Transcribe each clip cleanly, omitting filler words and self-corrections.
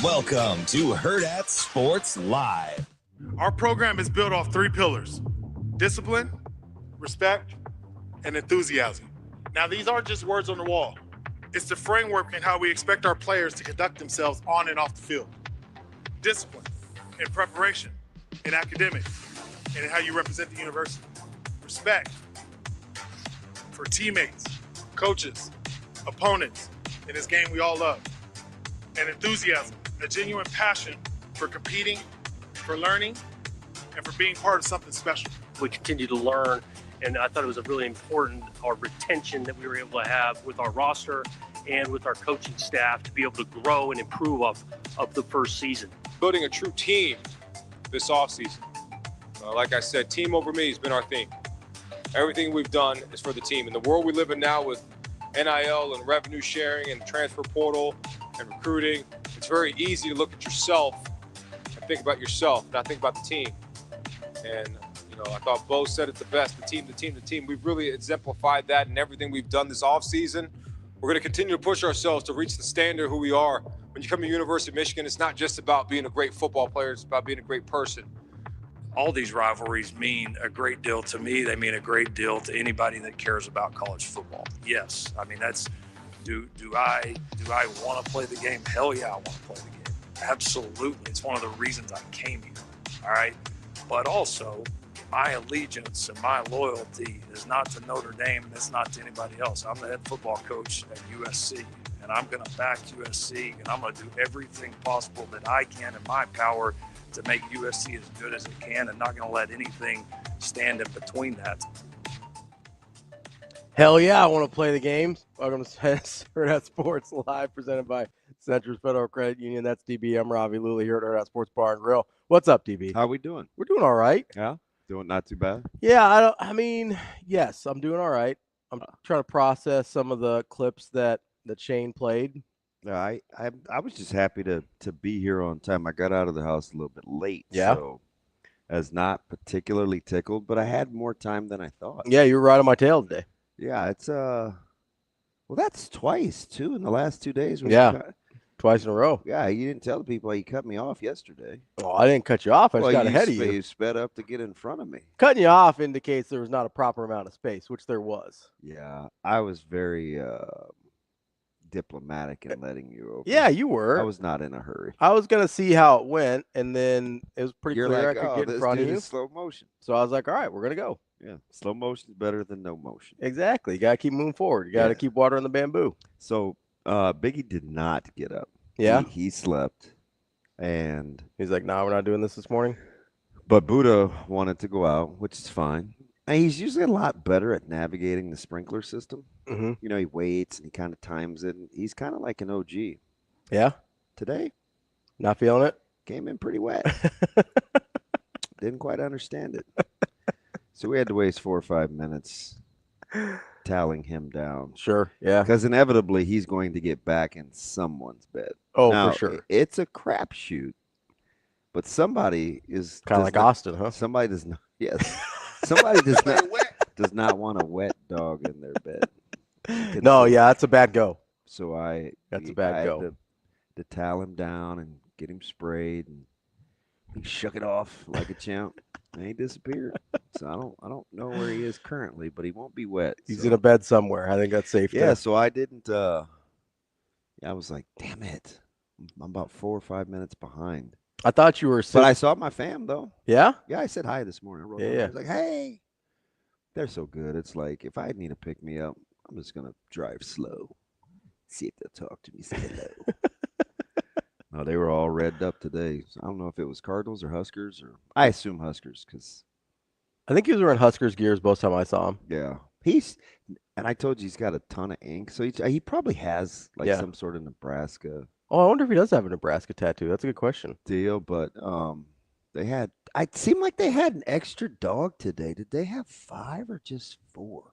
Welcome to Hurrdat Sports Live. Our program is built off 3 pillars: discipline, respect, and enthusiasm. Now, these aren't just words on the wall. It's the framework in how we expect our players to conduct themselves on and off the field. Discipline in preparation, in academics, and in how you represent the university. Respect for teammates, coaches, opponents in this game we all love. And enthusiasm, a genuine passion for competing, for learning, and for being part of something special. We continue to learn, and I thought it was a really important retention that we were able to have with our roster and with our coaching staff to be able to grow and improve of the first season. Building a true team this offseason. Like I said, team over me has been our theme. Everything we've done is for the team. In the world we live in now with NIL and revenue sharing and transfer portal and recruiting, it's very easy to look at yourself and think about yourself, not think about the team. And, I thought Bo said it the best, the team, the team, the team. We've really exemplified that in everything we've done this offseason. We're going to continue to push ourselves to reach the standard of who we are. When you come to University of Michigan, it's not just about being a great football player, it's about being a great person. All these rivalries mean a great deal to me. They mean a great deal to anybody that cares about college football. Yes, I mean that's. Do I want to play the game? Hell yeah, I want to play the game. Absolutely, it's one of the reasons I came here. All right, but also my allegiance and my loyalty is not to Notre Dame, and it's not to anybody else. I'm the head football coach at USC, and I'm going to back USC, and I'm going to do everything possible that I can in my power to make USC as good as it can, and not going to let anything stand in between that. Hell yeah, I want to play the games. Welcome to Hurrdat Sports Live, presented by Centers Federal Credit Union. That's DB. I'm Ravi, Lulla here at Hurrdat Sports Bar and Grill. What's up, DB? How we doing? We're doing all right. Yeah, doing not too bad. Yeah, yes, I'm doing all right. I'm trying to process some of the clips that Shane played. I was just happy to be here on time. I got out of the house a little bit late, yeah. So I was not particularly tickled, but I had more time than I thought. Yeah, you were right on my tail today. Yeah, it's well, that's twice too in the last 2 days. Yeah, twice in a row. Yeah, you didn't tell the people you cut me off yesterday. Oh, I didn't cut you off. I just got ahead of you. You sped up to get in front of me. Cutting you off indicates there was not a proper amount of space, which there was. Yeah, I was very diplomatic in letting you over. Yeah, you were. I was not in a hurry. I was going to see how it went, and then it was pretty You're clear like, I could get in front of you. Slow motion. So I was like, all right, we're going to go. Yeah, slow motion is better than no motion. Exactly. You got to keep moving forward. You got to keep watering the bamboo. So Biggie did not get up. Yeah? He slept. And he's like, no, we're not doing this morning. But Buddha wanted to go out, which is fine. And he's usually a lot better at navigating the sprinkler system. Mm-hmm. He waits and he kind of times it. And he's kind of like an OG. Yeah? Today? Not feeling it? Came in pretty wet. Didn't quite understand it. So we had to waste 4 or 5 minutes tallying him down. Sure, yeah. Because inevitably he's going to get back in someone's bed. Oh, now, for sure. It's a crapshoot, but somebody is kind of like Austin, huh? Somebody does not. Yes, somebody does not want a wet dog in their bed. No, yeah, that's a bad go. So that's a bad go. Had to towel him down and get him sprayed, and he shook it off like a champ. And he disappeared. So I don't know where he is currently, but he won't be wet. He's in a bed somewhere. I think that's safe. Yeah, so I didn't I was like, damn it. I'm about 4 or 5 minutes behind. I thought you were But I saw my fam though. Yeah? Yeah, I said hi this morning. I was like, hey. They're so good. It's like if I need to pick me up, I'm just gonna drive slow. See if they'll talk to me, say hello. No, they were all revved up today. So I don't know if it was Cardinals or Huskers, or I assume Huskers because I think he was wearing Huskers gears both time I saw him. Yeah, and I told you he's got a ton of ink, so he probably has some sort of Nebraska. Oh, I wonder if he does have a Nebraska tattoo. That's a good question. Deal, but it seemed like they had an extra dog today. Did they have 5 or just 4?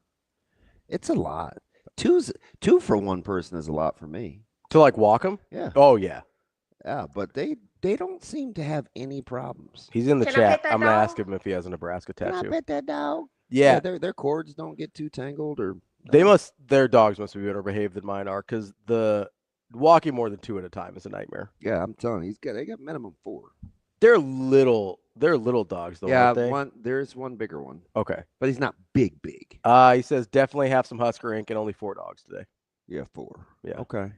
It's a lot. 2 for one person is a lot for me. To like walk him? Yeah. Oh yeah. Yeah, but they don't seem to have any problems. He's in the chat. I'm going to ask him if he has a Nebraska tattoo. Can I pet that dog? Yeah. Their cords don't get too tangled, or their dogs must be better behaved than mine are, because the walking more than 2 at a time is a nightmare. Yeah, I'm telling you, they got minimum 4. They're little dogs, though, aren't they? There's one bigger one. Okay. But he's not big. He says definitely have some Husker ink and only 4 dogs today. Yeah, 4. Yeah. Okay.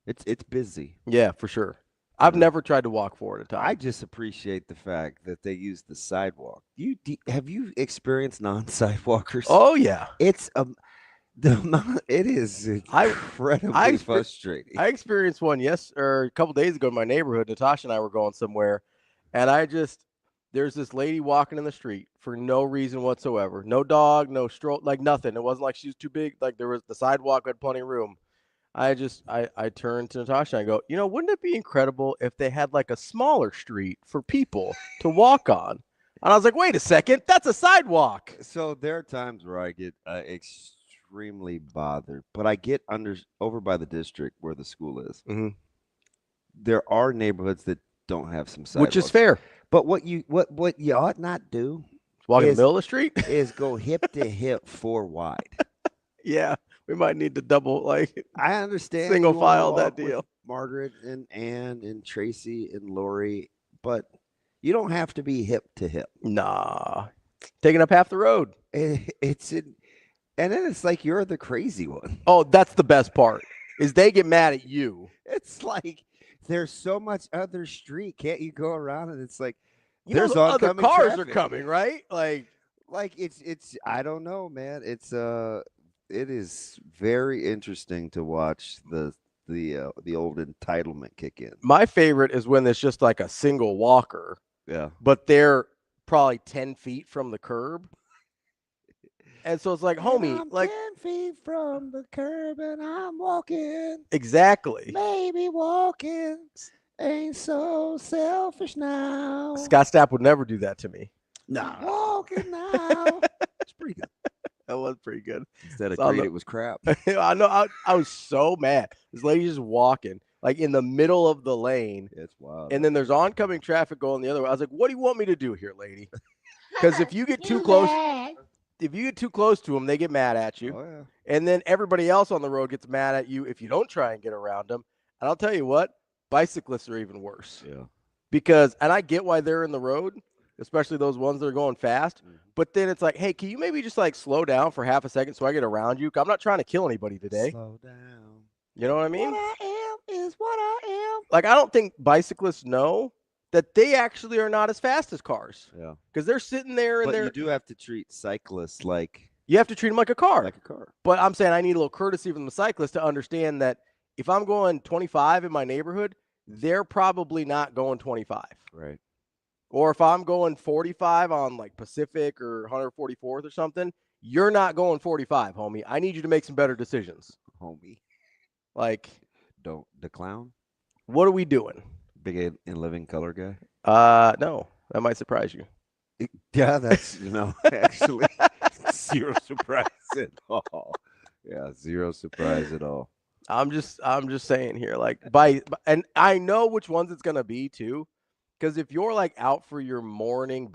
It's busy. Yeah, for sure. I've never tried to walk 4 at a time. I just appreciate the fact that they use the sidewalk. Have you experienced non-sidewalkers? Oh, yeah. It is incredibly frustrating. I experienced one a couple days ago in my neighborhood. Natasha and I were going somewhere, and there's this lady walking in the street for no reason whatsoever. No dog, no stroll, like nothing. It wasn't like she was too big. Like the sidewalk had plenty of room. I turned to Natasha and I go, wouldn't it be incredible if they had like a smaller street for people to walk on? And I was like, wait a second, that's a sidewalk. So there are times where I get extremely bothered, but I get over by the district where the school is. Mm-hmm. There are neighborhoods that don't have some sidewalks, which is fair. But what you ought not do, walk in the middle of the street, is go hip to hip 4 wide. Yeah, we might need to double I understand single file that deal. Margaret and Ann and Tracy and Lori, but you don't have to be hip to hip. Nah, taking up half the road. And then it's like you're the crazy one. Oh, that's the best part, is they get mad at you. It's like there's so much other street. Can't you go around? And it's like there's other cars traffic are coming, right? Like it's I don't know, man. It is very interesting to watch the old entitlement kick in. My favorite is when there's just like a single walker. Yeah. But they're probably 10 feet from the curb. And so it's like, homie, I'm like 10 feet from the curb and I'm walking. Exactly. Maybe walking ain't so selfish now. Scott Stapp would never do that to me. Nah. Walking now. It's pretty good. That was pretty good. Instead of great, it was crap. I know. I was so mad. This lady just walking like in the middle of the lane. It's wild. And then there's oncoming traffic going the other way. I was like, what do you want me to do here, lady? Because if you get too close, to them, they get mad at you. Oh, yeah. And then everybody else on the road gets mad at you if you don't try and get around them. And I'll tell you what, bicyclists are even worse. Yeah. And I get why they're in the road, especially those ones that are going fast. Mm-hmm. But then it's like, hey, can you maybe just like slow down for half a second so I get around you? I'm not trying to kill anybody today. Slow down. You know what I mean? What I am is what I am. Like, I don't think bicyclists know that they actually are not as fast as cars. Yeah. Because they're sitting there and you do have to treat cyclists like. You have to treat them like a car. Like a car. But I'm saying I need a little courtesy from the cyclist to understand that if I'm going 25 in my neighborhood, they're probably not going 25. Right. Or if I'm going 45 on like Pacific or 144th or something, you're not going 45, homie. I need you to make some better decisions. Homie. Like. Don't the clown? What are we doing? Big in living color guy? No. That might surprise you. Yeah, that's, actually zero surprise at all. Yeah, zero surprise at all. I'm just saying here, like, and I know which ones it's going to be too. Because if you're like out for your morning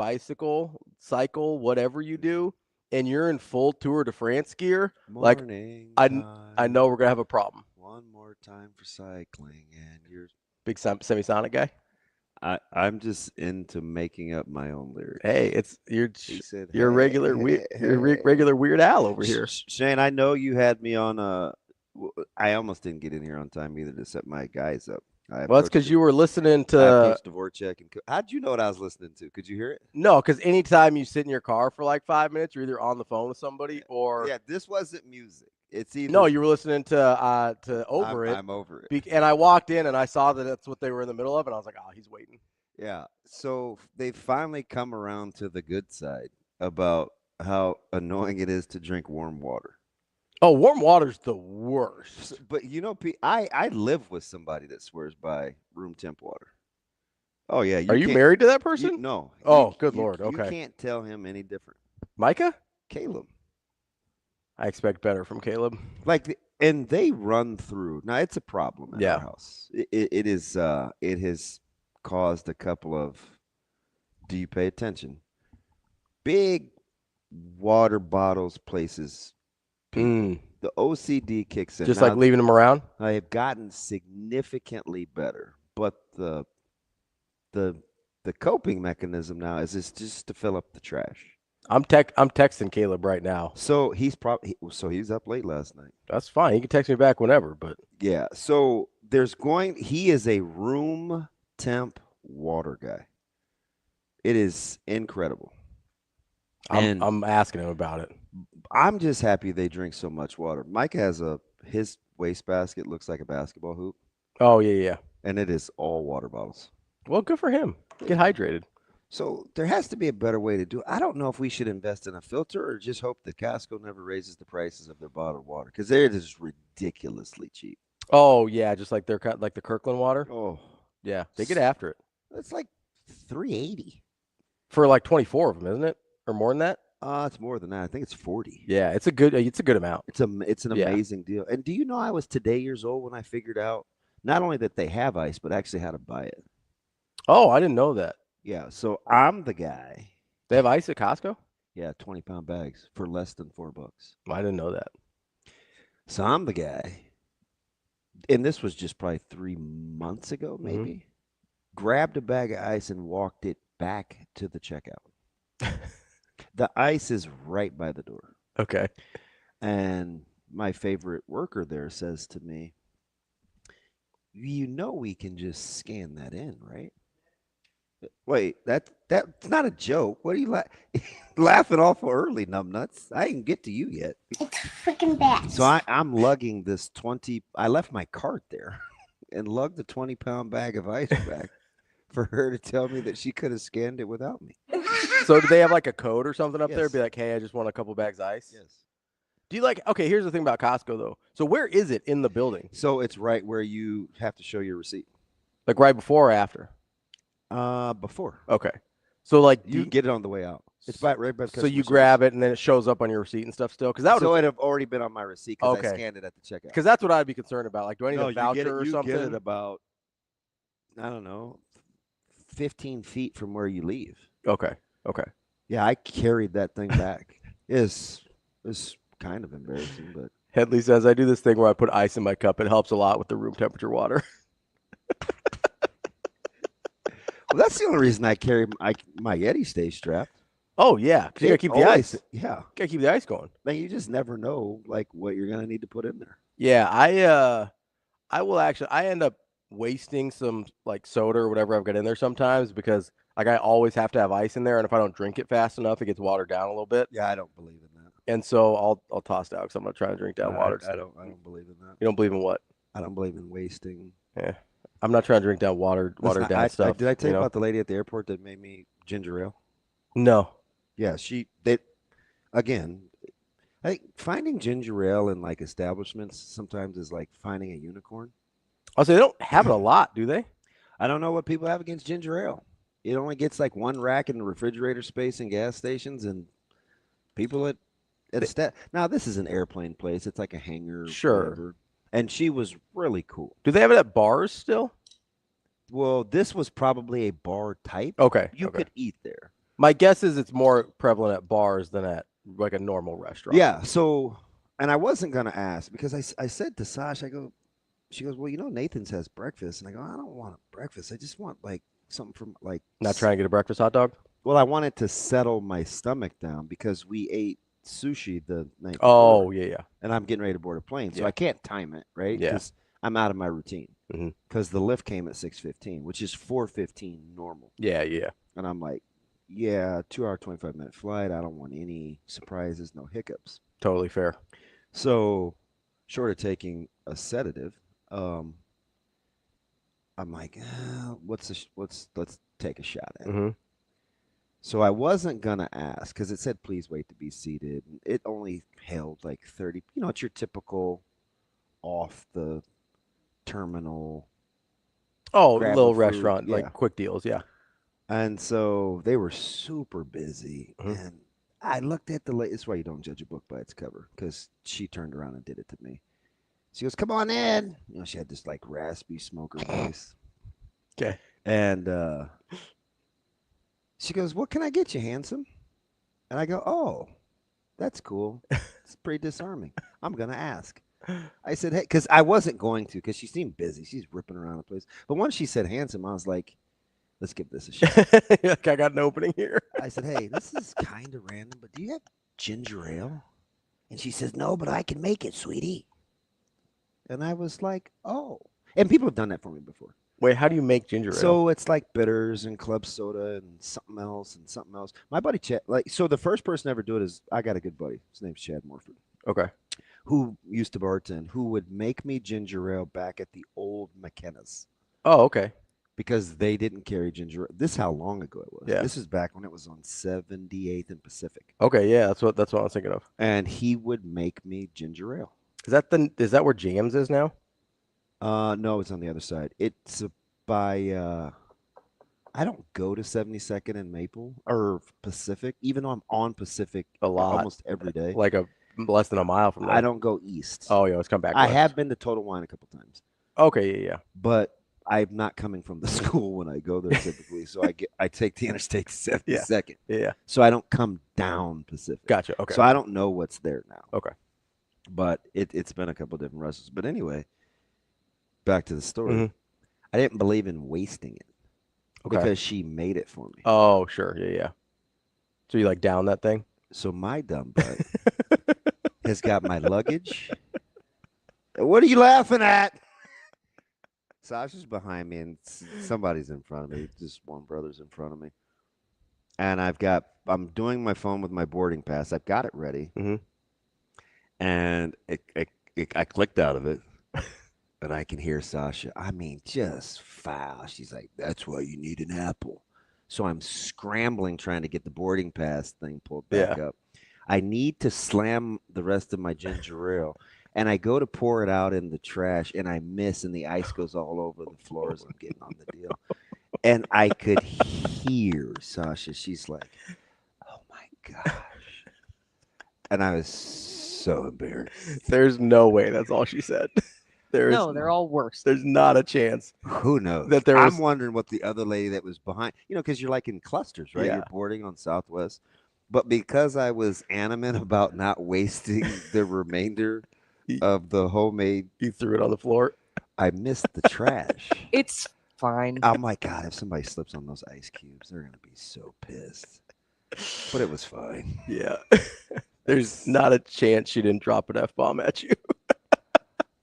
cycle, whatever you do, and you're in full Tour de France gear, I know we're gonna have a problem. One more time for cycling, and you're big semisonic guy. I'm just into making up my own lyrics. Hey, you're regular Weird Al over here. Shane, I know you had me on I almost didn't get in here on time either to set my guys up. Well, that's because you were listening to Dvorak and how'd you know what I was listening to? Could you hear it? No, because anytime you sit in your car for like 5 minutes, you're either on the phone with somebody or this wasn't music. It's either no, you were listening to Over It. I'm Over It. And I walked in and I saw that that's what they were in the middle of, and I was like, oh, he's waiting. Yeah. So they finally come around to the good side about how annoying it is to drink warm water. Oh, warm water's the worst. But I live with somebody that swears by room temp water. Oh yeah. Are you married to that person? No. Oh, good Lord. Okay. You can't tell him any different. Micah? Caleb. I expect better from Caleb. And they run through. Now it's a problem at our house. It has caused a couple of. Do you pay attention? Big water bottles places. The OCD kicks in. Just Now, like leaving them around? I have gotten significantly better, but the coping mechanism now is just to fill up the trash. I'm texting Caleb right now. So he's he's up late last night. That's fine. He can text me back whenever, but yeah. So he is a room temp water guy. It is incredible. I'm asking him about it. I'm just happy they drink so much water. Mike has his wastebasket looks like a basketball hoop. Oh yeah. And it is all water bottles. Well, good for him. Get hydrated. So there has to be a better way to do it. I don't know if we should invest in a filter or just hope that Costco never raises the prices of their bottled water because it is ridiculously cheap. Oh yeah, just like like the Kirkland water. Oh yeah, they get after it. It's like $3.80 for like 24 of them, isn't it, or more than that? It's more than that. I think it's 40. Yeah, it's a good amount. It's an amazing deal. And do you know I was today years old when I figured out not only that they have ice, but actually how to buy it. Oh, I didn't know that. Yeah, so I'm the guy. They have ice at Costco? Yeah, 20-pound bags for less than $4. I didn't know that. So I'm the guy, and this was just probably 3 months ago, maybe. Grabbed a bag of ice and walked it back to the checkout. The ice is right by the door. Okay. And my favorite worker there says to me, we can just scan that in, right? Wait, that's not a joke. What are you laughing awful early, numbnuts? I didn't get to you yet. It's freaking bad. So I'm lugging this 20. I left my cart there and lugged the 20-pound bag of ice back for her to tell me that she could have scanned it without me. So do they have like a code or something up Yes. there? Be like, hey, I just want a couple bags of ice. Yes. Do you okay, here's the thing about Costco though. So where is it in the building? So it's right where you have to show your receipt. Like right before or after? Before. Okay. So like you get it on the way out. It's right by the so you customer grab service. it and then it shows up on your receipt and stuff still? Because that would So it have already been on my receipt because I scanned it at the checkout. Because that's what I'd be concerned about. Like, do I need a voucher or something? You get it about, I don't know, 15 feet from where you leave. Okay. Yeah, I carried that thing back. It's kind of embarrassing, but Headley says I do this thing where I put ice in my cup. It helps a lot with the room temperature water. well, that's the only reason I carry my Yeti stays strapped. Oh yeah, because you gotta keep the ice. Yeah, gotta keep the ice going. Then you just never know like what you're gonna need to put in there. Yeah, I will actually. I end up wasting some like soda or whatever I've got in there sometimes because like I always have to have ice in there, and if I don't drink it fast enough, it gets watered down a little bit. Yeah, I don't believe in that. And so I'll toss it out because I'm gonna try to drink down water. I don't believe in that. You don't believe in what? I don't believe in wasting. Yeah, I'm not trying to drink down watered down stuff. Did I tell you about the lady at the airport that made me ginger ale? No. Yeah, again, I think finding ginger ale in like establishments sometimes is like finding a unicorn. Also, they don't have it a lot, do they? I don't know what people have against ginger ale. It only gets like one rack in the refrigerator space in gas stations, and people at now this is an airplane place. It's like a hangar. Sure. Whatever. And she was really cool. Do they have it at bars still? Well, this was probably a bar type. Okay. You could eat there. My guess is it's more prevalent at bars than at like a normal restaurant. Yeah. So, and I wasn't going to ask because I said to Sash, she goes, well, Nathan's has breakfast. And I go, I don't want a breakfast. I just want like something from like. Not trying to get a breakfast hot dog? Well, I wanted to settle my stomach down because we ate sushi the night before. Oh, yeah. And I'm getting ready to board a plane. So I can't time it, right? Yeah. Because I'm out of my routine. Because the lift came at 6:15, which is 4:15 normal. Yeah. And I'm like, yeah, 2-hour, 25-minute flight. I don't want any surprises, no hiccups. Totally fair. So, short of taking a sedative, I'm like, let's take a shot at it. So I wasn't gonna ask because it said please wait to be seated. It only held like 30. It's your typical off the terminal. Oh, little restaurant, like quick deals, yeah. And so they were super busy, and I looked at the lady. That's why you don't judge a book by its cover, because she turned around and did it to me. She goes, "Come on in." She had this like raspy smoker voice. Okay. And she goes, "What can I get you, handsome?" And I go, "Oh, that's cool." It's pretty disarming. I'm going to ask. I said, hey, because I wasn't going to, because she seemed busy. She's ripping around the place. But once she said handsome, I was like, let's give this a shot. Like, I got an opening here. I said, hey, this is kind of random, but do you have ginger ale? And she says, no, but I can make it, sweetie. And I was like, oh. And people have done that for me before. Wait, how do you make ginger ale? So it's like bitters and club soda and something else and something else. My buddy Chad, so the first person to ever do it is, I got a good buddy. His name's Chad Morford. Okay. Who used to bartend, who would make me ginger ale back at the old McKenna's. Oh, okay. Because they didn't carry ginger ale. This is how long ago it was. Yeah. This is back when it was on 78th and Pacific. Okay, yeah, that's what I was thinking of. And he would make me ginger ale. Is that where Jams is now? No, it's on the other side. It's by I don't go to 72nd and Maple or Pacific, even though I'm on Pacific a lot, almost every day. Like less than a mile from there. I don't go east. Oh, yeah, let's come back. I west. have been to Total Wine a couple times. Okay, yeah. But I'm not coming from the school when I go there typically, so I take the interstate to 72nd. Yeah. So I don't come down Pacific. Gotcha. Okay. So I don't know what's there now. Okay. But it's been a couple different restaurants. But anyway, back to the story. Mhm. I didn't believe in wasting it Okay. because she made it for me. Oh, sure. Yeah. So you like down that thing? So my dumb butt has got my luggage. What are you laughing at? Sasha's behind me and somebody's in front of me. Just one brother's in front of me. And I'm doing my phone with my boarding pass. I've got it ready. Mhm. And I clicked out of it. And I can hear Sasha. I mean, just foul. She's like, that's why you need an apple. So I'm scrambling trying to get the boarding pass thing pulled back up. I need to slam the rest of my ginger ale. And I go to pour it out in the trash, and I miss, and the ice goes all over the floor as I'm getting on the deal. And I could hear Sasha. She's like, oh, my gosh. And I was so embarrassed. There's no way that's all she said. No, they're all worse. There's not a chance. Who knows? That there was... I'm wondering what the other lady that was behind, because you're like in clusters, right? Yeah. You're boarding on Southwest. But because I was adamant about not wasting the remainder of the homemade, you threw it on the floor. I missed the trash. It's fine. I'm like, God, if somebody slips on those ice cubes, they're gonna be so pissed. But it was fine. Yeah. There's not a chance she didn't drop an F-bomb at you.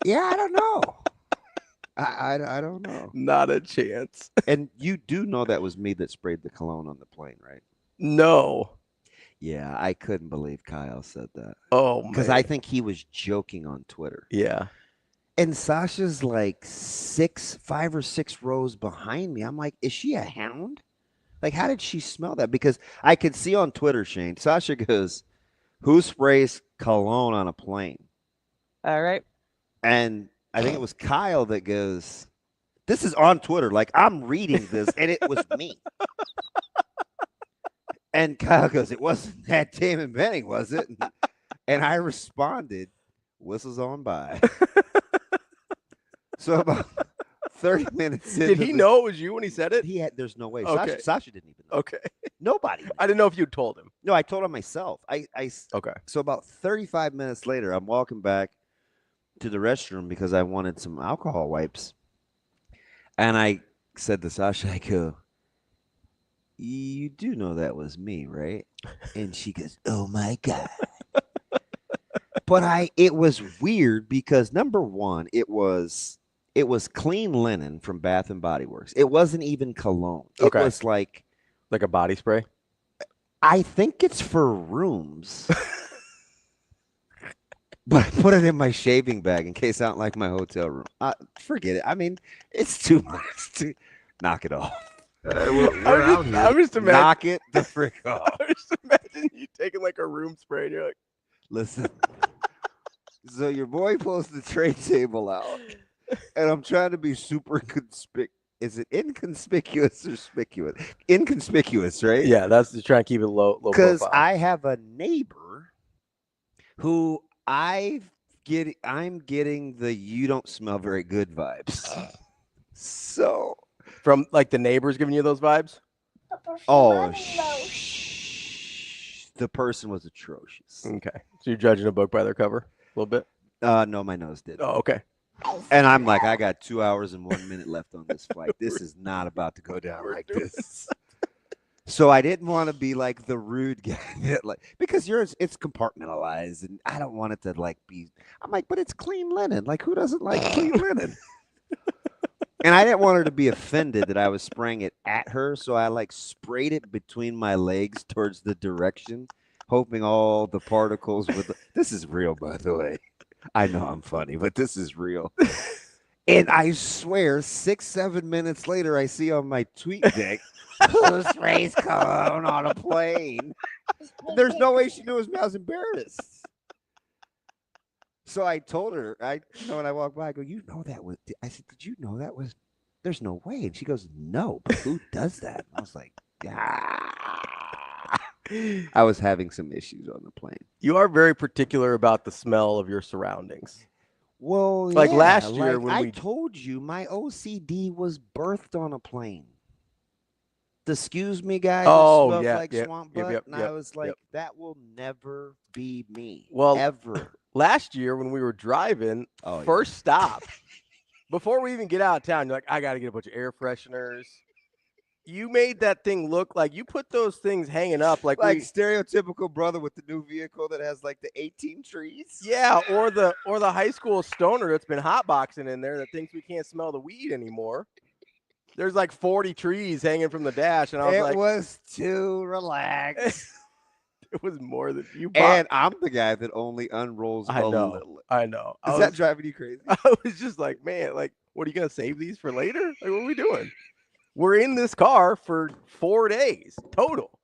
Yeah, I don't know. I don't know. Not a chance. And you do know that was me that sprayed the cologne on the plane, right? No. Yeah, I couldn't believe Kyle said that. Oh, because I think he was joking on Twitter. Yeah. And Sasha's like 5 or 6 rows behind me. I'm like, is she a hound? Like, how did she smell that? Because I could see on Twitter, Shane, Sasha goes, who sprays cologne on a plane? All right. And I think it was Kyle that goes, this is on Twitter. Like, I'm reading this, and it was me. And Kyle goes, it wasn't that Damon Benning, was it? And I responded, whistles on by. So about 30 minutes in. Did he know it was you when he said it? There's no way. Okay. Sasha didn't even know. Okay. Nobody knew. I didn't know if you told him. No, I told him myself. Okay. So about 35 minutes later, I'm walking back to the restroom because I wanted some alcohol wipes. And I said to Sasha, I go, you do know that was me, right? And she goes, oh my God. But it was weird because number one, it was clean linen from Bath and Body Works. It wasn't even cologne. It was like a body spray. I think it's for rooms. But I put it in my shaving bag in case I don't like my hotel room. Forget it. I mean, it's too much to knock it off. We're out here. I'm just imagining, knock it the frick off. I just imagine you taking like a room spray and you're like, listen. So your boy pulls the tray table out, and I'm trying to be super conspicuous. Is it inconspicuous or spicuous? Inconspicuous, right? Yeah, that's to try and keep it low. Because I have a neighbor who I'm getting the you don't smell very good vibes. So from like the neighbors giving you those vibes? the person was atrocious. Okay. So you're judging a book by their cover a little bit? No, my nose did. Oh, okay. And I'm like, I got 2 hours and 1 minute left on this flight. This is not about to go down like this. So I didn't want to be like the rude guy that because it's compartmentalized and I don't want it to be. I'm like, but it's clean linen. Like, who doesn't like clean linen? And I didn't want her to be offended that I was spraying it at her, so I sprayed it between my legs towards the direction, hoping all the particles would. This is real, by the way. I know I'm funny, but this is real. And I swear, 6-7 minutes later, I see on my tweet deck, who sprays cologne on a plane? There's no way she knew it was me. I was embarrassed. So I told her, when I walked by, I go, I said, did you know that was, there's no way. And she goes, no, but who does that? And I was like, I was having some issues on the plane. You are very particular about the smell of your surroundings. Well, last year when I told you, my OCD was birthed on a plane. The excuse me guy smelled like swamp butt, and I was like, that will never be me. Well, ever. Last year when we were driving, first stop, before we even get out of town, you're like, I got to get a bunch of air fresheners. You made that thing look like you put those things hanging up like stereotypical brother with the new vehicle that has the 18 trees. Yeah, or the high school stoner that's been hotboxing in there that thinks we can't smell the weed anymore. There's 40 trees hanging from the dash, and I was it was too relaxed. It was more than you. And I'm the guy that only unrolls a little. I know. Is that driving you crazy? I was just like, man, what are you gonna save these for later? What are we doing? We're in this car for 4 days total.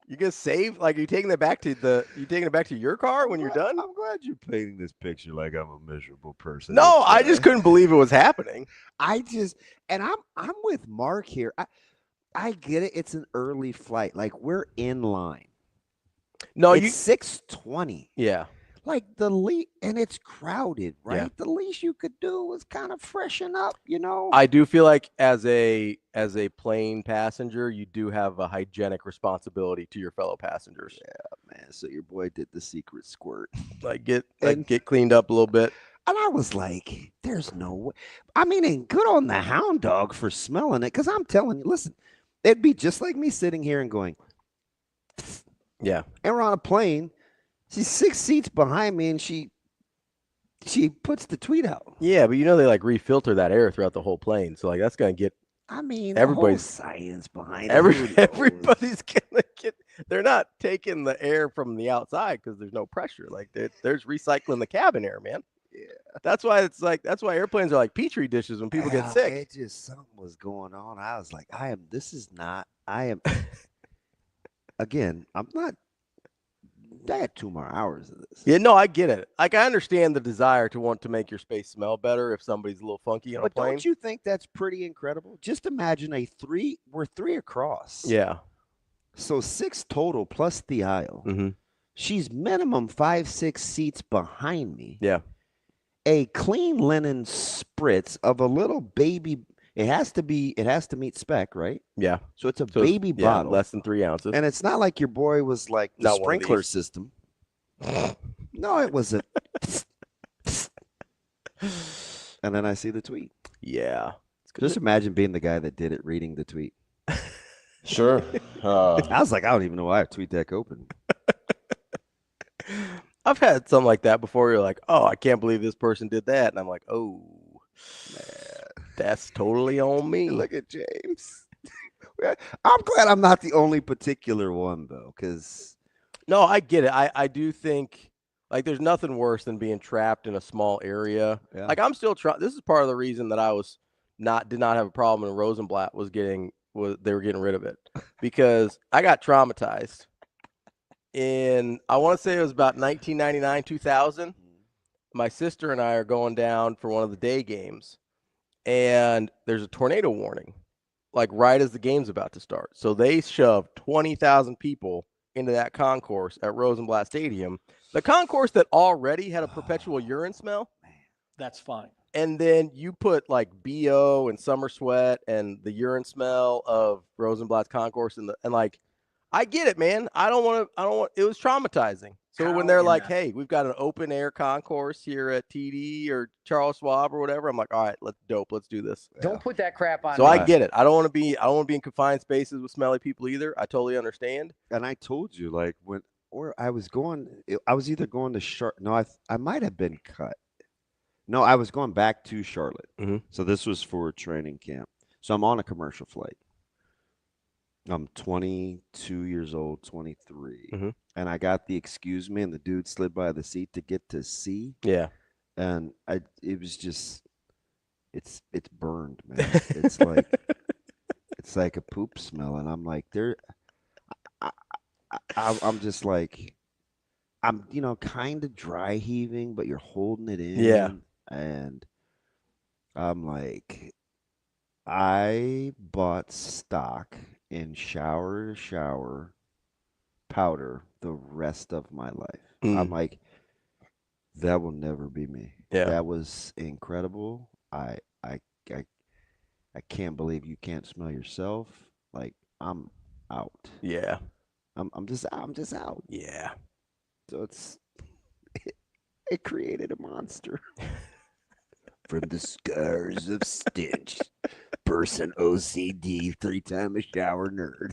You gonna save? You taking it back to your car when you're done? I'm glad you're painting this picture like I'm a miserable person. No, I just couldn't believe it was happening. I'm with Mark here. I get it. It's an early flight. We're in line. No, it's 6:20. Yeah. The least, and it's crowded, right? Yeah. The least you could do was kind of freshen up, I do feel like as a plane passenger, you do have a hygienic responsibility to your fellow passengers. Yeah, man. So your boy did the secret squirt. Get cleaned up a little bit. And I was like, there's no way. I mean, and good on the hound dog for smelling it. Because I'm telling you, listen, it'd be just like me sitting here and going, yeah. And we're on a plane. She's 6 seats behind me, and she puts the tweet out. Yeah, but they refilter that air throughout the whole plane. So that's gonna get. I mean, everybody's science behind it. Everybody's gonna get. They're not taking the air from the outside because there's no pressure. There's recycling the cabin air, man. Yeah, that's why airplanes are like petri dishes when people get sick. It just something was going on. I was like, this is not. I am. Again, I'm not. I had 2 more hours of this. Yeah, no, I get it. I understand the desire to want to make your space smell better if somebody's a little funky on a plane. But don't you think that's pretty incredible? Just imagine we're 3 across. Yeah. So 6 total plus the aisle. Mm-hmm. She's minimum 5-6 seats behind me. Yeah. A clean linen spritz of a little baby. It has to meet spec, right? Yeah. So it's a baby bottle. Less than 3 ounces. And it's not like your boy was the sprinkler system. No, it was a. And then I see the tweet. Yeah. Just imagine being the guy that did it, reading the tweet. Sure. I was like, I don't even know why I have TweetDeck open. I've had something like that before. You're like, oh, I can't believe this person did that. And I'm like, oh, man, that's totally on me. Look at James. I'm glad I'm not the only particular one, though, because. No, I get it. I do think, there's nothing worse than being trapped in a small area. Yeah. I'm still trying. This is part of the reason that I did not have a problem when Rosenblatt they were getting rid of it, because I got traumatized. I want to say it was about 1999, 2000. My sister and I are going down for one of the day games, and there's a tornado warning, right as the game's about to start. So they shoved 20,000 people into that concourse at Rosenblatt Stadium, the concourse that already had a perpetual urine smell. That's fine. And then you put BO and summer sweat and the urine smell of Rosenblatt's concourse, and I get it, man. I don't want. It was traumatizing. So when they're like, "Hey, we've got an open air concourse here at TD or Charles Schwab or whatever," I'm like, "All right, let's do this." Don't put that crap on. So I get it. I don't want to be in confined spaces with smelly people either. I totally understand. And I told you, like I was either going to No, I might have been cut. No, I was going back to Charlotte. Mm-hmm. So this was for training camp. So I'm on a commercial flight. I'm 22 years old, 23. Mm-hmm. And I got the excuse me, and the dude slid by the seat to get to see. Yeah. And it was just, it's burned, man. It's like, it's like a poop smell. And I'm like, I'm just like, I'm, kind of dry heaving, but you're holding it in. Yeah. And I'm like, I bought stock in shower powder the rest of my life. I'm like, that will never be me. Yeah. That was incredible. I can't believe you can't smell yourself. Like, I'm out. Yeah. I'm just out. Yeah. So it created a monster. From the scars of stench, person OCD, 3-time a shower nerd.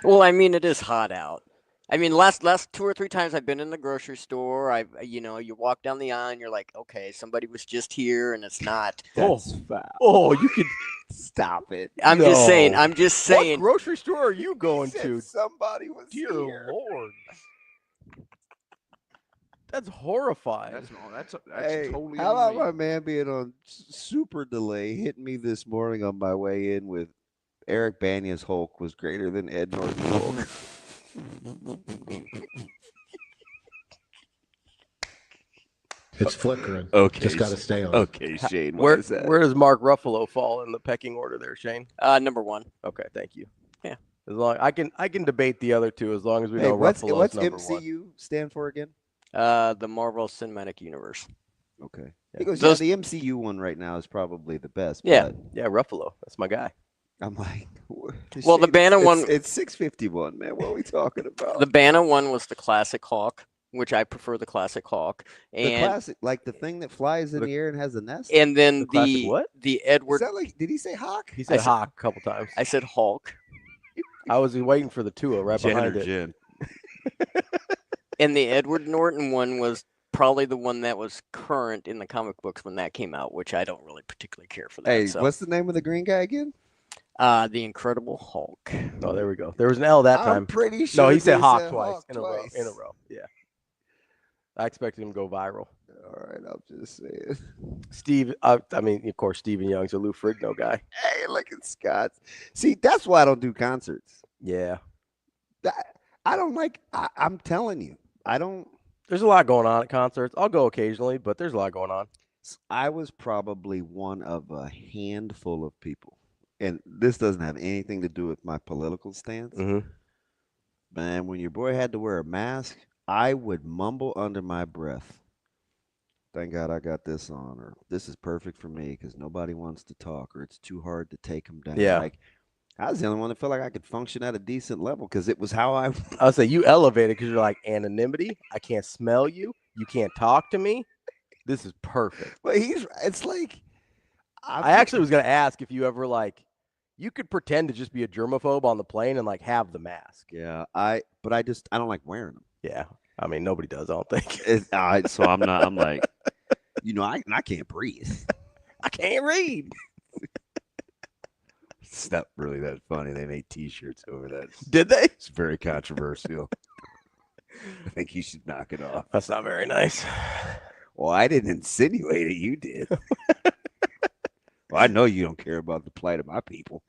Well, I mean, it is hot out. I mean, last 2 or 3 times I've been in the grocery store, you walk down the aisle and you're like, okay, somebody was just here and it's not. That's foul. Oh, you could stop it. I'm just saying. What grocery store are you going to? Somebody was Dear here. Lord. That's horrifying. That's hey, totally. How about my man being on super delay, hitting me this morning on my way in with Eric Banya's Hulk was greater than Ed Norton's Hulk. It's flickering. Okay, Just got to stay on. Okay, Shane. Where does Mark Ruffalo fall in the pecking order there, Shane? Number 1. Okay, thank you. Yeah. As long I can debate the other two as long as we know what's Ruffalo's number MCU stand for again? The Marvel Cinematic Universe. Okay. Yeah. He goes, the MCU one right now is probably the best. Yeah. Yeah, Ruffalo. That's my guy. I'm like, well, the Banner one. It's 651, man. What are we talking about? The Banner one was the classic Hawk, which I prefer the classic Hawk. And the classic, like the thing that flies in the air and has a nest. And then the Edward. Is that like? Did he say Hawk? He said Hawk a couple times. I said Hulk. I was waiting for the Tua right behind it. Jen. And the Edward Norton one was probably the one that was current in the comic books when that came out, which I don't really particularly care for that. Hey, so. What's the name of the green guy again? The Incredible Hulk. Oh, there we go. There was an L that time. I'm pretty sure. No, he said Hawk said twice Hawk in a row. Yeah. I expected him to go viral. All right, I'm just saying. Steve, I mean, of course, Stephen Young's a Lou Ferrigno guy. Hey, look at Scott. See, that's why I don't do concerts. Yeah. I don't like. I'm telling you, I don't. There's a lot going on at concerts. I'll go occasionally, but there's a lot going on. I was probably one of a handful of people, and this doesn't have anything to do with my political stance. Mm-hmm. Man, when your boy had to wear a mask, I would mumble under my breath, "Thank God I got this on," or "This is perfect for me because nobody wants to talk," or "It's too hard to take them down." Yeah. Like, I was the only one that felt like I could function at a decent level because it was how I would say you elevated because you're like, anonymity. I can't smell you. You can't talk to me. This is perfect. But it's like, I actually was going to ask if you ever you could pretend to just be a germaphobe on the plane and have the mask. Yeah. I don't like wearing them. Yeah. I mean, nobody does, I don't think. So I'm like, I can't breathe. I can't read. It's not really that funny. They made T-shirts over that. Did they? It's very controversial. I think you should knock it off. That's not very nice. Well, I didn't insinuate it. You did. Well, I know you don't care about the plight of my people.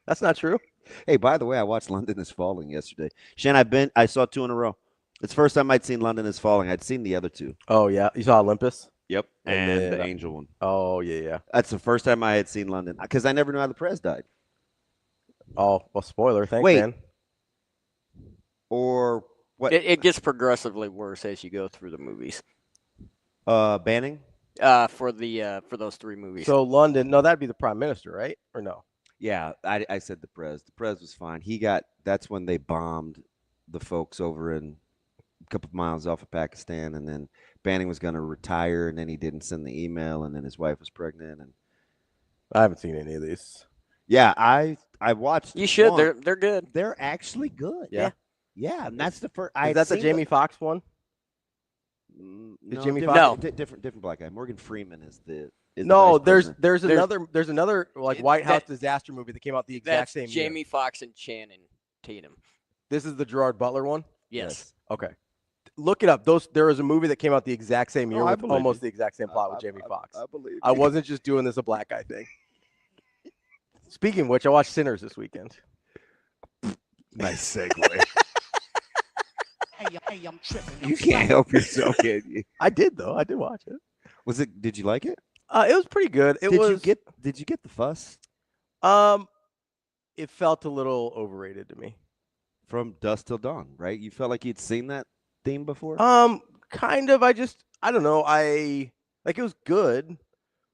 That's not true. Hey, by the way, I watched London is Falling yesterday. Shan, I saw 2 in a row. It's the first time I'd seen London is Falling. I'd seen the other 2. Oh, yeah. You saw Olympus? Yep. And the Angel one. Oh, yeah. That's the first time I had seen London because I never knew how the Prez died. Oh, well, spoiler. Thanks, man. Or what? It gets progressively worse as you go through the movies. Banning? For those 3 movies. So London, no, that'd be the Prime Minister, right? Or no? Yeah, I said the Prez. The Prez was fine. That's when they bombed the folks over in a couple of miles off of Pakistan, and then Banning was going to retire, and then he didn't send the email, and then his wife was pregnant. And I haven't seen any of these. yeah, I watched. You should. one. They're good. They're actually good. Yeah. Yeah, and that's the first. Is that the Jamie Foxx one? No, Jamie different, Foxx? different black guy. Morgan Freeman is the. No, the vice there's president. another like White House disaster movie that came out the exact same year. Jamie Foxx and Channing Tatum. This is the Gerard Butler one? Yes. Okay. Look it up. There was a movie that came out the exact same year with believe almost you. the exact same plot with Jamie Foxx. I believe. I wasn't just doing this a black guy thing. Speaking of which, I watched Sinners this weekend. Nice segue. Hey, I'm tripping. You can't help yourself, can you? I did though. I did watch it. Did you like it? It was pretty good. Did you get the fuss? It felt a little overrated to me. From dusk till dawn, right? You felt like you'd seen that theme before? Kind of. I don't know. It was good,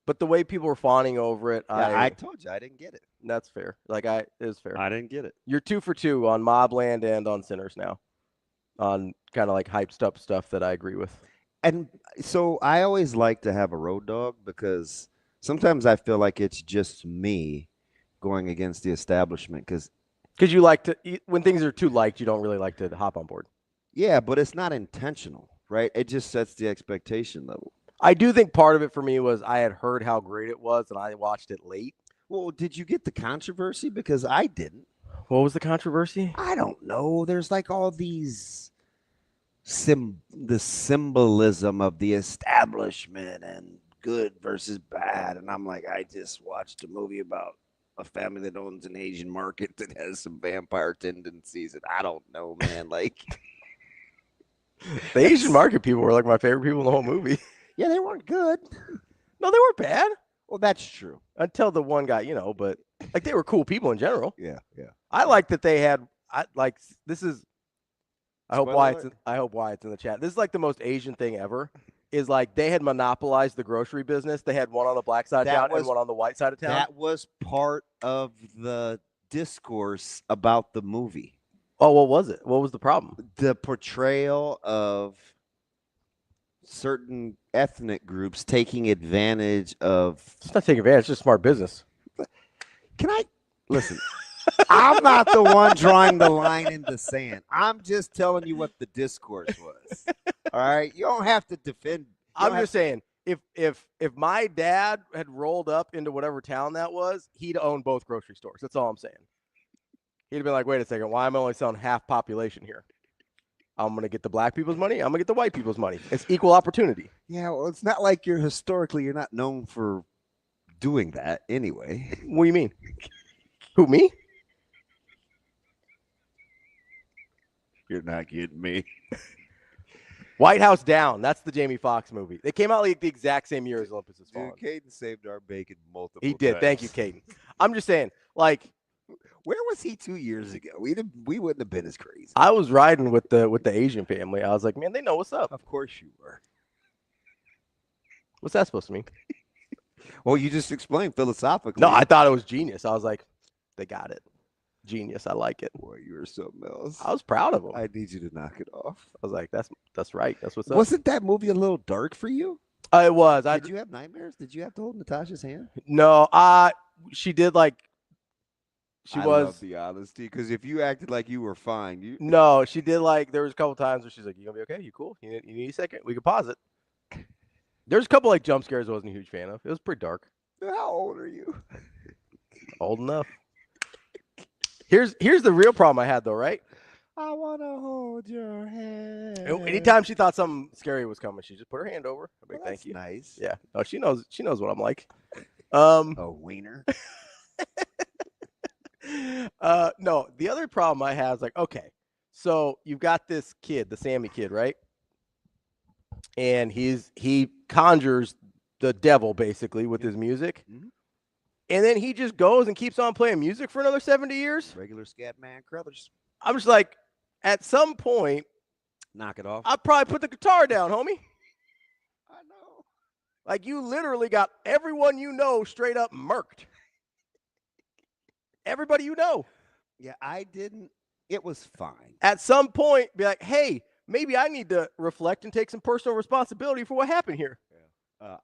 but the way people were fawning over it, I told you I didn't get it. That's fair. It was fair. I didn't get it. You're 2 for 2 on Mobland and on Sinners now, on kind of like hyped up stuff that I agree with. And so I always like to have a road dog because sometimes I feel like it's just me going against the establishment because you like to, when things are too liked, you don't really like to hop on board. Yeah, but it's not intentional, right? It just sets the expectation level. I do think part of it for me was I had heard how great it was and I watched it late. Well, did you get the controversy? Because I didn't. What was the controversy? I don't know. There's like all these the symbolism of the establishment and good versus bad. And I'm like, I just watched a movie about a family that owns an Asian market that has some vampire tendencies. And I don't know, man. Like the Asian market people were like my favorite people in the whole movie. Yeah, they weren't good. No, they weren't bad. Well, that's true. Until the one guy, but like they were cool people in general. Yeah. I like that they had. This is. I hope Wyatt's in the chat. This is like the most Asian thing ever. Is like they had monopolized the grocery business. They had one on the black side of town and one on the white side of town. That was part of the discourse about the movie. Oh, what was it? What was the problem? The portrayal of certain ethnic groups taking advantage of. It's not taking advantage. It's just smart business. Can I listen? I'm not the one drawing the line in the sand. I'm just telling you what the discourse was. All right, you don't have to defend. I'm just saying, if my dad had rolled up into whatever town that was, he'd own both grocery stores. That's all I'm saying. He'd have been like, wait a second, why am I only selling half population here? I'm going to get the black people's money. I'm going to get the white people's money. It's equal opportunity. Yeah, well, it's not like you're not known for doing that anyway. What do you mean? Who, me? You're not getting me. White House Down. That's the Jamie Foxx movie. They came out like the exact same year as Olympus Has Fallen. Dude, Caden saved our bacon multiple He did. times. Thank you, Caden. I'm just saying, like, where was he 2 years ago? We wouldn't have been as crazy. I was riding with the Asian family. I was like, man, they know what's up. Of course you were. What's that supposed to mean? Well, you just explained philosophically. No, I thought it was genius. I was like, they got it. Genius. I like it. Boy, you were something else. I was proud of them. I need you to knock it off. I was like, that's right. That's what's up. Wasn't that movie a little dark for you? It was. Did you have nightmares? Did you have to hold Natasha's hand? No, she did like. I love the honesty, because if you acted like you were fine, No, she did like. There was a couple times where she's like, "You gonna be okay? You cool? You need a second? We can pause it." There's a couple like jump scares I wasn't a huge fan of. It was pretty dark. How old are you? Old enough. Here's the real problem I had though, right? I want to hold your hand. Anytime she thought something scary was coming, she just put her hand over. I'd be like, Well, thank you. Nice. Yeah. Oh, she knows what I'm like. A wiener. No, the other problem I have is like, okay, so you've got this kid, the Sammy kid, right? And he conjures the devil basically with his music. Mm-hmm. And then he just goes and keeps on playing music for another 70 years. Regular scat man Crothers. I'm just like, at some point, knock it off. I'd probably put the guitar down, homie. I know. Like, you literally got everyone you know straight up murked. everybody you know. Yeah, I didn't. It was fine. At some point, be like, hey, maybe I need to reflect and take some personal responsibility for what happened here.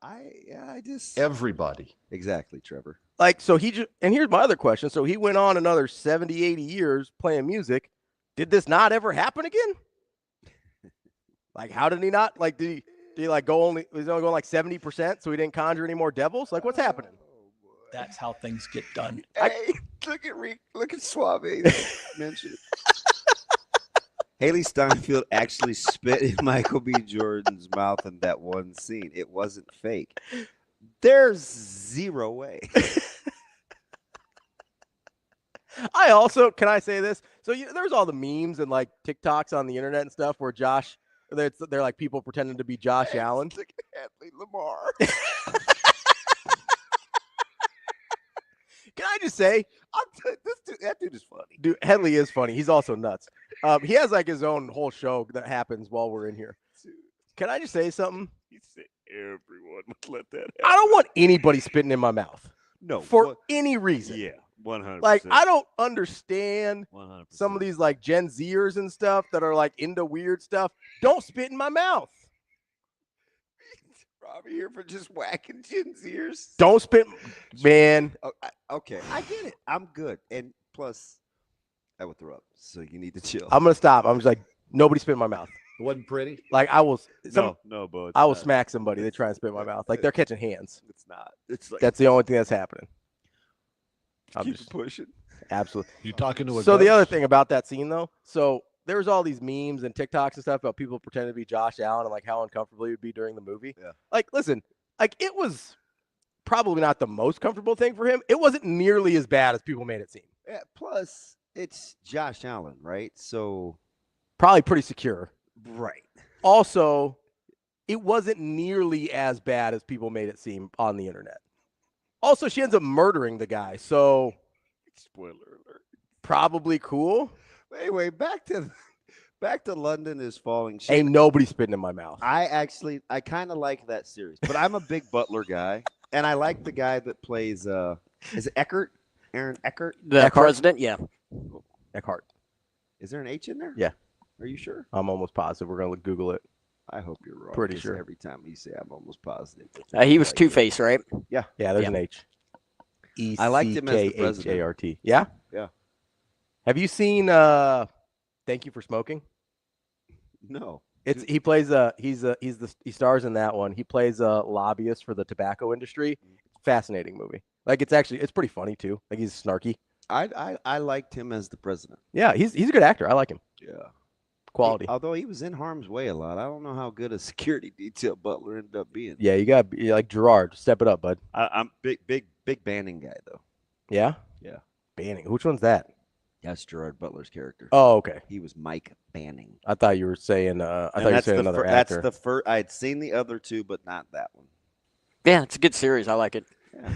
I just Everybody. exactly, Trevor. Like, so and here's my other question. So he went on another 70, 80 years playing music. Did this not ever happen again? Like, how did he not? Like, did he like go only? Was he only going like 70%, so he didn't conjure any more devils? Like, what's happening? That's how things get done. Hey, look at Suave mentioned. Haley Steinfeld actually spit in Michael B. Jordan's mouth in that one scene. It wasn't fake. There's zero way. Can I say this? So there's all the memes and like TikToks on the internet and stuff where they're like people pretending to be Josh Allen. Look at Hadley Lamar. Can I just say, that dude is funny. Dude, Headley is funny. He's also nuts. He has like his own whole show that happens while we're in here. Can I just say something? He said everyone would let that happen. I don't want anybody spitting in my mouth. No. For any reason. Yeah, 100%. Like, I don't understand 100%. some of these like Gen Zers and stuff that are like into weird stuff. Don't spit in my mouth. Ravi here for just whacking Jen's ears. Don't spit, man. Okay, I get it. I'm good. And plus, I would throw up, so you need to chill. I'm going to stop. I'm just like, nobody spit in my mouth. It wasn't pretty. Like, I will. No, but I will smack somebody. They try and spit in my mouth. Like, they're catching hands. It's not. It's like that's the only thing that's happening. I'm keep just pushing. Absolutely. You talking to a So ghost? the other thing about that scene, though, so there's all these memes and TikToks and stuff about people pretending to be Josh Allen and like how uncomfortable he would be during the movie. Yeah. Like, listen, like it was probably not the most comfortable thing for him. It wasn't nearly as bad as people made it seem. Yeah, plus, it's Josh Allen, right? So Probably pretty secure. right. Also, it wasn't nearly as bad as people made it seem on the internet. Also, she ends up murdering the guy, so Spoiler alert. probably cool. Anyway, back to London is Falling. Ain't nobody spitting in my mouth. I kind of like that series, but I'm a big Butler guy, and I like the guy that plays. Is it Eckert? Aaron Eckert? The Eckhart? president, yeah. Eckhart. Is there an H in there? Yeah. Are you sure? I'm almost positive. We're gonna Google it. I hope you're wrong. Pretty 'cause sure. Every time you say I'm almost positive. He was Two-Face, right? Yeah. Yeah, there's Yeah. an H. I liked him as the president. ECKHART. Yeah? Yeah. Have you seen Thank You for Smoking? No. He stars in that one. He plays a lobbyist for the tobacco industry. Fascinating movie. Like it's pretty funny too. Like he's snarky. I liked him as the president. Yeah, he's a good actor. I like him. Yeah. Quality. Although he was in harm's way a lot. I don't know how good a security detail Butler ended up being. Yeah, you got like Gerard. Step it up, bud. I'm big Banning guy though. Yeah? Yeah. Banning. Which one's that? That's Gerard Butler's character. Oh, okay. He was Mike Banning. I thought you were saying another actor. That's the first. I had seen the other two, but not that one. Yeah, it's a good series. I like it. Yeah.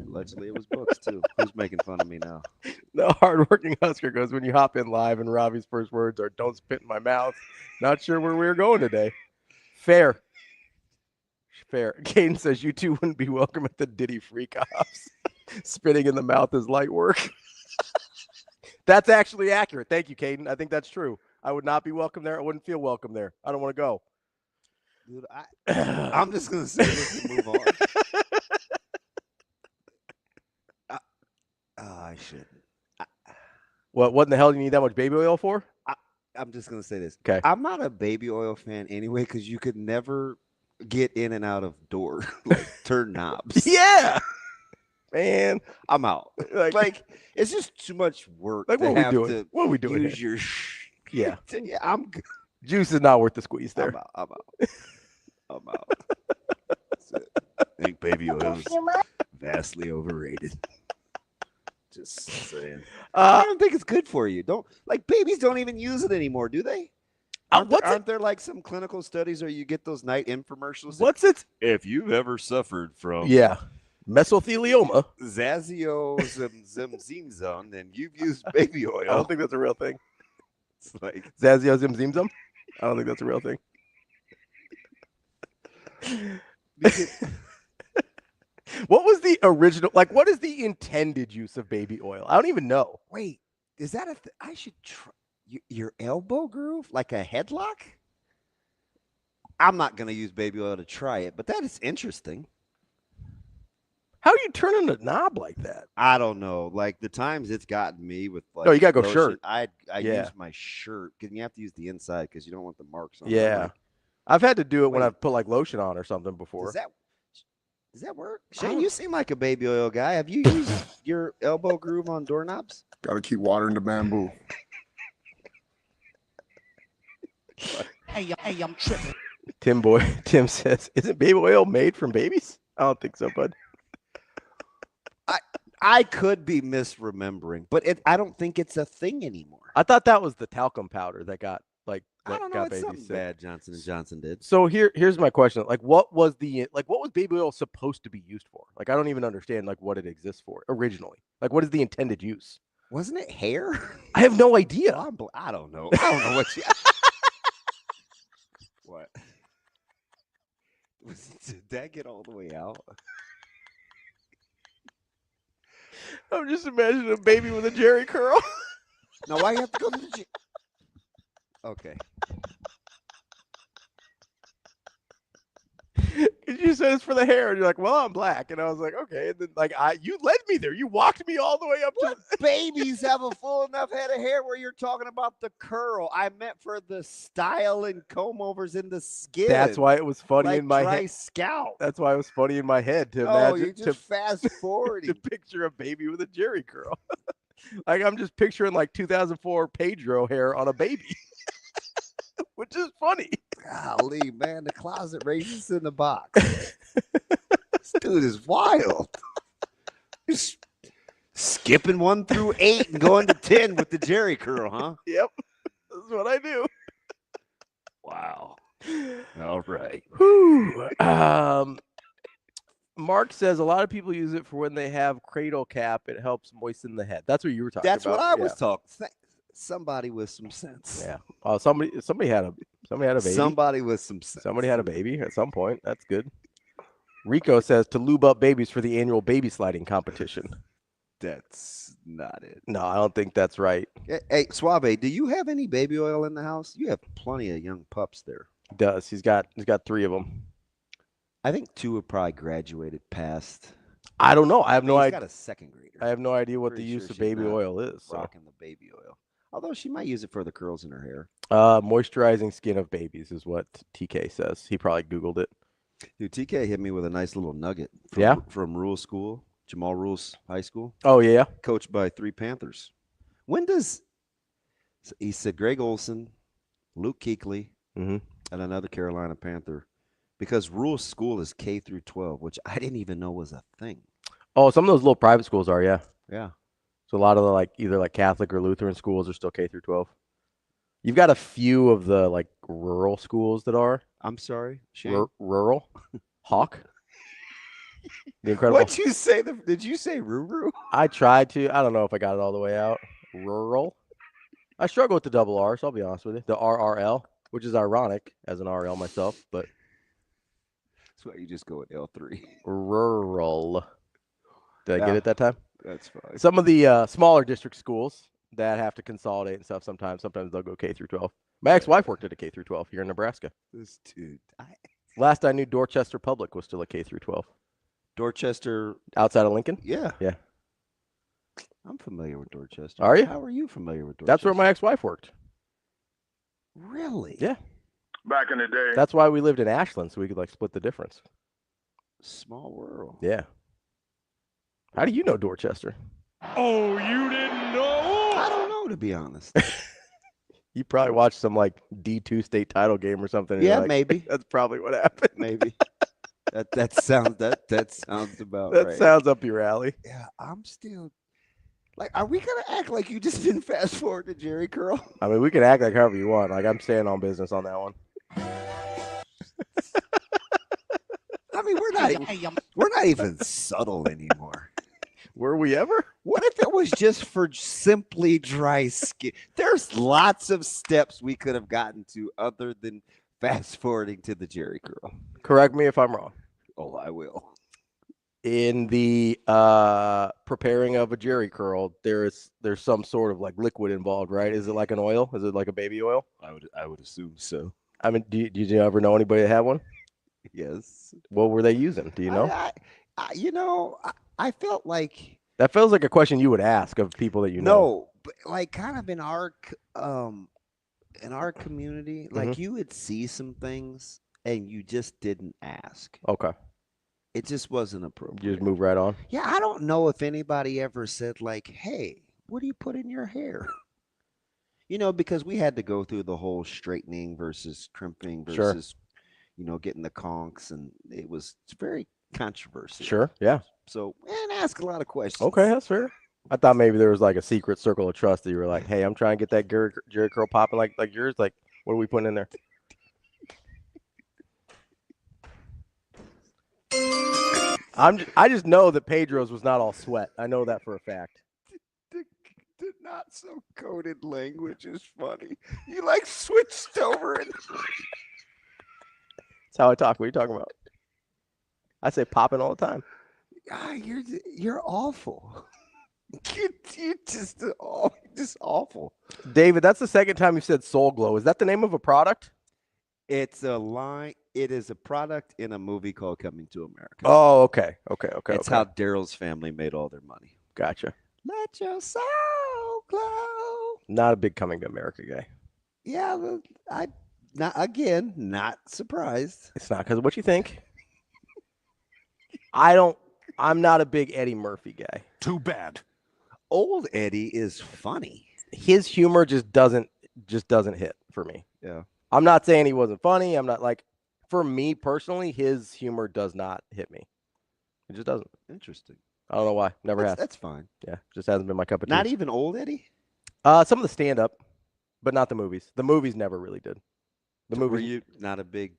Allegedly, it was books too. Who's making fun of me now? The hardworking Husker goes, when you hop in live and Ravi's first words are, "Don't spit in my mouth." Not sure where we're going today. Fair. Caden says, you two wouldn't be welcome at the Diddy Freak Ops. Spitting in the mouth is light work. That's actually accurate. Thank you, Caden. I think that's true. I would not be welcome there. I wouldn't feel welcome there. I don't want to go. Dude, I'm just going to say this and move on. I shouldn't. What in the hell do you need that much baby oil for? I'm just going to say this. Okay. I'm not a baby oil fan anyway because you could never get in and out of door, like turn knobs. Yeah. Man, I'm out. Like it's just too much work. Like, what are we doing? What are we doing Use here? your Yeah. I'm good. Juice is not worth the squeeze there. I'm out. That's it. I think baby oil is vastly overrated. Just saying. I don't think it's good for you. Babies don't even use it anymore, do they? Aren't there like some clinical studies where you get those night infomercials? What's it? If you've ever suffered from mesothelioma, zaziozimzimzon, then you've used baby oil. I don't think that's a real thing. It's like zaziozimzimzum? I don't think that's a real thing. What was the original? Like, what is the intended use of baby oil? I don't even know. Wait, is that I should try your elbow groove like a headlock? I'm not going to use baby oil to try it, but that is interesting. How are you turning the knob like that? I don't know. Like the times it's gotten me with like. No, you gotta go lotion, shirt. I Yeah. use my shirt because you have to use the inside because you don't want the marks on. it. Yeah, Like, I've had to do it when Wait. I've put like lotion on or something before. does that work? Shane, you seem like a baby oil guy. Have you used your elbow groove on doorknobs? Got to keep watering the bamboo. Hey, I'm tripping. Tim says, "Isn't baby oil made from babies?" I don't think so, bud. I could be misremembering, but I don't think it's a thing anymore. I thought that was the talcum powder that got like I don't know. got It's babies something sick. bad Johnson & Johnson did. So here's my question: like, what was baby oil supposed to be used for? Like, I don't even understand like what it exists for originally. Like, what is the intended use? Wasn't it hair? I have no idea. I don't know. I don't know what you. What? Did that get all the way out? I'm just imagining a baby with a Jerry curl. Now, why you have to go to the gym? Okay. You said it's for the hair, and you're like, "Well, I'm black," and I was like, "Okay." And then like you led me there. You walked me all the way up to. Babies have a full enough head of hair where you're talking about the curl. I meant for the style and comb overs in the skin. That's why it was funny like in my dry head. scalp. That's why it was funny in my head to Oh, imagine you just fast forwarding. to picture a baby with a Jerry curl. Like I'm just picturing like 2004 Pedro hair on a baby, which is funny. Golly, man, the closet races in the box. This dude is wild. He's skipping 1 through 8 and going to 10 with the Jerry curl, huh? Yep, that's what I do. Wow. All right. Whew. Mark says a lot of people use it for when they have cradle cap. It helps moisten the head. That's what you were talking That's about. what I was talking. Somebody with some sense. Yeah. Oh, somebody had a baby. Somebody with some sense. Somebody had a baby at some point. That's good. Rico says to lube up babies for the annual baby sliding competition. That's not it. No, I don't think that's right. Hey, Suave, do you have any baby oil in the house? You have plenty of young pups there. He does. He's got 3 of them. I think 2 have probably graduated past. I don't know. I have no He's idea. got a second grader. I have no idea what Pretty the use sure of she's baby not oil is. So. Rocking the baby oil. Although she might use it for the curls in her hair. Moisturizing skin of babies is what TK says. He probably Googled it. Dude, TK hit me with a nice little nugget from Rhule School, Jamal Rule's high school. Oh, yeah. Coached by 3 Panthers. He said Greg Olson, Luke Kuechly, and another Carolina Panther. Because Rhule's school is K through 12, which I didn't even know was a thing. Oh, some of those little private schools are, yeah. Yeah. So a lot of the either Catholic or Lutheran schools are still K through 12. You've got a few of the rural schools that are. I'm sorry, Shane. Rural. Hawk. The incredible. What'd you say? Did you say Ruru? I tried to. I don't know if I got it all the way out. Rural. I struggle with the double R, so I'll be honest with you. The RRL, which is ironic as an RL myself, but. That's why you just go with L3. Rural. Did I get it that time? That's fine. Some of the smaller district schools that have to consolidate and stuff sometimes they'll go K through 12. My ex-wife worked at a K through 12 here in Nebraska. This dude. Last I knew, Dorchester Public was still a K through 12. Dorchester. Outside of Lincoln? Yeah. Yeah. I'm familiar with Dorchester. Are you? How are you familiar with Dorchester? That's where my ex-wife worked. Really? Yeah. Back in the day. That's why we lived in Ashland, so we could split the difference. Small world. Yeah. How do you know Dorchester? Oh, you didn't know? I don't know, to be honest. You probably watched some D2 state title game or something. And Yeah, maybe. That's probably what happened. Maybe. that sounds about that right. sounds up your alley. Yeah, I'm still are we gonna act like you just didn't fast forward to Jerry Curl? I mean, we can act like however you want. I'm staying on business on that one. I mean, we're not even subtle anymore. Were we ever? What if it was just for simply dry skin? There's lots of steps we could have gotten to other than fast forwarding to the Jerry Curl. Correct me if I'm wrong. Oh, I will. in the preparing of a jerry curl, there's some sort of like liquid involved, right? Is it like an oil? Is it like a baby oil? I would assume so. I mean, did you ever know anybody that had one? Yes. What were they using? Do you know? I felt like that feels like a question you would ask of people that you know. No, but like kind of in our community, like you would see some things and you just didn't ask. Okay. It just wasn't appropriate. You just move right on. Yeah, I don't know if anybody ever said like, "Hey, what do you put in your hair?" Because we had to go through the whole straightening versus crimping versus, getting the conks, and it's very controversial. Sure, yeah. So, and ask a lot of questions. Okay, that's fair. I thought maybe there was like a secret circle of trust that you were like, "Hey, I'm trying to get that jerry curl popping like yours. Like, what are we putting in there?" I just know that Pedro's was not all sweat. I know that for a fact. The not so coded language is funny. You like switched over and that's how I talk. What are you talking about? I say popping all the time. You're awful. You're just awful. David, that's the second time you said Soul Glow. Is that the name of a product? It's a line. It is a product in a movie called Coming to America. Oh, okay. It's how Daryl's family made all their money. Gotcha. Let your soul glow. Not a big Coming to America guy. Yeah, not surprised. It's not because of what you think. I'm not a big Eddie Murphy guy. Too bad. Old Eddie is funny. His humor just doesn't hit for me. Yeah. I'm not saying he wasn't funny. I'm not like, for me personally, his humor does not hit me. It just doesn't. Interesting. I don't know why. Never has. That's fine. Yeah, just hasn't been my cup of tea. Not even old Eddie? Some of the stand-up, but not the movies. The movies never really did. The movies. Were you not a big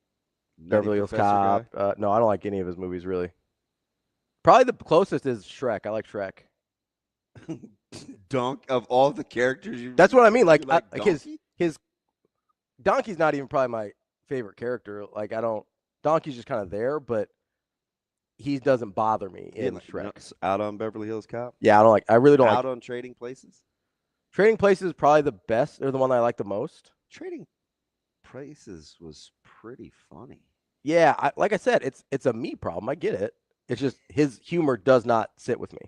Beverly Hills Cop? No, I don't like any of his movies really. Probably the closest is Shrek. I like Shrek. Of all the characters you. That's what I mean. Like Donkey? his Donkey's not even probably my favorite character. Like Donkey's just kind of there, but he doesn't bother me in Shrek. Out on Beverly Hills Cop? Yeah, I really don't Out on Trading Places? Trading Places is probably the best, or the one I like the most. Trading Places was pretty funny. Yeah, like I said, it's a me problem. I get it. It's just his humor does not sit with me.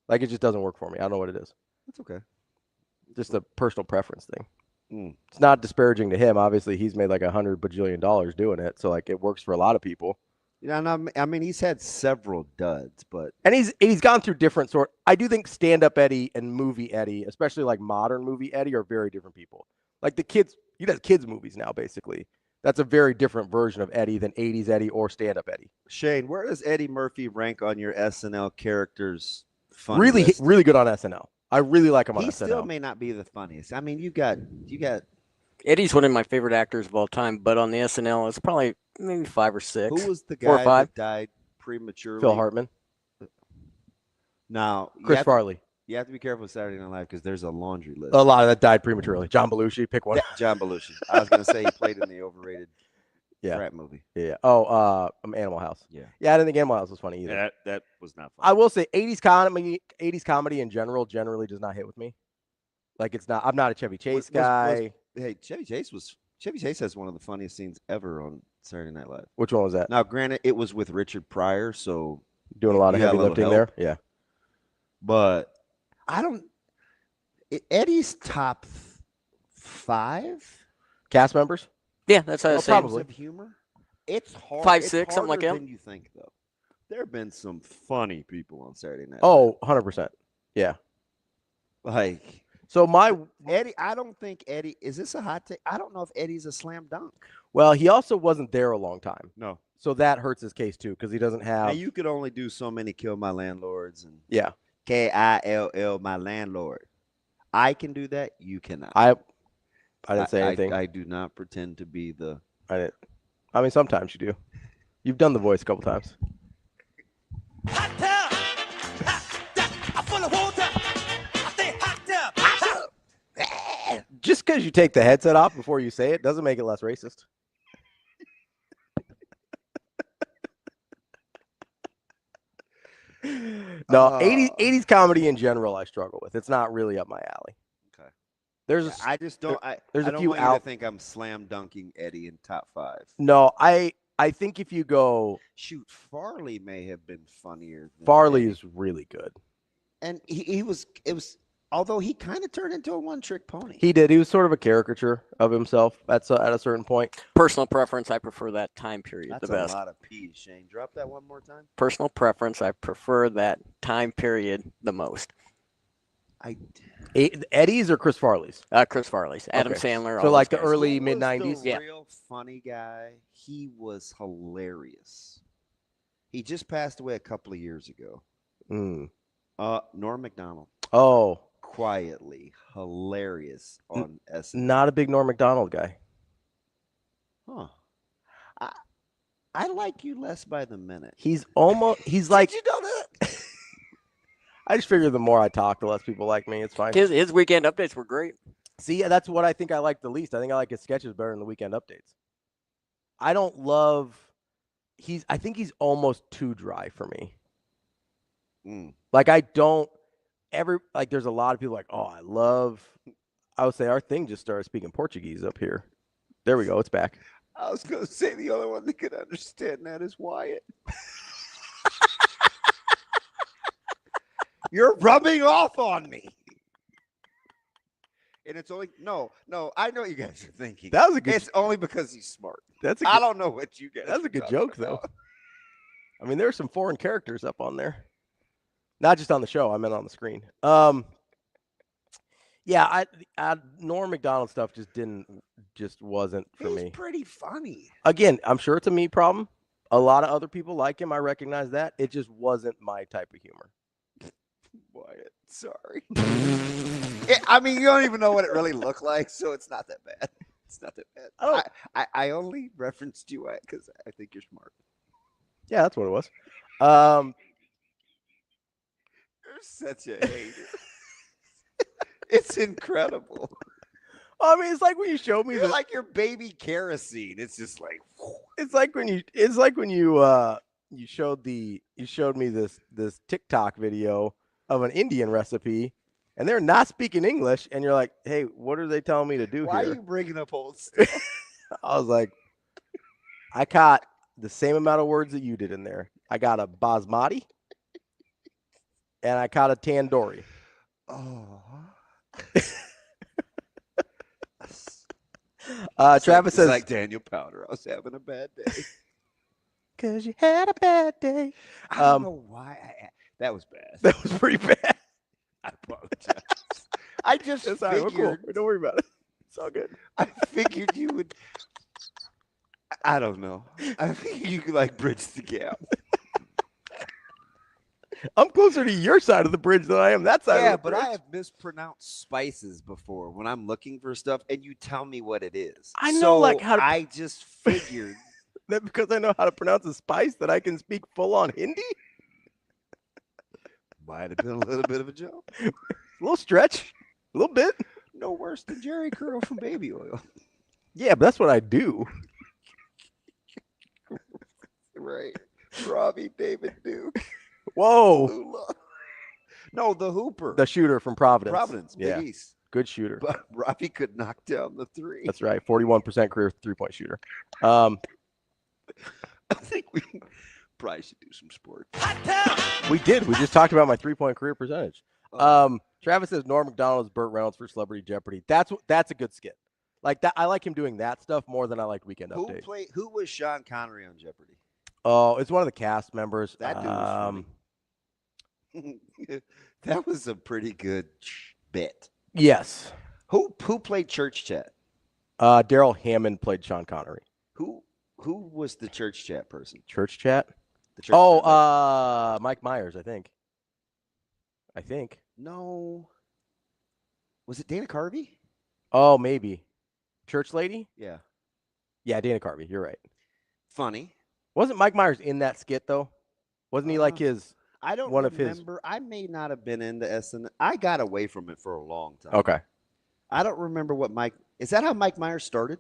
Like, it just doesn't work for me. I don't know what it is. That's okay. Just a personal preference thing. It's not disparaging to him. Obviously, he's made like $100 bajillion doing it, so like it works for a lot of people. Yeah, and I mean he's had several duds, and he's gone through different sort. I do think stand-up Eddie and movie Eddie, especially like modern movie Eddie, are very different people. Like he does kids movies now, basically. That's a very different version of Eddie than 80s Eddie or stand-up Eddie. Shane, where does Eddie Murphy rank on your SNL characters? Really good on SNL. I really like him on SNL. He still may not be the funniest. I mean, you got Eddie's one of my favorite actors of all time, but on the SNL, it's probably maybe 5 or 6. Who was the guy 4 or 5? that died prematurely? Phil Hartman. Now, Chris Farley. You have to be careful with Saturday Night Live because there's a laundry list. A lot of that died prematurely. John Belushi, pick one. John Belushi. I was going to say he played in the overrated frat movie. Yeah. Oh, Animal House. Yeah. Yeah, I didn't think Animal House was funny either. Yeah, that was not funny. I will say 80s comedy in generally does not hit with me. Like, it's not. I'm not a Chevy Chase guy. Hey, Chevy Chase has one of the funniest scenes ever on Saturday Night Live. Which one was that? Now, granted, it was with Richard Pryor, so doing a lot of heavy lifting there. Yeah. But Eddie's top 5 cast members. Yeah, that's how I say. Probably of humor. It's hard. 5, 6, something like that. Than you think, though. There have been some funny people on Saturday Night. Oh, 100%. Yeah. Like. So Eddie, I don't think Eddie, is this a hot take? I don't know if Eddie's a slam dunk. Well, he also wasn't there a long time. No. So that hurts his case too, because he doesn't have. Now, you could only do so many Kill My Landlords and KILL My Landlord. I can do that. You cannot. I didn't say anything. I do not pretend to be the. I mean, sometimes you do. You've done the voice a couple times. Just because you take the headset off before you say it doesn't make it less racist. No, 80s comedy in general I struggle with. It's not really up my alley. Okay. There's I just don't. there's I a don't few want you to think I'm slam dunking Eddie in top 5. No, I think if you go shoot, Farley may have been funnier. Farley Eddie. is really good, and he was. It was. Although he kind of turned into a one-trick pony. He did. He was sort of a caricature of himself at a certain point. Personal preference, I prefer that time period That's the best. a lot of P's, Shane. Drop that one more time. Personal preference, I prefer that time period the most. Eddie's or Chris Farley's? Chris Farley's. Adam Sandler. So like the guys. early mid-90s? The real funny guy. He was hilarious. He just passed away a couple of years ago. Norm Macdonald. Oh. Quietly hilarious on SNL. Not a big Norm Macdonald guy. Huh. I like you less by the minute. He's like. Did you know that? I just figure the more I talk, the less people like me. It's fine. His weekend updates were great. See, that's what I think I like the least. I think I like his sketches better than the weekend updates. I don't love. I think he's almost too dry for me. Like I don't. There's a lot of people like, oh, I would say our thing just started speaking Portuguese up here. There we go. It's back. I was going to say the only one that could understand that is Wyatt. You're rubbing off on me. And it's only, no, I know what you guys are thinking. That was a good. It's only because he's smart. I don't know what you guys. That's a good joke, though. I mean, there are some foreign characters up on there. Not just on the show, I meant on the screen. Yeah, Norm Macdonald stuff just wasn't for me. He's pretty funny. Again, I'm sure it's a me problem. A lot of other people like him. I recognize that. It just wasn't my type of humor. Wyatt, sorry. I mean, you don't even know what it really looked like, so it's not that bad. It's not that bad. Oh. I only referenced you, Wyatt, because I think you're smart. Yeah, that's what it was. You're such a hater. It's incredible. I mean, it's like when you showed me You're like your baby kerosene. It's just like it's like when you showed me this TikTok video of an Indian recipe and they're not speaking English and you're like, "Hey, what are they telling me to do Why here?" are you bringing up old stuff? I was like, I caught the same amount of words that you did in there. I got a basmati and I caught a tandoori. Oh. Travis says, like Daniel Powder. I was having a bad day. Because you had a bad day. I don't know why. That was bad. That was pretty bad. I apologize. I just It's figured. all right, we're cool. Don't worry about it. It's all good. I figured you would. I don't know. I think you could like bridge the gap. I'm closer to your side of the bridge than I am that side. Yeah, of the but bridge. I have mispronounced spices before when I'm looking for stuff, and you tell me what it is. I know, like how to. I just figured that because I know how to pronounce a spice that I can speak full on Hindi. Might have been a little bit of a jump. A little stretch, a little bit. No worse than Jerry Curl from baby oil. Yeah, but that's what I do. Right, Ravi, David Duke. Whoa. Lulla. No, the hooper. The shooter from Providence. Providence, Big yeah. East. Good shooter. But Ravi could knock down the three. That's right. 41% career three-point shooter. I think we probably should do some sports. We did. We just talked about my three-point career percentage. Travis says Norm Macdonald is Burt Reynolds for Celebrity Jeopardy. That's a good skit. Like that, I like him doing that stuff more than I like Weekend Update. Who was Sean Connery on Jeopardy? Oh, it's one of the cast members. That dude was funny. That was a pretty good bit. Yes. Who played Church Chat? Daryl Hammond played Sean Connery. Who was the Church Chat person? Church Chat? Mike Myers, I think. No. Was it Dana Carvey? Oh, maybe. Church lady? Yeah. Yeah, Dana Carvey. You're right. Funny. Wasn't Mike Myers in that skit though? Wasn't he like his? I don't remember. I may not have been into SNL. I got away from it for a long time. Okay. I don't remember what Mike. Is that how Mike Myers started?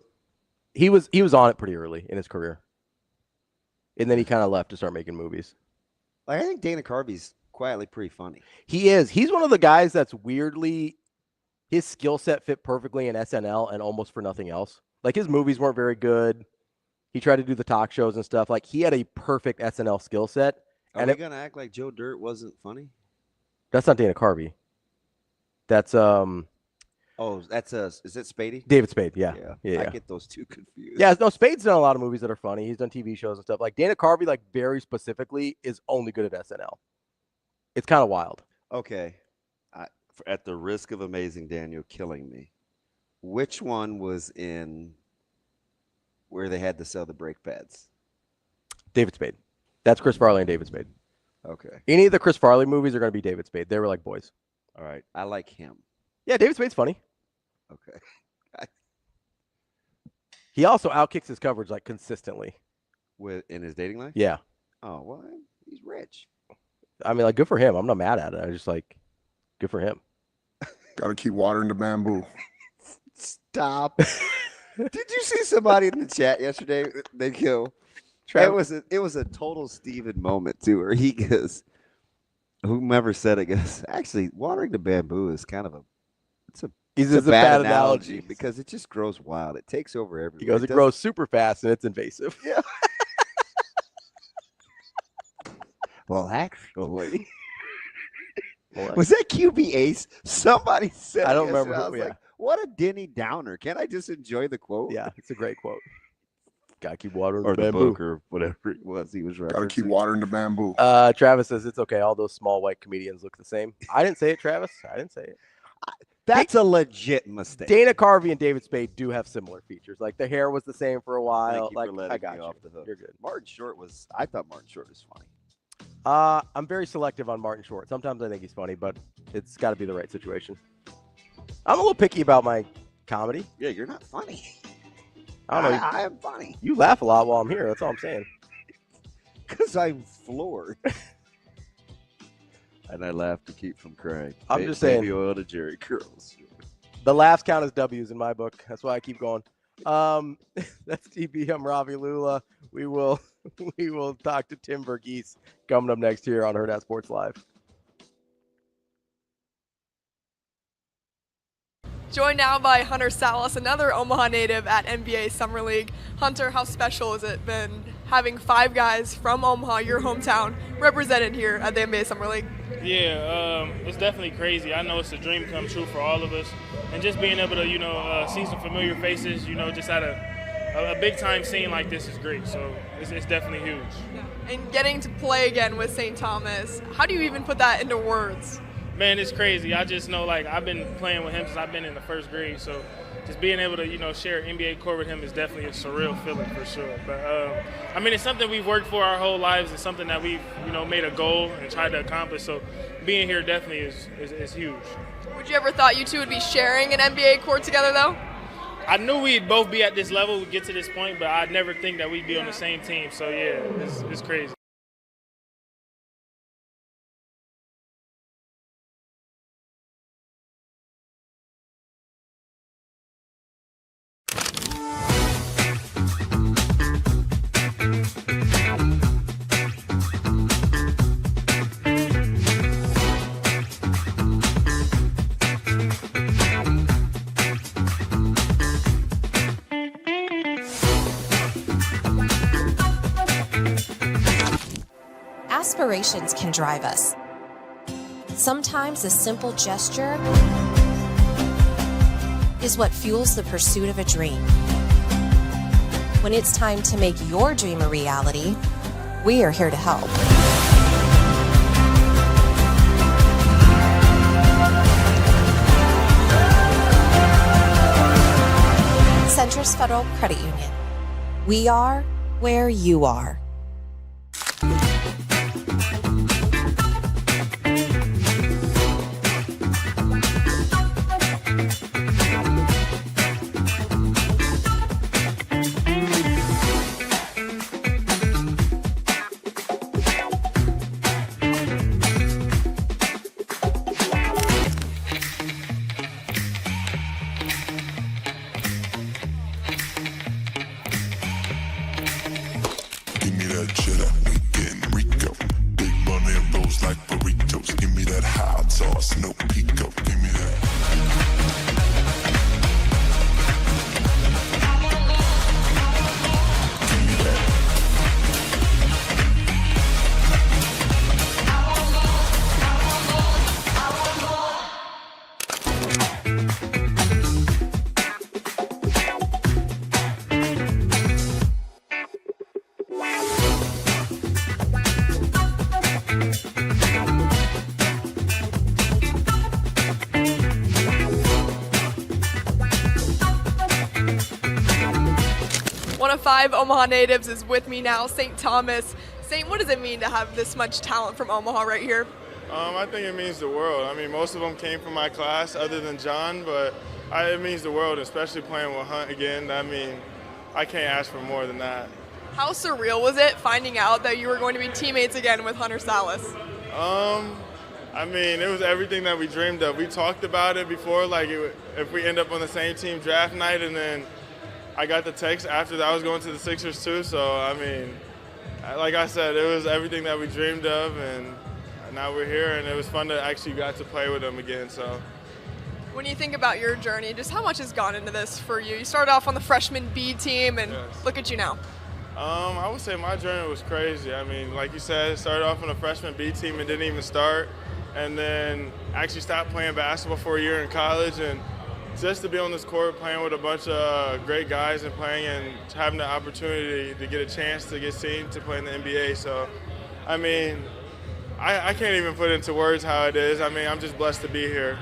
He was on it pretty early in his career, and then he kind of left to start making movies. Like, I think Dana Carvey's quietly pretty funny. He is. He's one of the guys that's weirdly, his skill set fit perfectly in SNL and almost for nothing else. Like, his movies weren't very good. He tried to do the talk shows and stuff. Like, he had a perfect SNL skill set. Are we going to act like Joe Dirt wasn't funny? That's not Dana Carvey. That's Oh, that's is it Spady? David Spade. Yeah. I get those two confused. Yeah, no, Spade's done a lot of movies that are funny. He's done TV shows and stuff. Like Dana Carvey, like very specifically, is only good at SNL. It's kind of wild. Okay. At the risk of Amazing Daniel killing me, which one was in where they had to sell the brake pads? David Spade. That's Chris Farley and David Spade. Okay. Any of the Chris Farley movies are going to be David Spade. They were like boys. All right. I like him. Yeah, David Spade's funny. Okay. He also outkicks his coverage like consistently. In his dating life? Yeah. Oh, well, he's rich. I mean, like, good for him. I'm not mad at it. I just like, good for him. Got to keep watering the bamboo. Stop. Did you see somebody in the chat yesterday? They go. It was a total Steven moment too, where he goes, whomever said it goes, actually, watering the bamboo is kind of it's a bad analogy because it just grows wild. It takes over everything. He goes, it grows super fast and it's invasive. Yeah. Well, actually, was that QB Ace? Somebody said. I don't remember. I was like, what a Denny Downer. Can't I just enjoy the quote? Yeah, it's a great quote. Gotta keep watering or the bamboo. book or whatever it was he was referencing. Got to keep watering the bamboo. Travis says it's okay. All those small white comedians look the same. I didn't say it, Travis. I didn't say it. That's a legit mistake. Dana Carvey and David Spade do have similar features. Like the hair was the same for a while. Thank you like for letting I got me you. off the hook. You're good. I thought Martin Short was funny. I'm very selective on Martin Short. Sometimes I think he's funny, but it's got to be the right situation. I'm a little picky about my comedy. Yeah, you're not funny. I don't know. I am funny. You laugh a lot while I'm here. That's all I'm saying. Because I'm floored. And I laugh to keep from crying. I'm just saying. Baby oil to Jerry curls. The laughs count as W's in my book. That's why I keep going. That's TB. I'm Ravi Lulla. We will talk to Tim Verghese coming up next here on Hurrdat Sports Live. Joined now by Hunter Salas, another Omaha native at NBA Summer League. Hunter, how special has it been having 5 guys from Omaha, your hometown, represented here at the NBA Summer League? Yeah, it's definitely crazy. I know it's a dream come true for all of us. And just being able to, see some familiar faces, just at a big-time scene like this is great. So it's definitely huge. And getting to play again with St. Thomas, how do you even put that into words? Man, it's crazy. I just know, I've been playing with him since I've been in the first grade. So just being able to, share NBA court with him is definitely a surreal feeling for sure. But, it's something we've worked for our whole lives. It's something that we've, made a goal and tried to accomplish. So being here definitely is huge. Would you ever thought you two would be sharing an NBA court together, though? I knew we'd both be at this level, we'd get to this point, but I'd never think that we'd be on the same team. So, yeah, it's crazy. Aspirations can drive us. Sometimes a simple gesture is what fuels the pursuit of a dream. When it's time to make your dream a reality, we are here to help. Centris Federal Credit Union. We are where you are. 5 Omaha natives is with me now, St. Thomas. St., what does it mean to have this much talent from Omaha right here? I think it means the world. I mean, most of them came from my class other than John, but it means the world, especially playing with Hunt again. I mean, I can't ask for more than that. How surreal was it finding out that you were going to be teammates again with Hunter Salas? I mean, it was everything that we dreamed of. We talked about it before, like if we end up on the same team draft night, and then I got the text after that I was going to the Sixers too. So, I mean, like I said, it was everything that we dreamed of, and now we're here, and it was fun to actually got to play with them again. So, when you think about your journey, just how much has gone into this for you? You started off on the freshman B team, and look at you now. I would say my journey was crazy. I mean, like you said, it started off on the freshman B team and didn't even start, and then actually stopped playing basketball for a year in college, and just to be on this court playing with a bunch of great guys and playing and having the opportunity to get a chance to get seen to play in the NBA. So, I mean, I can't even put into words how it is. I mean, I'm just blessed to be here.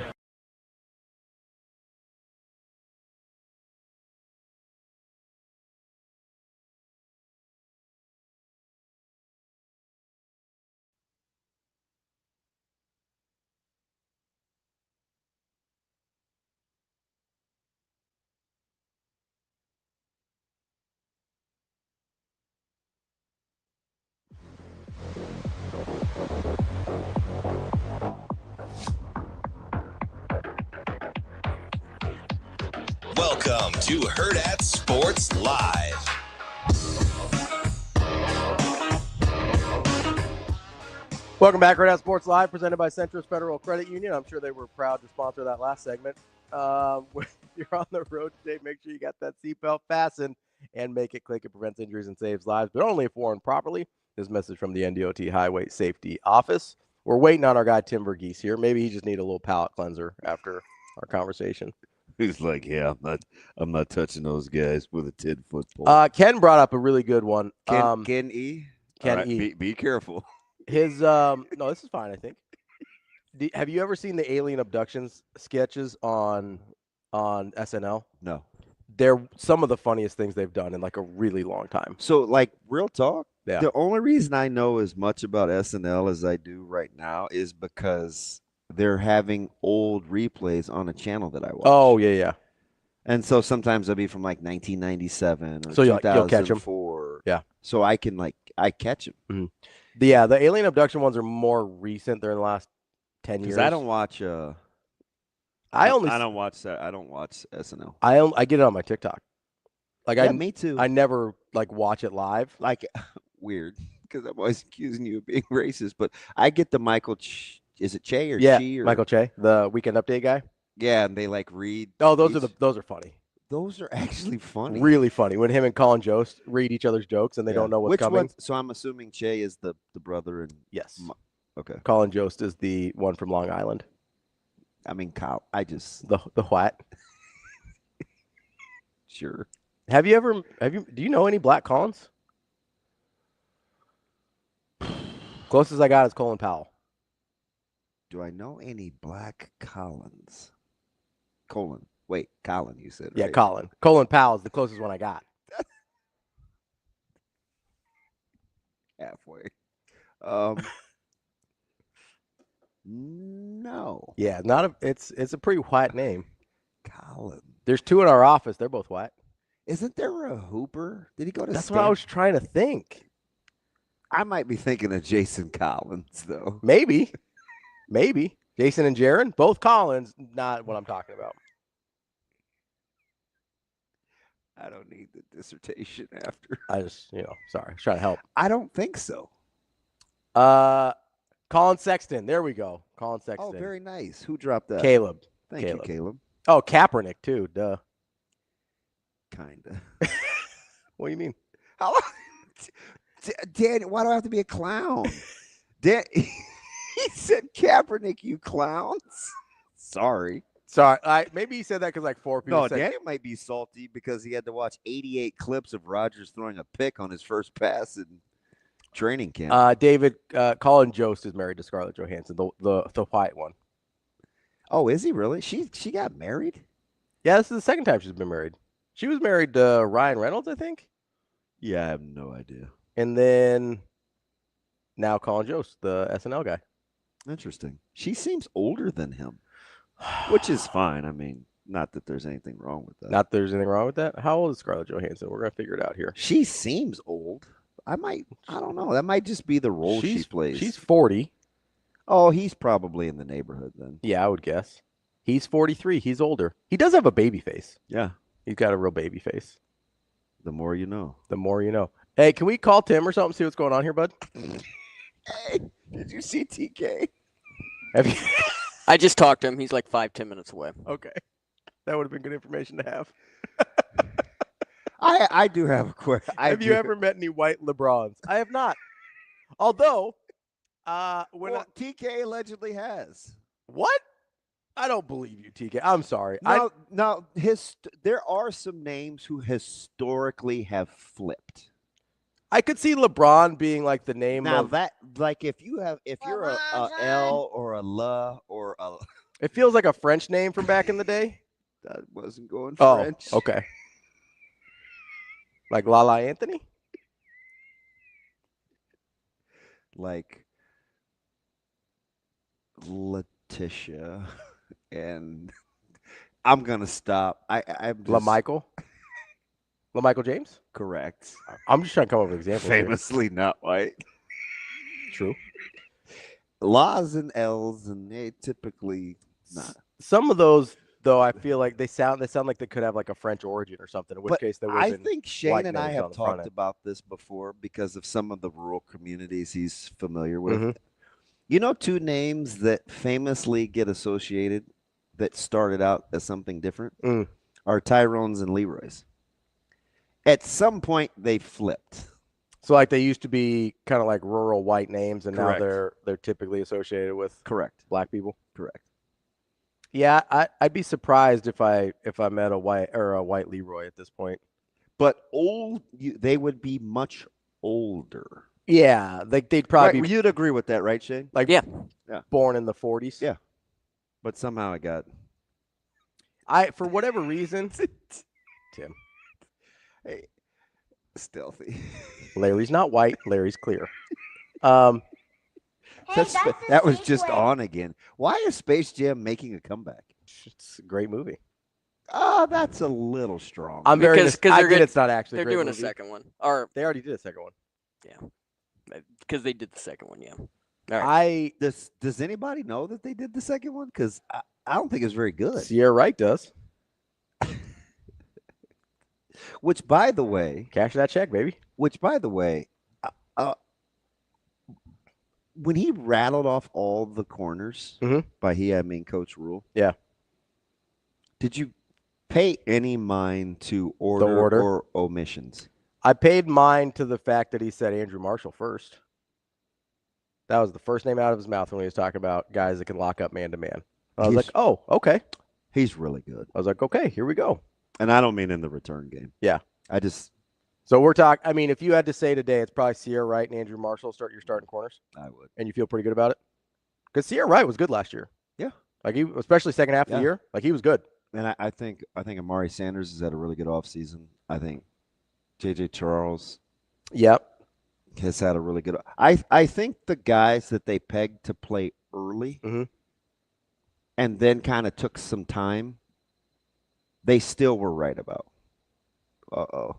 Welcome to Hurrdat Sports Live. Welcome back, Hurrdat Sports Live, presented by Centris Federal Credit Union. I'm sure they were proud to sponsor that last segment. When you're on the road today, make sure you got that seatbelt fastened and make it click. It prevents injuries and saves lives, but only if worn properly. This message from the NDOT Highway Safety Office. We're waiting on our guy Tim Verghese here. Maybe he just need a little palate cleanser after our conversation. He's like, yeah, I'm not touching those guys with a 10-foot pole. Ken brought up a really good one. Ken E. Ken All right, E. Be careful. His no, this is fine, I think. Have you ever seen the alien abductions sketches on SNL? No. They're some of the funniest things they've done in like a really long time. So, like, real talk, yeah. The only reason I know as much about SNL as I do right now is because they're having old replays on a channel that I watch. Oh, yeah. And so sometimes they'll be from like 1997 or so 2004. You'll catch them. Yeah. So I catch them. Mm-hmm. The alien abduction ones are more recent. They're in the last 10 years. Because I don't watch I don't watch that. I don't watch SNL. I get it on my TikTok. Like yeah, me too. I never like watch it live. Like weird because I'm always accusing you of being racist, but I get the Michael is it Che or Chi or Michael Che, the Weekend Update guy. Yeah, and they like read. Oh, those are funny. Those are actually funny. Really funny when him and Colin Jost read each other's jokes and they don't know what's coming. So I'm assuming Che is the brother and yes. Okay. Colin Jost is the one from Long Island. I mean, Kyle. The what? Sure. Do you know any Black Collins? Closest I got is Colin Powell. Do I know any Black Collins? Colin, you said. Yeah, right? Colin. Colin Powell is the closest one I got. Halfway. No. Yeah, it's a pretty white name. Colin. There's 2 in our office. They're both white. Isn't there a Hooper? Did he go to That's what I was trying to think. I might be thinking of Jason Collins, though. Maybe. Jason and Jaron, both Collins, not what I'm talking about. I don't need the dissertation after. I just, sorry, I was trying to help. I don't think so. Colin Sexton. There we go. Colin Sexton. Oh, very nice. Who dropped that? Caleb. Thank you, Caleb. Oh, Kaepernick, too. Duh. Kinda. What do you mean? How? Dan, why do I have to be a clown? Dan, he said Kaepernick, you clowns. Sorry. Maybe he said that because like 4 people No, said. Dan might be salty because he had to watch 88 clips of Rodgers throwing a pick on his first pass in training camp. David, Colin Jost is married to Scarlett Johansson, the white one. Oh, is he really? She got married? Yeah, this is the second time she's been married. She was married to Ryan Reynolds, I think. Yeah, I have no idea. And then now Colin Jost, the SNL guy. Interesting. She seems older than him, which is fine. I mean, not that there's anything wrong with that. Not that there's anything wrong with that. How old is Scarlett Johansson? We're going to figure it out here. She seems old. I don't know. That might just be the role she plays. She's 40. Oh, he's probably in the neighborhood then. Yeah, I would guess. He's 43. He's older. He does have a baby face. Yeah. He's got a real baby face. The more you know. The more you know. Hey, can we call Tim or something, see what's going on here, bud? Hey, did you see TK? Have you? I just talked to him. He's like 5-10 minutes away. Okay. That would have been good information to have. I do have a question. Have you ever met any white LeBrons? I have not. Although, TK allegedly has. What? I don't believe you, TK. I'm sorry. No, there are some names who historically have flipped. I could see LeBron being like the name now of that, like if you're a L or a L or a, it feels like a French name from back in the day. That wasn't going Oh, French. okay. Like Lala Anthony? Like Letitia, and I'm gonna stop. I'm just, LaMichael James? Correct. I'm just trying to come up with examples. Famously not white. True. La's and L's, and they typically not. Some of those, though, I feel like they sound like they could have like a French origin or something. In which case, they would. I think Shane and I have talked about this before because of some of the rural communities he's familiar with. Mm-hmm. You know, two names that famously get associated that started out as something different are Tyrone's and Leroy's. At some point, they flipped. So, like, they used to be kind of like rural white names, and Correct. now they're typically associated with black people. Correct. Yeah, I'd be surprised if I met a white Leroy at this point. But they would be much older. Yeah, like they'd probably. Right, you'd agree with that, right, Shane? Like, yeah, born in the 40s. Yeah, but somehow for whatever reason, Tim. Hey, stealthy. Larry's not white. Larry's clear. That was just on again. Why is Space Jam making a comeback? It's a great movie. Oh, that's a little strong. I think it's not actually. They're doing a second one, or they already did a second one. Yeah, because they did the second one. Yeah. All right. Does anybody know that they did the second one? Because I don't think it's very good. Sierra Wright does. Which, by the way, cash that check, baby. Which, by the way, when he rattled off all the corners, by he I mean Coach Rhule. Yeah. Did you pay any mind to order or omissions? I paid mind to the fact that he said Andrew Marshall first. That was the first name out of his mouth when he was talking about guys that can lock up man to man. I was like, oh, okay. He's really good. I was like, okay, here we go. And I don't mean in the return game. Yeah. So we're talking, I mean, if you had to say today, it's probably Sierra Wright and Andrew Marshall start your starting corners. I would. And you feel pretty good about it? Because Sierra Wright was good last year. Yeah. Like especially second half of the year, like he was good. And I think Amari Sanders has had a really good offseason. I think J.J. Charles has had a really good – I think the guys that they pegged to play early and then kind of took some time, they still were right about. Uh-oh.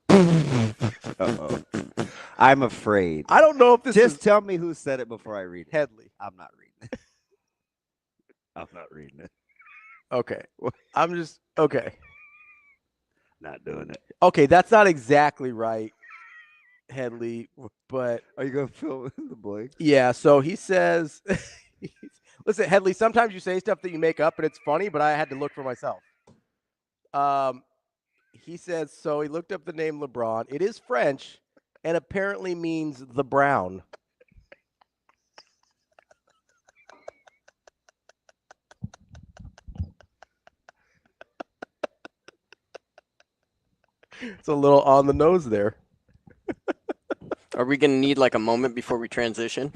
Uh-oh. I'm afraid. I don't know if this Just tell me who said it before I read it. Headley. I'm not reading it. I'm not reading it. Okay. Okay. Not doing it. Okay, that's not exactly right, Headley, but are you going to fill in the blank? Yeah, so he says, listen, Headley, sometimes you say stuff that you make up and it's funny, but I had to look for myself. He says, so he looked up the name LeBron. It is French and apparently means the brown. It's a little on the nose there. Are we going to need like a moment before we transition?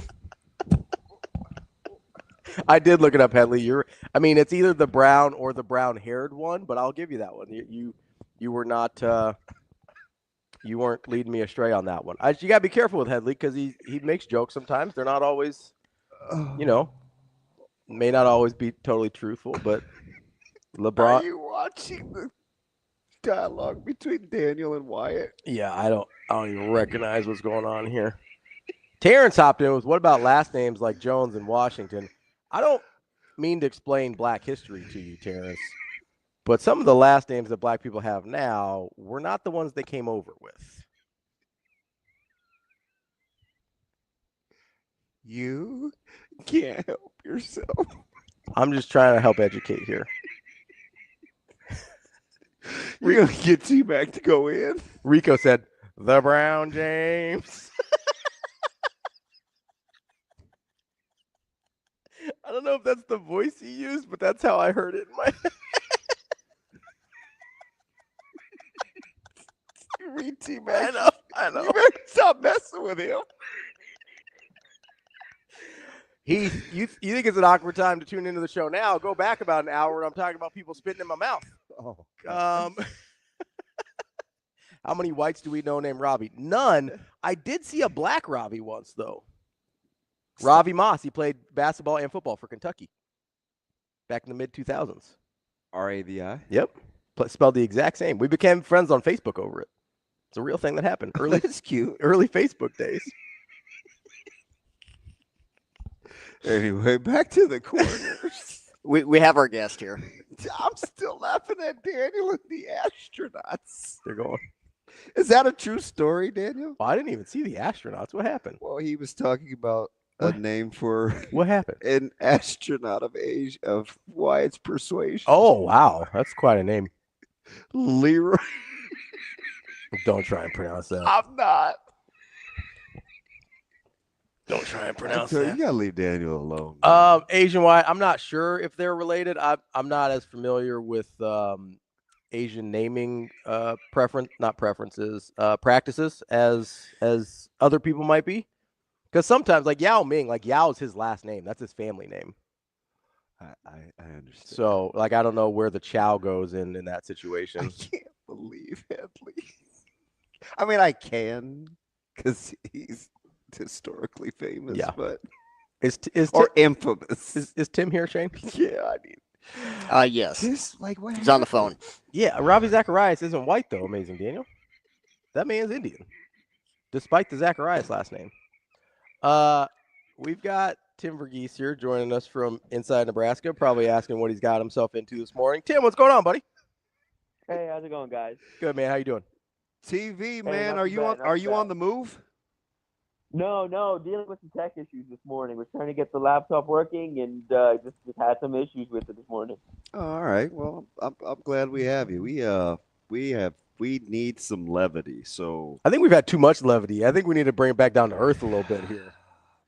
I did look it up, Headley. It's either the brown or the brown-haired one, but I'll give you that one. You were not. You weren't leading me astray on that one. You got to be careful with Headley because he makes jokes sometimes. They're not always, may not always be totally truthful, but LeBron. Are you watching the dialogue between Daniel and Wyatt? Yeah, I don't even recognize what's going on here. Terrence hopped in with, what about last names like Jones and Washington? I don't mean to explain black history to you, Terrence, but some of the last names that black people have now were not the ones they came over with. You can't help yourself. I'm just trying to help educate here. We're going to get T-Mac to go in. Rico said, the Brown James. I don't know if that's the voice he used, but that's how I heard it in my head. Read T-Mac. I know. You better stop messing with him. You think it's an awkward time to tune into the show now? Go back about an hour and I'm talking about people spitting in my mouth. Oh, how many whites do we know named Ravi? None. I did see a black Ravi once, though. Ravi Moss. He played basketball and football for Kentucky back in the mid-2000s. R-A-V-I? Yep. Spelled the exact same. We became friends on Facebook over it. It's a real thing that happened. That's cute. Early Facebook days. Anyway, back to the corners. We have our guest here. I'm still laughing at Daniel and the astronauts. They're going. Is that a true story, Daniel? Well, I didn't even see the astronauts. What happened? Well, he was talking about a name for what happened? An astronaut of Wyatt's persuasion. Oh, wow. That's quite a name. Leroy. Don't try and pronounce that. I'm not. Don't try and pronounce that. You gotta leave Daniel alone. Asian Wyatt. I'm not sure if they're related. I'm not as familiar with Asian naming practices as other people might be. Because sometimes, like Yao Ming, like Yao is his last name. That's his family name. I understand. So, like, I don't know where the Chow goes in that situation. I can't believe Headley. I mean, I can because he's historically famous, yeah. But or infamous. Is Tim here, Shane? Yeah, I mean, yes. What he's on the phone. Yeah, Ravi Zacharias isn't white though. Amazing, Daniel. That man's Indian, despite the Zacharias last name. We've got Tim Verghese here joining us from inside Nebraska, probably asking what he's got himself into this morning. Tim, what's going on, buddy? Hey, how's it going, guys? Good, man. How you doing? TV, man. Are you on the move? No, dealing with some tech issues this morning. We're trying to get the laptop working, and just had some issues with it this morning. Oh, all right. Well, I'm glad we have you. We need some levity. So I think we've had too much levity. I think we need to bring it back down to earth a little bit here.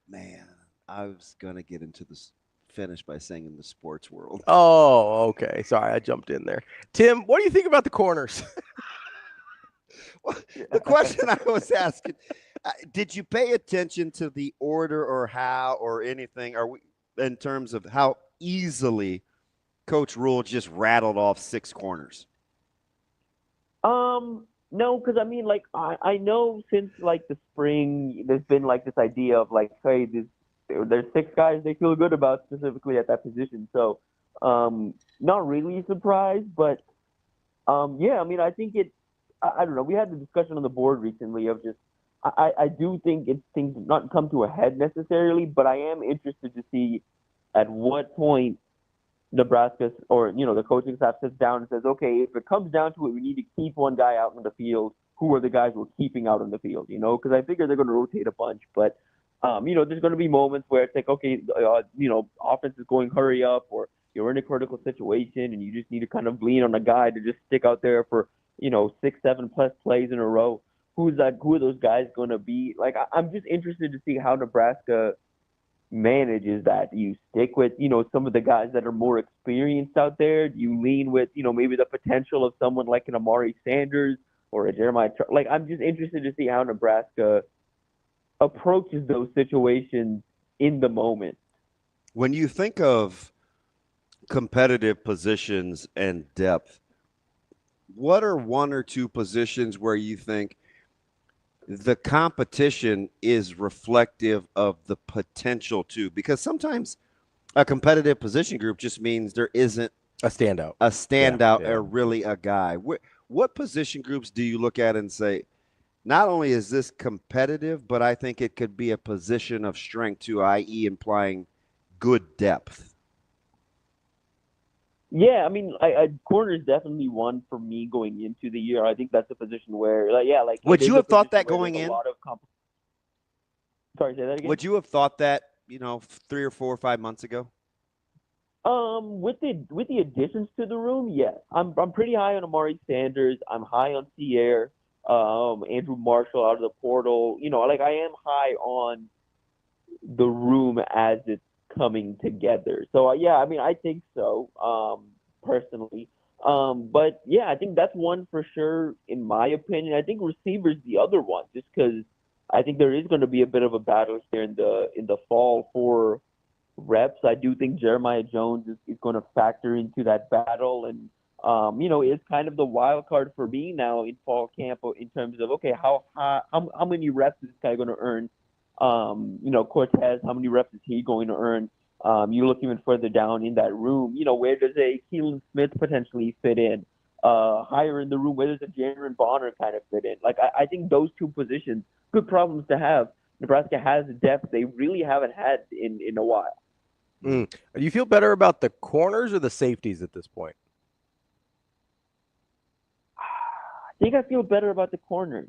Man, I was gonna get into this finish by saying in the sports world. Oh, okay. Sorry, I jumped in there. Tim, what do you think about the corners? Well, the question I was asking, did you pay attention to the order or how or anything? Are we in terms of how easily Coach Rhule just rattled off 6 corners? No, because I mean, like, I know since like the spring, there's been like this idea of like, hey, there's 6 guys they feel good about specifically at that position. So, not really surprised, but yeah, I mean, I think I don't know. We had the discussion on the board recently of just, I do think things not come to a head necessarily, but I am interested to see at what point Nebraska or, the coaching staff sits down and says, okay, if it comes down to it, we need to keep one guy out in the field. Who are the guys we're keeping out in the field, Because I figure they're going to rotate a bunch. But, there's going to be moments where it's like, okay, offense is going hurry up, or you're in a critical situation and you just need to kind of lean on a guy to just stick out there for, 6, 7 plus plays in a row. Who are those guys going to be? Like, I'm just interested to see how Nebraska manages that. Do you stick with, some of the guys that are more experienced out there? Do you lean with, maybe the potential of someone like an Amari Sanders or a Jeremiah? Like, I'm just interested to see how Nebraska approaches those situations in the moment. When you think of competitive positions and depth, what are 1 or 2 positions where you think the competition is reflective of the potential too, because sometimes a competitive position group just means there isn't a standout, or really a guy. What position groups do you look at and say, not only is this competitive, but I think it could be a position of strength too, i.e. implying good depth? Yeah, I mean, corner is definitely one for me going into the year. I think that's a position where, would you have thought that going in? Sorry, say that again. Would you have thought that 3 or 4 or 5 months ago? With the additions to the room, yes. I'm pretty high on Amari Sanders. I'm high on Sierre, Andrew Marshall out of the portal. I am high on the room as it's coming together. So yeah, I mean, I think so, personally. But yeah, I think that's one for sure, in my opinion. I think receiver's the other one, just because I think there is going to be a bit of a battle here in the fall for reps. I do think Jeremiah Jones is going to factor into that battle, and it's kind of the wild card for me now in fall camp in terms of, okay, how many reps is this guy going to earn? Cortez, how many reps is he going to earn? You look even further down in that room, where does a Keelan Smith potentially fit in? Higher in the room, where does a Jaren Bonner kind of fit in? I think those two positions, good problems to have. Nebraska has depth they really haven't had in a while. Do you feel better about the corners or the safeties at this point? I think I feel better about the corners.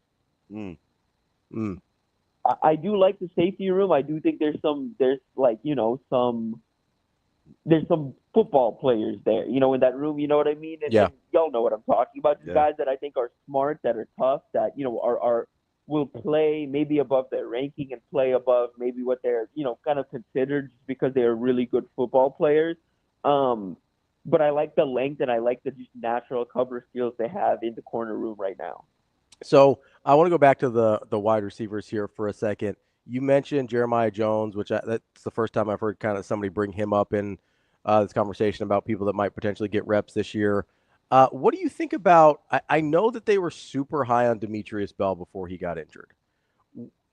I do like the safety room. I do think there's some football players there, in that room, you know what I mean? And y'all know what I'm talking about. Just guys that I think are smart, that are tough, that, will play maybe above their ranking and play above maybe what they're, kind of considered, just because they're really good football players. But I like the length, and I like the just natural cover skills they have in the corner room right now. So I want to go back to the wide receivers here for a second. You mentioned Jeremiah Jones, which that's the first time I've heard kind of somebody bring him up in this conversation about people that might potentially get reps this year. What do you think about – I know that they were super high on Demetrius Bell before he got injured.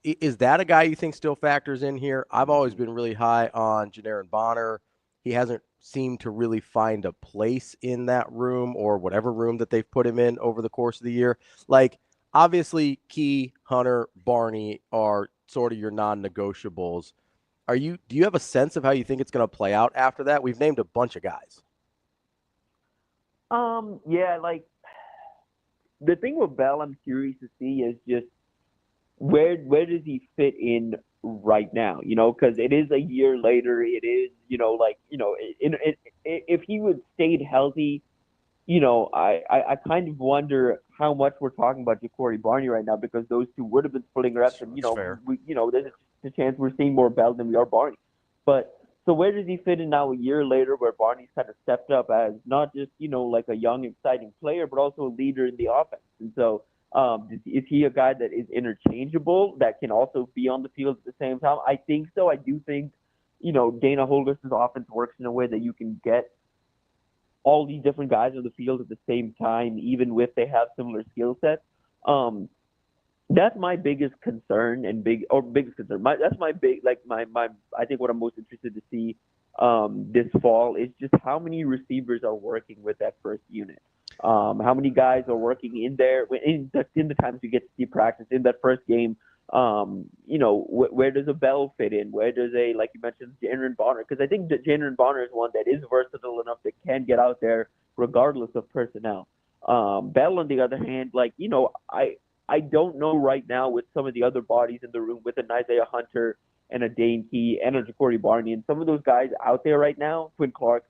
Is that a guy you think still factors in here? I've always been really high on Jaren Bonner. He hasn't seemed to really find a place in that room, or whatever room that they've put him in over the course of the year. Obviously, Key, Hunter, Barney are sort of your non-negotiables. Do you have a sense of how you think it's going to play out after that? We've named a bunch of guys. Yeah, the thing with Bell, I'm curious to see is just where does he fit in right now? Because it is a year later. It is, if he would stayed healthy, I kind of wonder how much we're talking about Ja'Cory Barney right now, because those two would have been splitting reps, and there's a chance we're seeing more Bell than we are Barney. But so where does he fit in now a year later, where Barney's kind of stepped up as not just a young exciting player, but also a leader in the offense? And so is he a guy that is interchangeable, that can also be on the field at the same time? I think so. I do think Dana Holgorsen's offense works in a way that you can get all these different guys on the field at the same time, even if they have similar skill sets. That's my biggest concern biggest concern. That's my big, I think what I'm most interested to see this fall is just how many receivers are working with that first unit. How many guys are working in there in the times you get to see practice in that first game? Where does a Bell fit in? Where does like you mentioned, Jaren Bonner? Because I think that Jaren Bonner is one that is versatile enough that can get out there regardless of personnel. Bell, on the other hand, I don't know right now with some of the other bodies in the room, with an Isaiah Hunter and a Dane Key and a Ja'Cory Barney and some of those guys out there right now, Quinn Clark,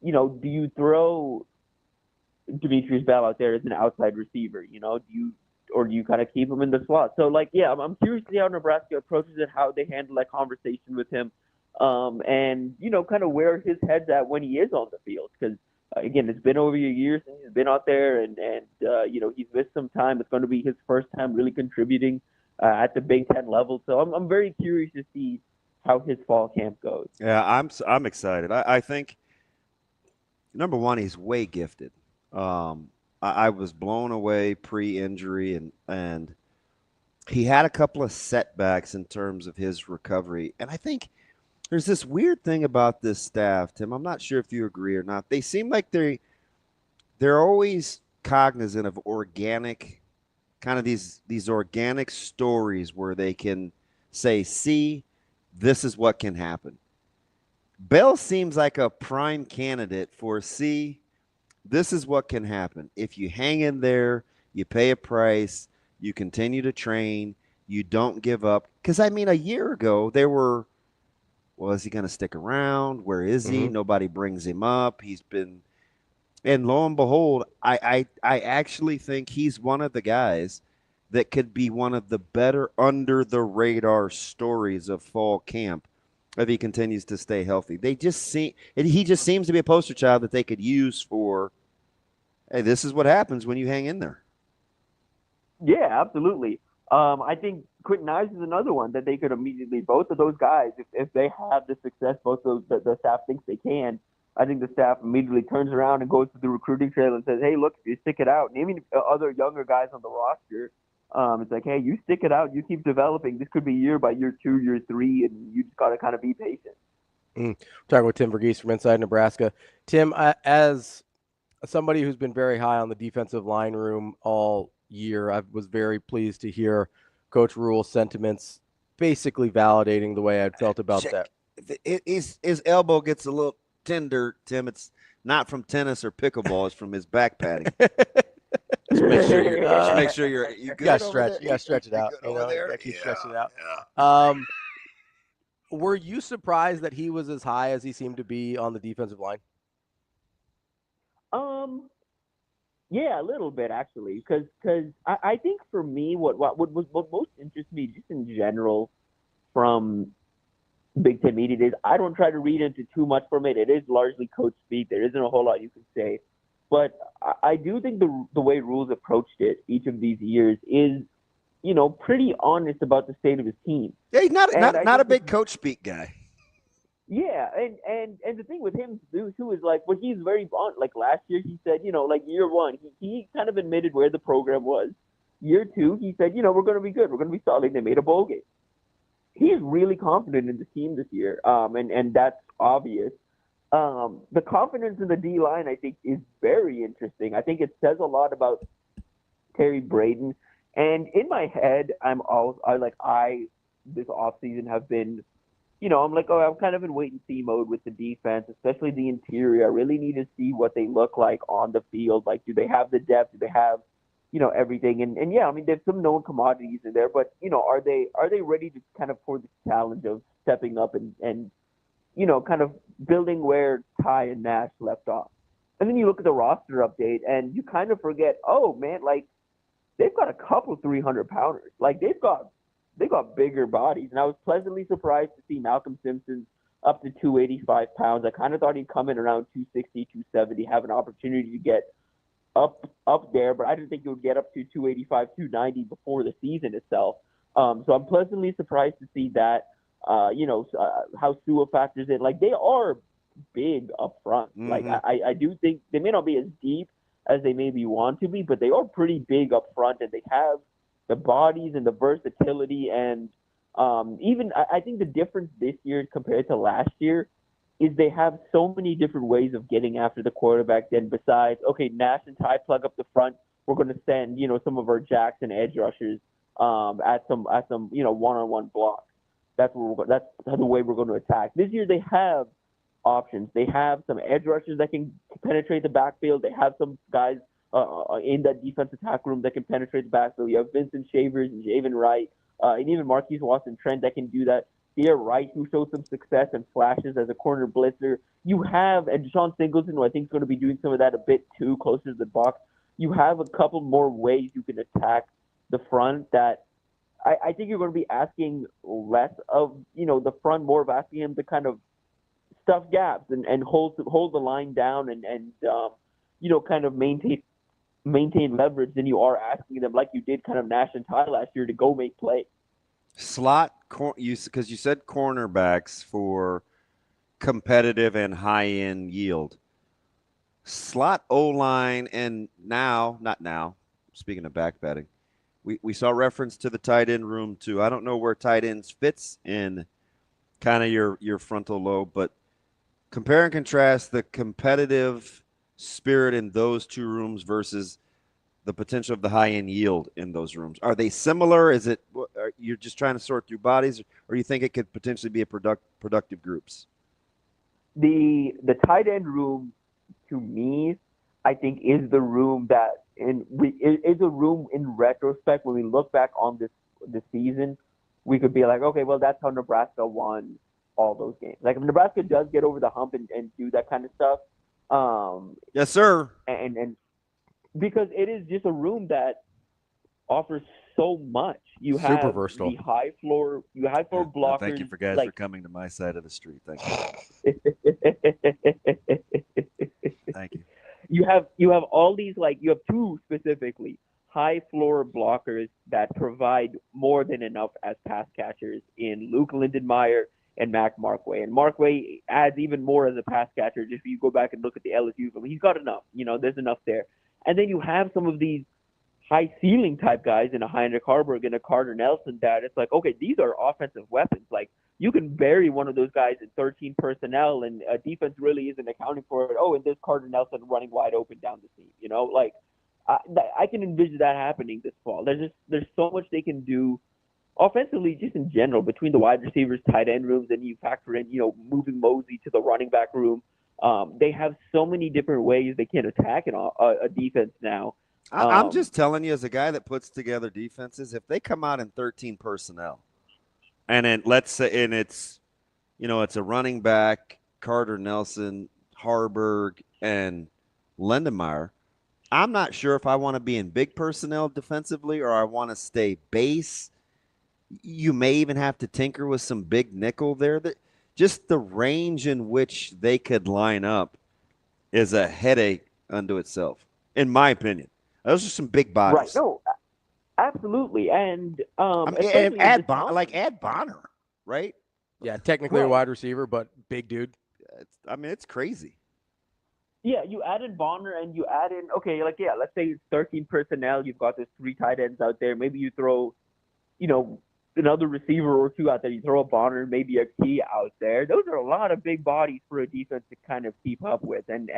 do you throw Demetrius Bell out there as an outside receiver? Do you kind of keep him in the slot? So, I'm curious to see how Nebraska approaches it, how they handle that conversation with him, and, kind of where his head's at when he is on the field. Because, again, it's been over a year since he's been out there, and he's missed some time. It's going to be his first time really contributing at the Big Ten level. So I'm very curious to see how his fall camp goes. Yeah, I'm excited. I think, number one, he's way gifted. I was blown away pre-injury, and he had a couple of setbacks in terms of his recovery. And I think there's this weird thing about this staff, Tim. I'm not sure if you agree or not. They seem like they're always cognizant of organic, kind of these organic stories where they can say, see, this is what can happen. Bell seems like a prime candidate for, see, this is what can happen. If you hang in there, you pay a price, you continue to train, you don't give up. Because, I mean, a year ago, there were, well, is he going to stick around? Where is he? Nobody brings him up. He's been, and lo and behold, I actually think he's one of the guys that could be one of the better under-the-radar stories of fall camp if he continues to stay healthy. He just seems to be a poster child that they could use for, hey, this is what happens when you hang in there. Yeah, absolutely. I think Quentin Ives is another one that they could immediately, both of those guys, if they have the success both of those, the staff thinks they can, I think the staff immediately turns around and goes to the recruiting trail and says, hey, look, if you stick it out, and even other younger guys on the roster, it's like, hey, you stick it out, you keep developing. This could be year by year 2, year 3, and you just got to kind of be patient. We're talking with Tim Verghese from Inside Nebraska. Tim, as somebody who's been very high on the defensive line room all year, I was very pleased to hear Coach Rhule's sentiments basically validating the way I'd felt about that. His elbow gets a little tender, Tim. It's not from tennis or pickleball. It's from his back padding. Just make sure you're good. You gotta stretch it out. You gotta keep stretching it out. Were you surprised that he was as high as he seemed to be on the defensive line? Yeah, a little bit actually, because I think for me, what most interests me just in general from Big Ten media is I don't try to read into too much from it. It is largely coach speak. There isn't a whole lot you can say. But I do think the way Rhule's approached it each of these years is, pretty honest about the state of his team. Yeah, he's not a big coach speak guy. Yeah, and the thing with him too is like what he's very on. Like last year, he said, like year 1, he kind of admitted where the program was. Year 2, he said, we're going to be good. We're going to be solid. They made a bowl game. He's really confident in the team this year, and that's obvious. The confidence in the D line, I think, is very interesting. I think it says a lot about Terry Braden. And in my head, this offseason have been, I'm like, I'm kind of in wait and see mode with the defense, especially the interior. I really need to see what they look like on the field. Like, do they have the depth? Do they have, everything? And yeah, I mean, there's some known commodities in there, but, are they ready to kind of for the challenge of stepping up and kind of building where Ty and Nash left off? And then you look at the roster update and you kind of forget, oh man, like they've got a couple 300-pounders. Like they've got bigger bodies. And I was pleasantly surprised to see Malcolm Simpson up to 285 pounds. I kind of thought he'd come in around 260, 270, have an opportunity to get up there, but I didn't think he would get up to 285, 290 before the season itself. So I'm pleasantly surprised to see that. How Sua factors in. Like, they are big up front. Mm-hmm. Like, I do think they may not be as deep as they maybe want to be, but they are pretty big up front, and they have the bodies and the versatility. And even I think the difference this year compared to last year is they have so many different ways of getting after the quarterback. Then besides, okay, Nash and Ty plug up the front, we're going to send, some of our jacks and edge rushers at some one-on-one blocks. That's the way we're going to attack. This year they have options. They have some edge rushers that can penetrate the backfield. They have some guys in that defense attack room that can penetrate the backfield. You have Vincent Shavers and Javen Wright, and even Marquise Watson-Trent that can do that. Pierre Wright, who showed some success and flashes as a corner blitzer. You have, and Deshaun Singleton, who I think is going to be doing some of that a bit too, closer to the box. You have a couple more ways you can attack the front that I think you're going to be asking less of, the front, more of asking him to kind of stuff gaps and hold the line down and kind of maintain leverage than you are asking them, like you did kind of Nash and Ty last year, to go make plays. Slot, because you said cornerbacks for competitive and high-end yield. Slot O-line, and not now, speaking of back betting, we saw reference to the tight end room too. I don't know where tight ends fits in kind of your frontal lobe, but compare and contrast the competitive spirit in those two rooms versus the potential of the high-end yield in those rooms. Are they similar? Is it you're just trying to sort through bodies, or you think it could potentially be a productive groups? The tight end room, to me, I think is the room that is a room in retrospect when we look back on this season, we could be like, okay, well, that's how Nebraska won all those games. Like if Nebraska does get over the hump and do that kind of stuff. Yes, sir. And because it is just a room that offers so much. You Super have versatile. the high floor blockers. Thank you for guys for coming to my side of the street. Thank you. Thank you. You have all these, like, you have two specifically high floor blockers that provide more than enough as pass catchers in Luke Lindenmeyer and Mac Markway. And Markway adds even more as a pass catcher. Just if you go back and look at the LSU film, he's got enough. There's enough there. And then you have some of these high ceiling type guys in a Heinrich Harburg and a Carter Nelson that it's like, okay, these are offensive weapons. Like, you can bury one of those guys in 13 personnel and defense really isn't accounting for it. Oh, and there's Carter Nelson running wide open down the seam. Like I can envision that happening this fall. There's so much they can do offensively, just in general, between the wide receivers, tight end rooms, and you factor in, moving Mosey to the running back room. They have so many different ways they can attack a defense now. I'm just telling you, as a guy that puts together defenses, if they come out in 13 personnel, and then let's say, and it's a running back, Carter Nelson, Harburg, and Lindenmeyer, I'm not sure if I want to be in big personnel defensively or I want to stay base. You may even have to tinker with some big nickel there. Just the range in which they could line up is a headache unto itself, in my opinion. Those are some big bodies. Right. No, absolutely. And add Bonner, right? Yeah, technically a wide receiver, but big dude. It's crazy. Yeah, you add in Bonner and you add in, let's say it's 13 personnel. You've got those 3 tight ends out there. Maybe you throw, another receiver or 2 out there. You throw a Bonner, maybe a Key out there. Those are a lot of big bodies for a defense to kind of keep up with. And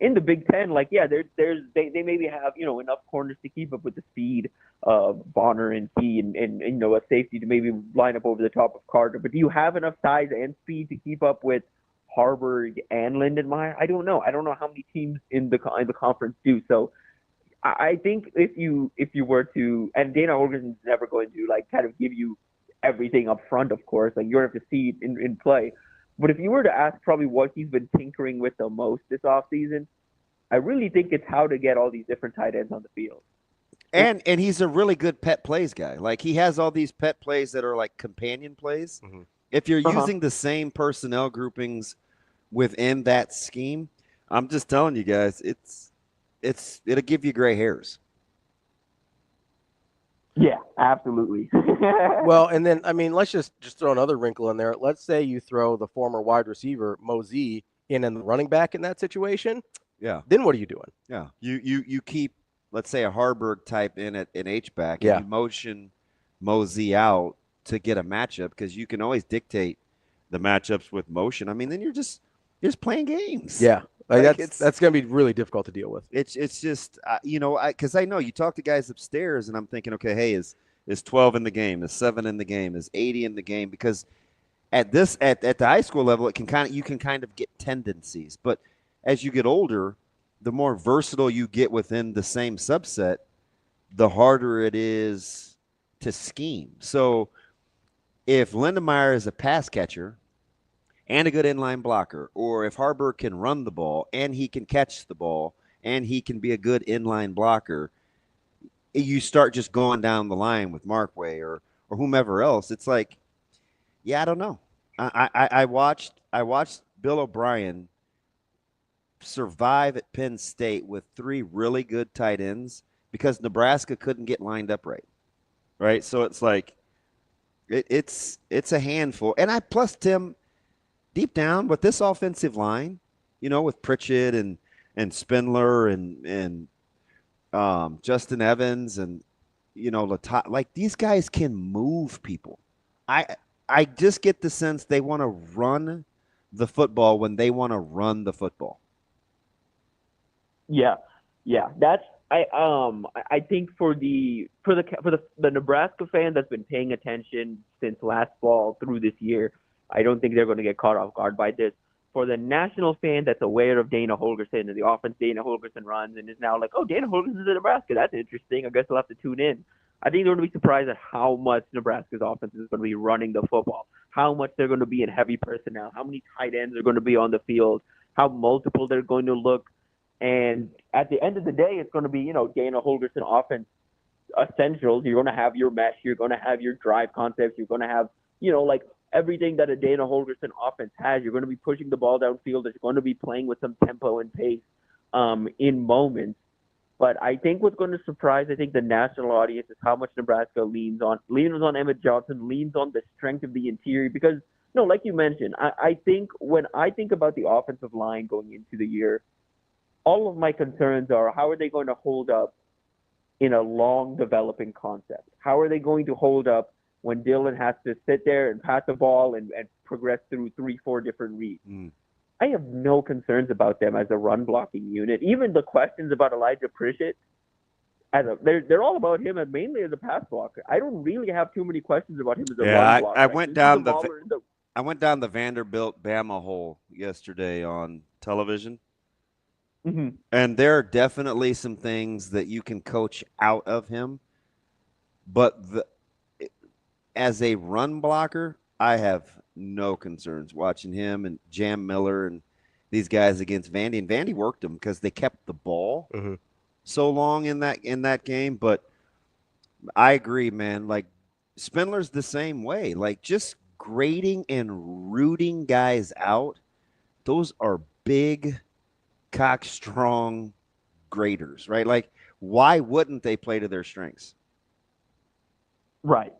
in the Big Ten, they maybe have, enough corners to keep up with the speed of Bonner and Key and a safety to maybe line up over the top of Carter. But do you have enough size and speed to keep up with Harburg and Lindenmeyer? I don't know. I don't know how many teams in the conference do. So I think if you were to, and Dana Holgorsen's never going to kind of give you everything up front, of course, like you're going to have to see it in play. But if you were to ask probably what he's been tinkering with the most this offseason, I really think it's how to get all these different tight ends on the field. And he's a really good pet plays guy. Like, he has all these pet plays that are like companion plays. Mm-hmm. If you're using the same personnel groupings within that scheme, I'm just telling you guys, it'll give you gray hairs. Yeah, absolutely. Well, and then, let's just throw another wrinkle in there. Let's say you throw the former wide receiver, Mosey, in the running back in that situation. Yeah. Then what are you doing? Yeah. You keep, let's say, a Harburg type in at an H-back, and you motion Mosey out to get a matchup, because you can always dictate the matchups with motion. Then you're just playing games. Yeah. That's going to be really difficult to deal with. It's just, because I know you talk to guys upstairs, and I'm thinking, okay, hey, is 12 in the game? Is 7 in the game? Is 80 in the game? Because at the high school level, you can kind of get tendencies. But as you get older, the more versatile you get within the same subset, the harder it is to scheme. So if Lindenmeyer is a pass catcher and a good inline blocker, or if Harburg can run the ball and he can catch the ball and he can be a good inline blocker, you start just going down the line with Markway or whomever else. It's like, I don't know. I watched Bill O'Brien survive at Penn State with 3 really good tight ends because Nebraska couldn't get lined up right? So it's like it's a handful. And plus Tim, deep down with this offensive line, with Pritchett and Spindler and Justin Evans, and like these guys can move people. I just get the sense they want to run the football when they want to run the football. Yeah, that's I think for the Nebraska fan that's been paying attention since last fall through this year, I don't think they're going to get caught off guard by this. For the national fan that's aware of Dana Holgorsen and the offense Dana Holgorsen runs and is now like, oh, Dana Holgorsen's in Nebraska, that's interesting. I guess I'll have to tune in. I think they're going to be surprised at how much Nebraska's offense is going to be running the football, how much they're going to be in heavy personnel, how many tight ends are going to be on the field, how multiple they're going to look. And at the end of the day, it's going to be, Dana Holgorsen offense essentials. You're going to have your mesh. You're going to have your drive concepts. You're going to have, like everything that a Dana Holgorsen offense has. You're going to be pushing the ball downfield. You're going to be playing with some tempo and pace in moments. But I think what's going to surprise, the national audience is how much Nebraska leans on Emmett Johnson, leans on the strength of the interior. Because, like you mentioned, I think when I think about the offensive line going into the year, all of my concerns are how are they going to hold up in a long developing concept? How are they going to hold up when Dylan has to sit there and pass the ball and progress through 3-4 different reads? I have no concerns about them as a run blocking unit. Even the questions about Elijah Pritchett, they're all about him and mainly as a pass blocker. I don't really have too many questions about him as a run blocker. I went down the Vanderbilt Bama hole yesterday on television. Mm-hmm. And there are definitely some things that you can coach out of him. But as a run blocker, I have no concerns watching him and Jam Miller and these guys against Vandy. And Vandy worked them because they kept the ball so long in that game. But I agree, man. Like, Spindler's the same way. Like, just grading and rooting guys out, those are big – cock-strong graders, right? Like, why wouldn't they play to their strengths? Right.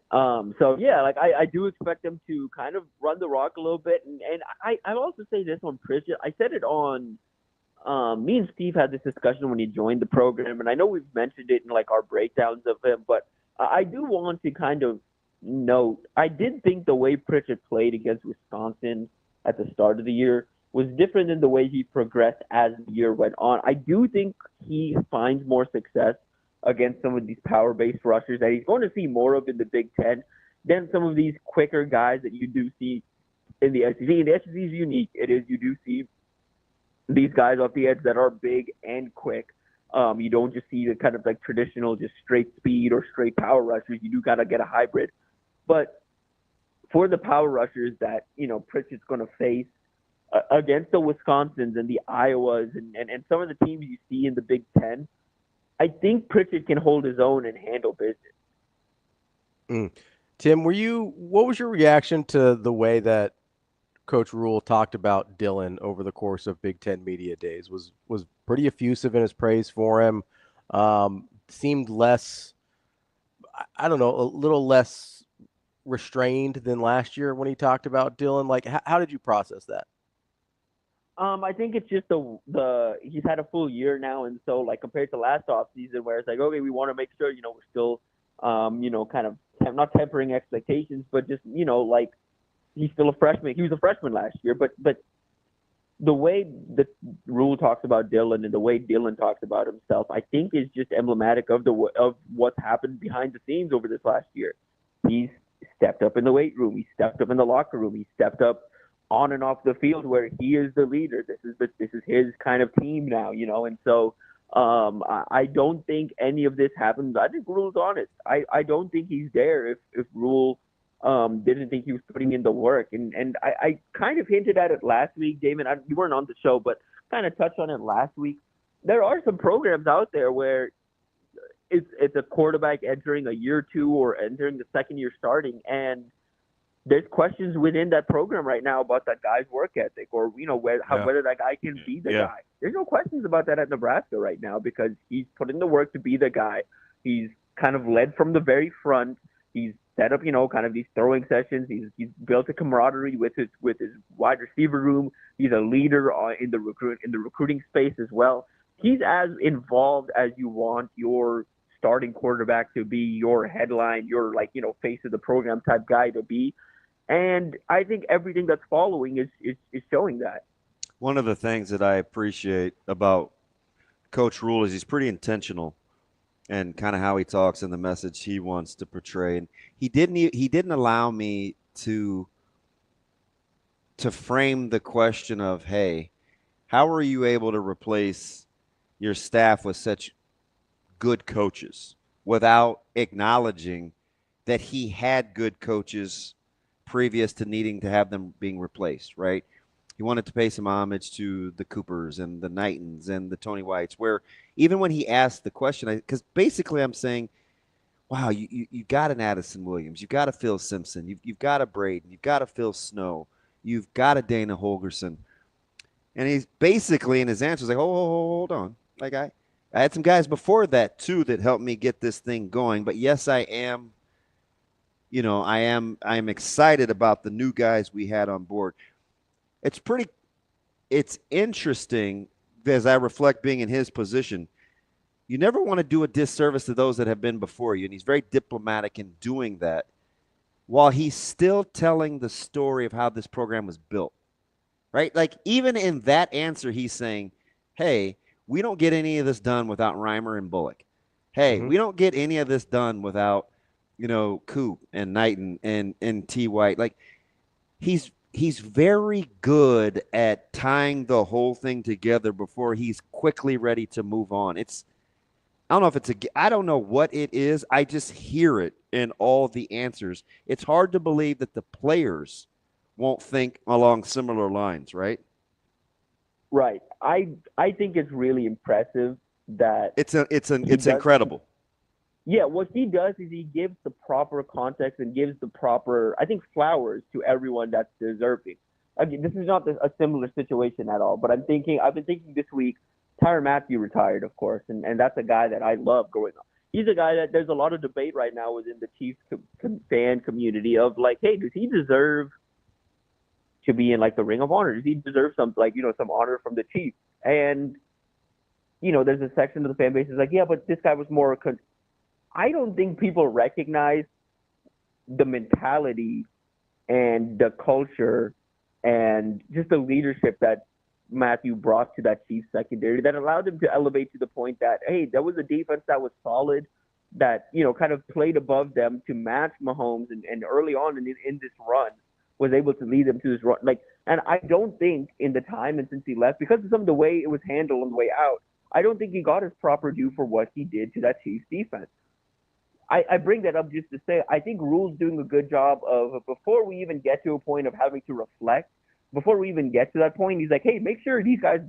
So, yeah, like, I do expect them to kind of run the rock a little bit. And I also say this on Pritchett. I said it on me and Steve had this discussion when he joined the program, and I know we've mentioned it in, like, our breakdowns of him, but I do want to kind of note, I did think the way Pritchett played against Wisconsin at the start of the year was different than the way he progressed as the year went on. I do think he finds more success against some of these power-based rushers that he's going to see more of in the Big Ten than some of these quicker guys that you do see in the SEC. And the SEC is unique. You do see these guys off the edge that are big and quick. You don't just see the kind of like traditional just straight speed or straight power rushers. You do got to get a hybrid. But for the power rushers that, Pritchett's going to face, against the Wisconsins and the Iowas and some of the teams you see in the Big Ten, I think Pritchett can hold his own and handle business. Tim, what was your reaction to the way that Coach Rhule talked about Dylan over the course of Big Ten media days? Was pretty effusive in his praise for him. Seemed less, I don't know, a little less restrained than last year when he talked about Dylan. Like, how did you process that? I think it's just he's had a full year now, and so like compared to last offseason where it's like, okay, we want to make sure we're still kind of not tempering expectations, but just like he's still a freshman. He was a freshman last year, but the way the Rhule talks about Dylan and the way Dylan talks about himself, I think is just emblematic of what's happened behind the scenes over this last year. He's stepped up in the weight room. He stepped up in the locker room. He stepped up on and off the field where he is the leader. This is his kind of team now, and so I don't think any of this happens. I think Rhule's honest. I don't think he's there if Rhule didn't think he was putting in the work. And I kind of hinted at it last week, Damon. You weren't on the show, but kind of touched on it last week. There are some programs out there where it's a quarterback entering a year two or entering the second year starting, and there's questions within that program right now about that guy's work ethic or, whether that guy can be the guy. There's no questions about that at Nebraska right now because he's put in the work to be the guy. He's kind of led from the very front. He's set up, kind of these throwing sessions. He's built a camaraderie with his wide receiver room. He's a leader in the recruiting space as well. He's as involved as you want your starting quarterback to be your headline, your face of the program type guy to be. And I think everything that's following is showing that. One of the things that I appreciate about Coach Rhule is he's pretty intentional and kind of how he talks and the message he wants to portray. And he didn't allow me to frame the question of, hey, how are you able to replace your staff with such good coaches, without acknowledging that he had good coaches previous to needing to have them being replaced, right? He wanted to pay some homage to the Coopers and the Knightons and the Tony Whites, where even when he asked the question, because basically I'm saying, wow, you got an Addison Williams, you've got a Phil Simpson, you've got a Braden, you've got a Phil Snow, you've got a Dana Holgerson. And he's basically in his answer was like, hold on. Like I had some guys before that too that helped me get this thing going. But yes, I am excited about the new guys we had on board. It's interesting as I reflect being in his position. You never want to do a disservice to those that have been before you. And he's very diplomatic in doing that while he's still telling the story of how this program was built, right? Like even in that answer, he's saying, hey, we don't get any of this done without Reimer and Bullock. Hey, we don't get any of this done without, Coop and Knighton and T. White. Like he's very good at tying the whole thing together before he's quickly ready to move on. I don't know what it is. I just hear it in all the answers. It's hard to believe that the players won't think along similar lines, right? Right. I think it's really impressive that it's incredible. Yeah, what he does is he gives the proper context and gives the proper, I think, flowers to everyone that's deserving. Again, this is not a similar situation at all, but I've been thinking this week, Tyrann Mathieu retired, of course, and that's a guy that I love growing up. He's a guy that there's a lot of debate right now within the Chiefs fan community of like, hey, does he deserve to be in like the Ring of Honor? Does he deserve some honor from the Chiefs? And there's a section of the fan base is like, yeah, but this guy was more. I don't think people recognize the mentality and the culture and just the leadership that Mathieu brought to that Chiefs secondary that allowed him to elevate to the point that, hey, that was a defense that was solid, that kind of played above them to match Mahomes, and early on in this run was able to lead them to this run. And I don't think in the time and since he left, because of some of the way it was handled on the way out, I don't think he got his proper due for what he did to that Chiefs defense. I bring that up just to say I think Rhule's doing a good job of, before we even get to a point of having to reflect, before we even get to that point, he's like, hey, make sure these guys,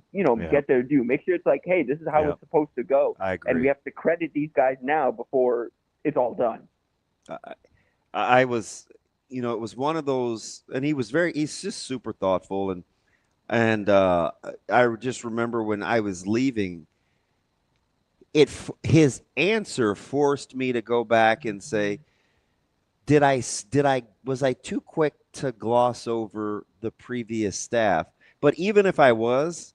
get their due. Make sure it's like, hey, this is how it's supposed to go. I agree. And we have to credit these guys now before it's all done. I was, it was one of those, and he's just super thoughtful. And I just remember when I was leaving, his answer forced me to go back and say, was I too quick to gloss over the previous staff? But even if I was,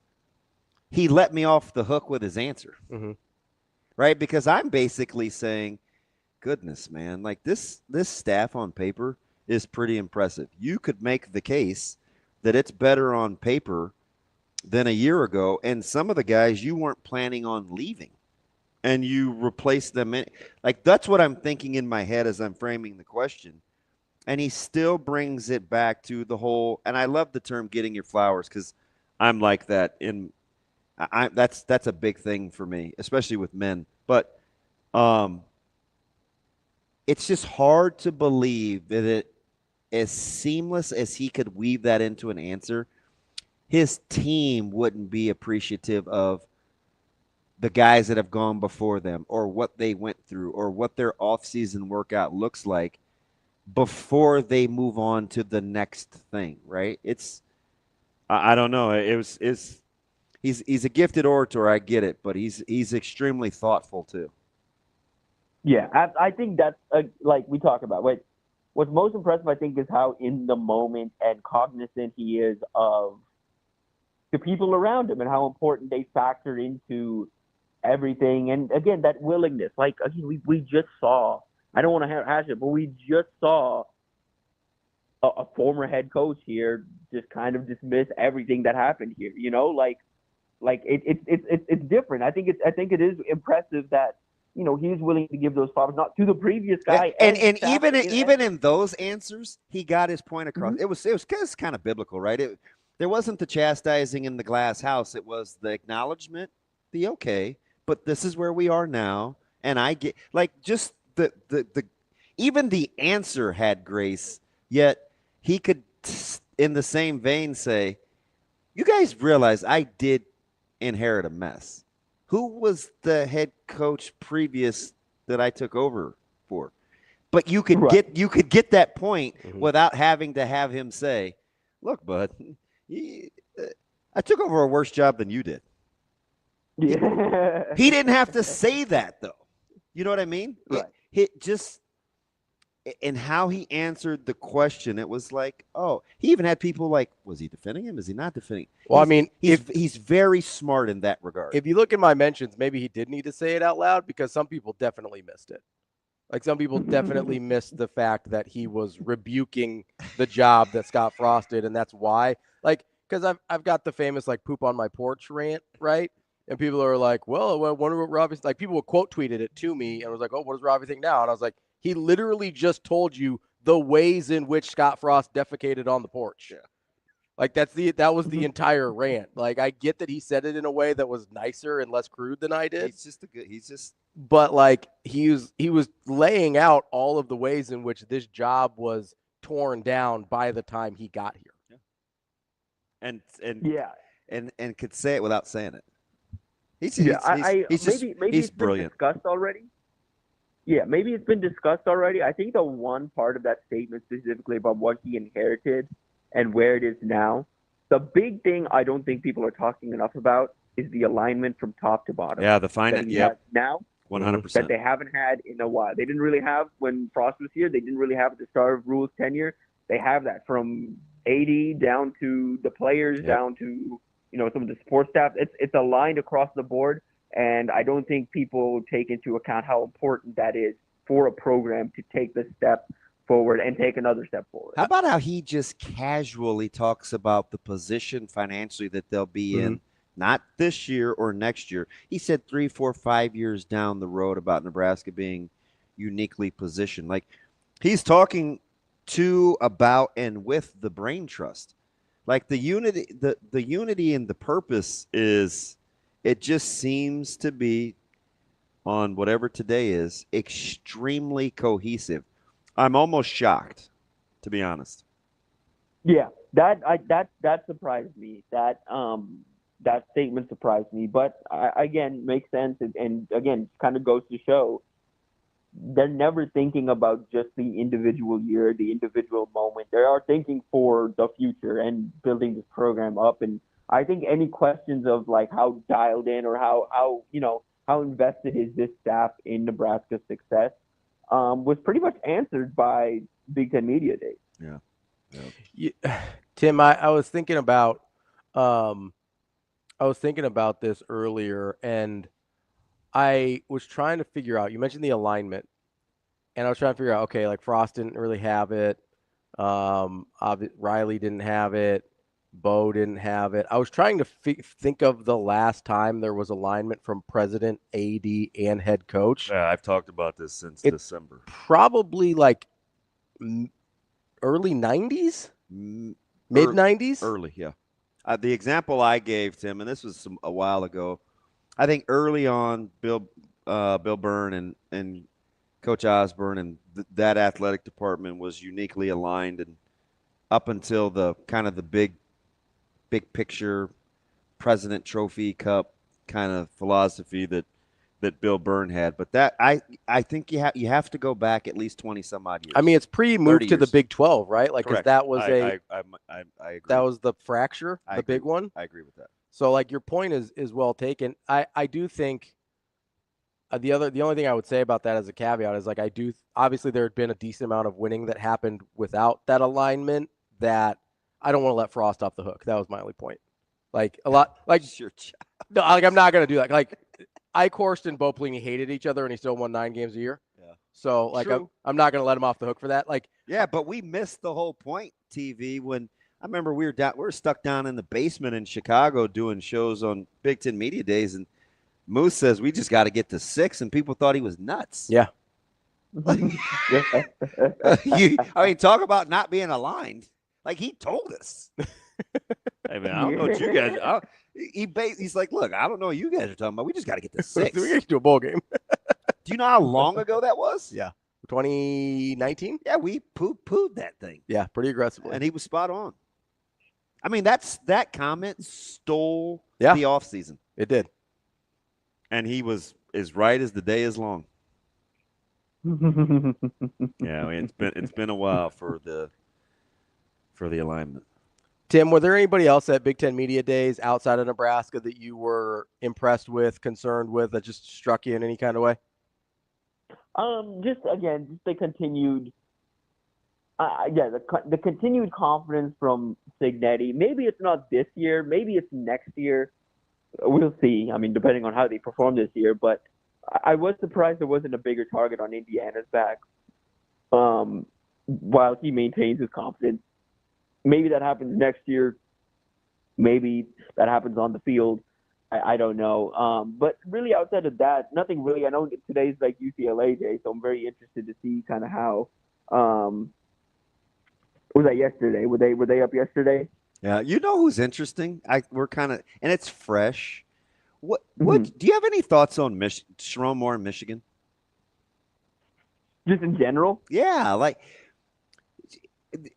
he let me off the hook with his answer, right? Because I'm basically saying, goodness, man, like this staff on paper is pretty impressive. You could make the case that it's better on paper than a year ago, and some of the guys you weren't planning on leaving, and you replace them in. Like, that's what I'm thinking in my head as I'm framing the question. And he still brings it back to the whole, and I love the term getting your flowers, because I'm like that. That's a big thing for me, especially with men. But it's just hard to believe that it, as seamless as he could weave that into an answer, his team wouldn't be appreciative of the guys that have gone before them, or what they went through, or what their offseason workout looks like before they move on to the next thing, right? I don't know. He's a gifted orator, I get it, but he's extremely thoughtful too. Yeah, I think that's like we talk about. What's most impressive, I think, is how in the moment and cognizant he is of the people around him and how important they factor into everything. And again, that willingness, like again, we just saw. I don't want to hash it, but we just saw a former head coach here just kind of dismiss everything that happened here. You know, like it's different. I think it is impressive that he's willing to give those flowers, not to the previous guy. Yeah. And even in those answers, he got his point across. Mm-hmm. It was kind of biblical, right? There wasn't the chastising in the glass house. It was the acknowledgement, the okay, but this is where we are now. And I get just the even the answer had grace, yet he could in the same vein say, you guys realize I did inherit a mess. Who was the head coach previous that I took over for? But you could get that point without having to have him say, look, bud, I took over a worse job than you did. Yeah. He didn't have to say that, though. You know what I mean? Right. It just and how he answered the question, it was like, oh, he even had people like, was he defending him? Is he not defending him? Well, I mean, he's very smart in that regard. If you look at my mentions, maybe he did need to say it out loud because some people definitely missed it. Like some people definitely missed the fact that he was rebuking the job that Scott Frost did, and that's why. Like, because I've got the famous like poop on my porch rant, right? And people are like, well, I wonder what Ravi's like. People quote tweeted it to me and was like, oh, what does Ravi think now? And I was like, he literally just told you the ways in which Scott Frost defecated on the porch. Yeah. Like that was the entire rant. Like I get that he said it in a way that was nicer and less crude than I did. But like he was laying out all of the ways in which this job was torn down by the time he got here. Yeah. And could say it without saying it. He's Maybe brilliant. Been discussed already. Yeah, maybe it's been discussed already. I think the one part of that statement specifically about what he inherited and where it is now, the big thing I don't think people are talking enough about is the alignment from top to bottom. Yeah, the finance. Yep. Now, 100%. That they haven't had in a while. They didn't really have when Frost was here. They didn't really have at the start of Rhule's tenure. They have that from AD down to the players, down to some of the support staff. It's aligned across the board. And I don't think people take into account how important that is for a program to take the step forward and take another step forward. How about how he just casually talks about the position financially that they'll be in, not this year or next year. He said 3, 4, 5 years down the road about Nebraska being uniquely positioned. Like he's talking to, about, and with the brain trust. Like the unity, the unity and the purpose is. It just seems to be, on whatever today is, extremely cohesive. I'm almost shocked, to be honest. Yeah, that surprised me. That statement surprised me. But again, makes sense, and again, kind of goes to show they're never thinking about just the individual year, the individual moment. They are thinking for the future and building this program up. And I think any questions of like how dialed in or how invested is this staff in Nebraska's success was pretty much answered by Big Ten Media Day. Yeah. Tim, I was thinking about this earlier, and I was trying to figure out. You mentioned the alignment, and I was trying to figure out. Okay, like Frost didn't really have it. Riley didn't have it. Bo didn't have it. I was trying to think of the last time there was alignment from president, AD, and head coach. Yeah, I've talked about this since December. Probably like early 90s? Mid 90s? Early, yeah. The example I gave, Tim, and this was a while ago, I think early on, Bill Byrne and Coach Osborne and that athletic department was uniquely aligned, and up until the kind of the big picture President Trophy Cup kind of philosophy that Bill Byrne had. But that I think you have to go back at least 20 some odd years. I mean, it's pre-move to the Big 12, right? Like, because that was I agree. That was the fracture, the big one. I agree with that. So like your point is well taken. I do think the only thing I would say about that as a caveat is like obviously there had been a decent amount of winning that happened without that alignment that I don't want to let Frost off the hook. That was my only point. Like a lot, like your job. No, like I'm not gonna do that. Like Ike Horst and Bo Pelini hated each other, and he still won 9 games a year. Yeah. So, like, I'm not going to let him off the hook for that. Like, yeah, but we missed the whole point, TV, when I remember we were stuck down in the basement in Chicago doing shows on Big Ten Media Days, and Moose says we just got to get to 6, and people thought he was nuts. Yeah. I mean, talk about not being aligned. Like, he told us. I mean, I don't know what you guys. He's like, look, I don't know what you guys are talking about. We just got to get to 6. We get to a bowl game. Do you know how long ago that was? Yeah. 2019? Yeah, we poo-pooed that thing. Yeah, pretty aggressively. And he was spot on. I mean, that comment stole the offseason. It did. And he was as right as the day is long. Yeah, I mean, it's been a while for the alignment. Tim, were there anybody else at Big Ten Media Days outside of Nebraska that you were impressed with, concerned with, that just struck you in any kind of way? Just the continued, the continued confidence from Signetti. Maybe it's not this year, maybe it's next year. We'll see. I mean, depending on how they perform this year, but I was surprised there wasn't a bigger target on Indiana's back. While he maintains his confidence, maybe that happens next year. Maybe that happens on the field. I don't know. But really, outside of that, nothing really. I know today's like UCLA day, so I'm very interested to see kind of how. Was that yesterday? Were they up yesterday? Yeah, you know who's interesting? We're kind of, and it's fresh. What do you have any thoughts on Sherrone Moore in Michigan? Just in general? Yeah, like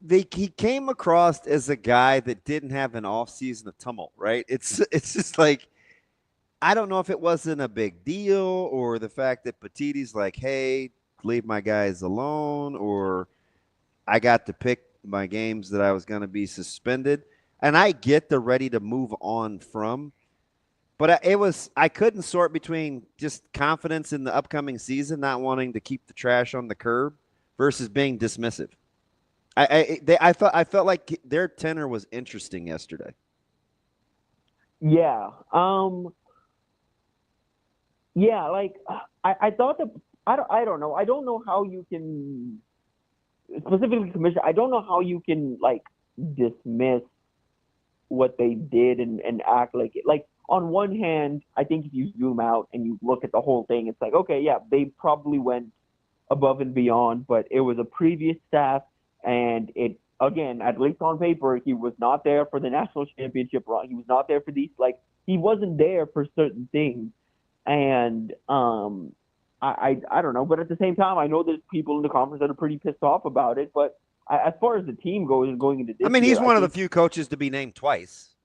he came across as a guy that didn't have an offseason of tumult, right? It's just like, I don't know if it wasn't a big deal or the fact that Petitti's like, hey, leave my guys alone, or I got to pick my games that I was going to be suspended. And I get the ready to move on from, but I couldn't sort between just confidence in the upcoming season, not wanting to keep the trash on the curb, versus being dismissive. I felt like their tenor was interesting yesterday. Yeah. Yeah, like I thought that I don't know. I don't know how you can specifically commission. I don't know how you can like dismiss what they did and act like it. Like, on one hand, I think if you zoom out and you look at the whole thing, it's like, okay, yeah, they probably went above and beyond, but it was a previous staff, and it, again, at least on paper, he was not there for the national championship run. He was not there for these, like, he wasn't there for certain things. And I don't know, but at the same time, I know there's people in the conference that are pretty pissed off about it, but as far as the team goes going into this I mean, he's year, one of the few coaches to be named twice.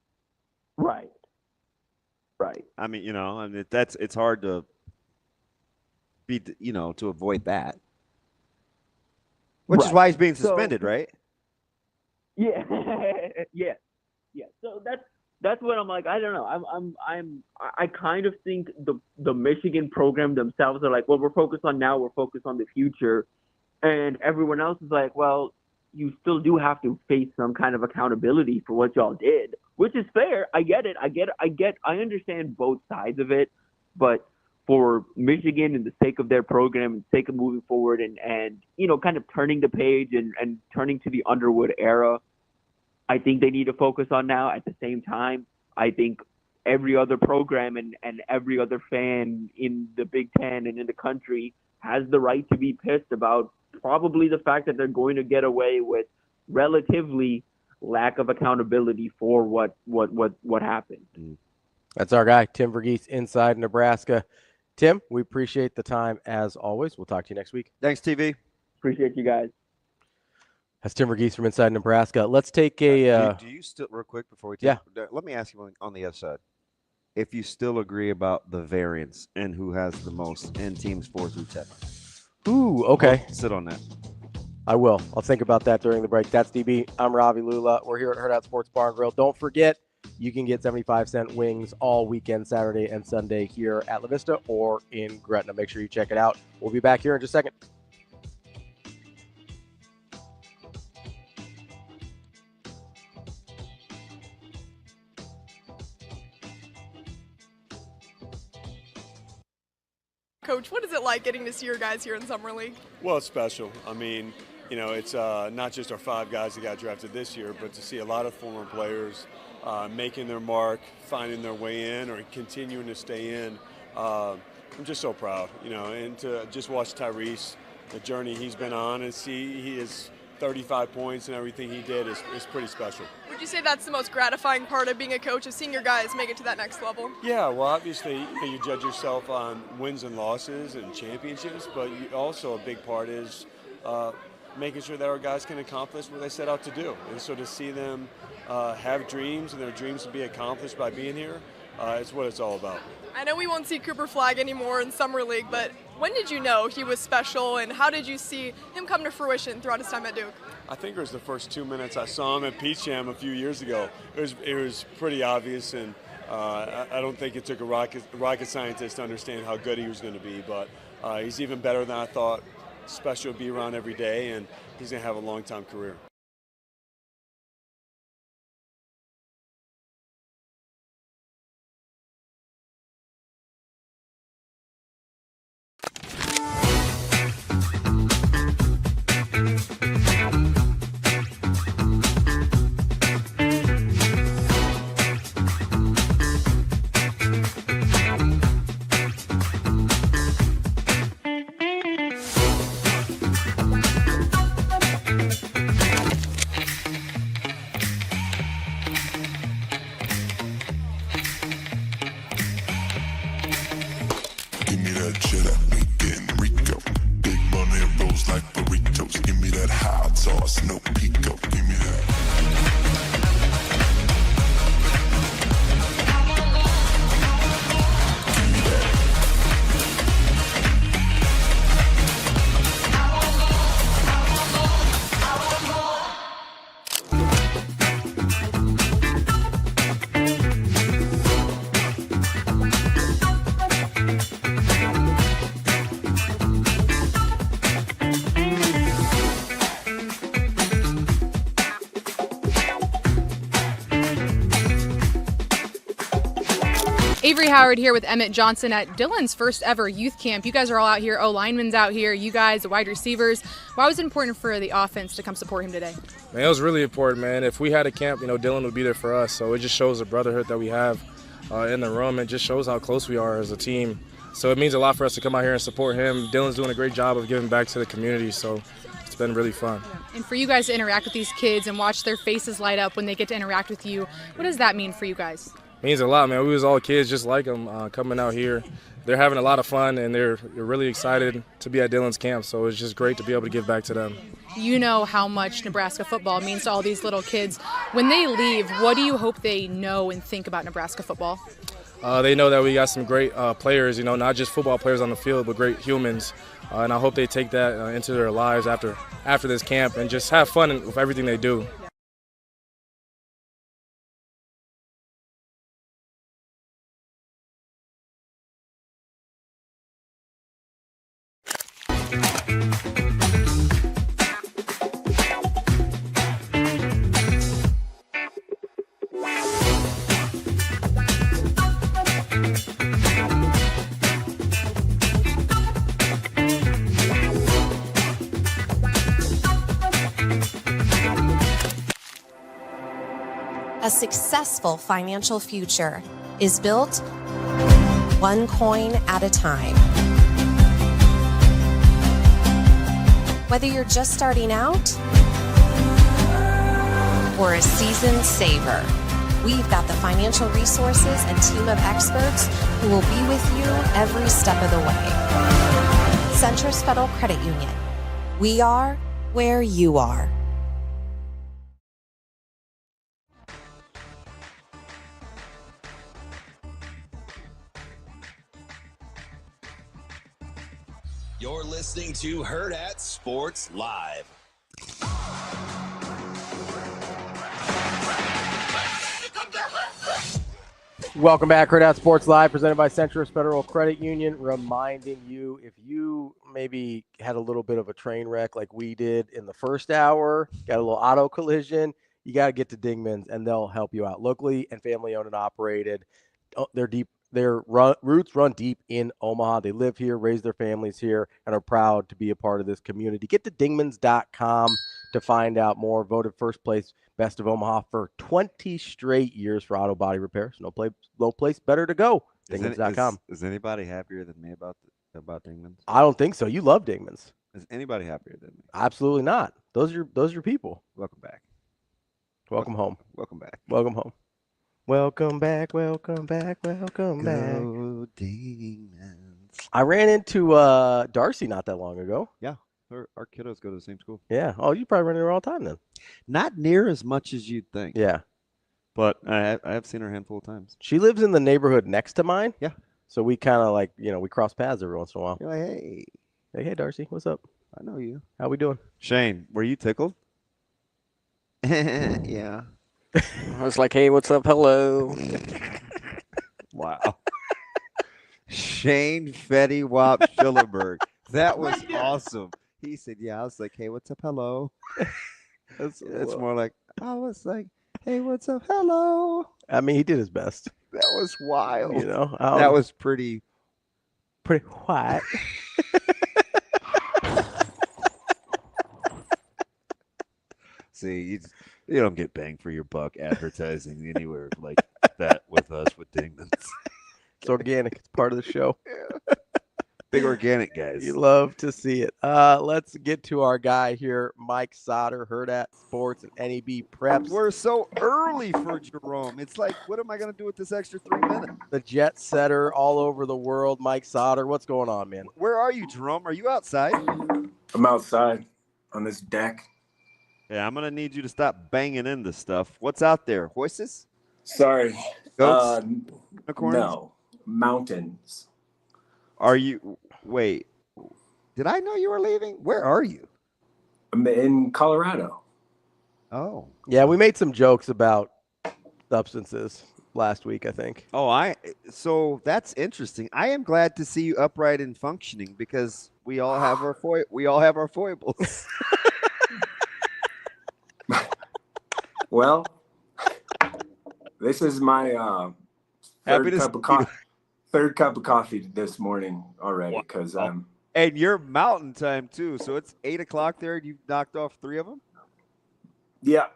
Right. I mean, it's hard to be, to avoid that. Which is why he's being suspended, right? Yeah. Yeah. So that's what I'm like. I don't know. I kind of think the Michigan program themselves are like, well, we're focused on now. We're focused on the future, and everyone else is like, well, you still do have to face some kind of accountability for what y'all did, which is fair. I get it. I understand both sides of it, but for Michigan and the sake of their program and sake of moving forward and kind of turning the page and turning to the Underwood era, I think they need to focus on now. At the same time, I think every other program and every other fan in the Big Ten and in the country has the right to be pissed about probably the fact that they're going to get away with relatively lack of accountability for what happened. That's our guy, Tim Verghese, inside Nebraska. Tim, we appreciate the time as always. We'll talk to you next week. Thanks, TV. Appreciate you guys. That's Tim Verghese from inside Nebraska. Let's take a. Do you still, real quick before we take? Yeah. Let me ask you on the other side. If you still agree about the variance and who has the most in teams 4 through 10. Ooh, okay. Sit on that. I will. I'll think about that during the break. That's DB. I'm Ravi Lulla. We're here at Hurrdat Sports Bar and Grill. Don't forget, you can get 75-cent wings all weekend, Saturday and Sunday here at La Vista or in Gretna. Make sure you check it out. We'll be back here in just a second. Coach, what is it like getting to see your guys here in Summer League? Well, it's special. I mean, you know, it's not just our 5 guys that got drafted this year, but to see a lot of former players making their mark, finding their way in, or continuing to stay in. I'm just so proud, you know, and to just watch Tyrese, the journey he's been on, and see he is 35 points and everything he did is pretty special. Would you say that's the most gratifying part of being a coach, is seeing your guys make it to that next level? Yeah, well, obviously you judge yourself on wins and losses and championships, but also a big part is making sure that our guys can accomplish what they set out to do. And so to see them have dreams and their dreams to be accomplished by being here, it's what it's all about. I know we won't see Cooper Flagg anymore in Summer League, but when did you know he was special, and how did you see him come to fruition throughout his time at Duke? I think it was the first 2 minutes I saw him at Piezon a few years ago. It was pretty obvious, and I don't think it took a rocket scientist to understand how good he was going to be, but he's even better than I thought. Special to be around every day, and he's going to have a long-time career. Avery Howard here with Emmett Johnson at Dillon's first ever youth camp. You guys are all out here. O-linemen's out here. You guys, the wide receivers. Why was it important for the offense to come support him today? Man, it was really important, man. If we had a camp, you know, Dillon would be there for us. So it just shows the brotherhood that we have in the room. It just shows how close we are as a team. So it means a lot for us to come out here and support him. Dillon's doing a great job of giving back to the community. So it's been really fun. And for you guys to interact with these kids and watch their faces light up when they get to interact with you, what does that mean for you guys? Means a lot, man. We was all kids just like them coming out here. They're having a lot of fun, and they're really excited to be at Dillon's camp, so it's just great to be able to give back to them. You know how much Nebraska football means to all these little kids. When they leave, what do you hope they know and think about Nebraska football? They know that we got some great players, you know, not just football players on the field, but great humans. And I hope they take that into their lives after this camp and just have fun with everything they do. A successful financial future is built one coin at a time. Whether you're just starting out or a seasoned saver, we've got the financial resources and team of experts who will be with you every step of the way. Centris Federal Credit Union. We are where you are. You're listening to Hurrdat Sports Live. Welcome back, Hurrdat Sports Live, presented by Centris Federal Credit Union, reminding you, if you maybe had a little bit of a train wreck like we did in the first hour, got a little auto collision, you got to get to Dingman's, and they'll help you out. Locally and family owned and operated. They're their roots run deep in Omaha. They live here, raise their families here, and are proud to be a part of this community. Get to dingmans.com to find out more. Voted first place Best of Omaha for 20 straight years for auto body repairs. No place better to go. Dingmans.com. Is anybody happier than me about Dingmans? I don't think so. You love Dingmans. Is anybody happier than me? Absolutely not. Those are your people. Welcome back. Welcome home. Welcome back. Welcome home. Welcome back. Welcome back. Welcome back. Go Dingmans. I ran into Darcy not that long ago. Yeah. Our kiddos go to the same school. Yeah. Oh, you probably run into her all the time then. Not near as much as you'd think. Yeah. But I have seen her a handful of times. She lives in the neighborhood next to mine. Yeah. So we kind of like, we cross paths every once in a while. You're like, hey, Darcy, what's up? I know you. How we doing? Shane, were you tickled? Yeah. I was like, hey, what's up? Hello. Wow. Shane Fetty Wop Schillerberg. That was awesome. He said, yeah. I was like, hey, what's up? Hello. It's more like, I was like, hey, what's up? Hello. I mean, he did his best. That was wild. That was pretty white. See, you don't get bang for your buck advertising anywhere like that with us with Dingmans. It's organic. It's part of the show. Yeah. Big organic guys. You love to see it. Let's get to our guy here, Mike Sautter, Hurrdat Sports and NEBPreps. We're so early for Jerome. It's like, what am I going to do with this extra 3 minutes? The jet setter all over the world, Mike Sautter. What's going on, man? Where are you, Jerome? Are you outside? I'm outside on this deck. Yeah, I'm going to need you to stop banging into stuff. What's out there? Horses? Sorry. Goats? Unicorns? No. Mountains. Are you... Wait. Did I know you were leaving? Where are you? I'm in Colorado. Oh. Yeah, we made some jokes about substances last week, I think. Oh, so that's interesting. I am glad to see you upright and functioning because we all have our foibles. Well, this is my third cup of coffee this morning already because and you're mountain time too, so it's 8 o'clock there and you've knocked off 3 of them. Yeah,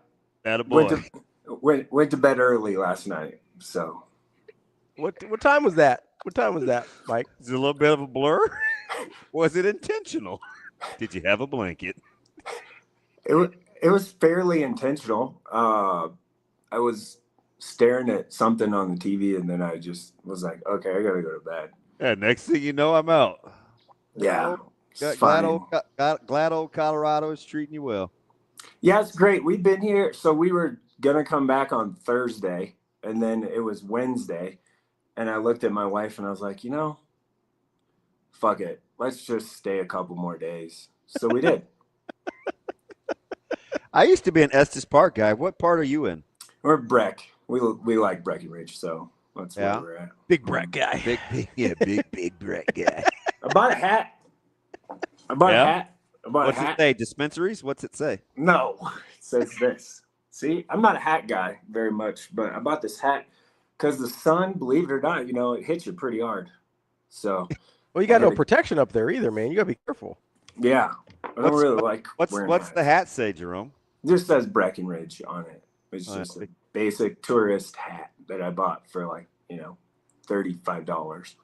attaboy. Went to bed early last night. So what time was that? What time was that, Mike? Is it a little bit of a blur? Was it intentional? Did you have a blanket? It was fairly intentional. I was staring at something on the TV, and then I just was like, okay, I gotta go to bed. Yeah, next thing you know, I'm out. Yeah. Glad old Colorado is treating you well. Yeah, it's great. We've been here. So we were gonna come back on Thursday, and then it was Wednesday, and I looked at my wife and I was like, fuck it. Let's just stay a couple more days. So we did. I used to be an Estes Park guy. What part are you in? We're Breck. We like Breckenridge, so that's where we're at. Big Breck guy. Big Breck guy. I bought a hat. What's it say? Dispensaries? What's it say? No, it says this. See, I'm not a hat guy very much, but I bought this hat because the sun, believe it or not, it hits you pretty hard. So. Well, you got no protection up there either, man. You got to be careful. Yeah. I don't really like what's the hat say, Jerome? It just says Breckenridge on it. It's just a basic tourist hat that I bought for $35.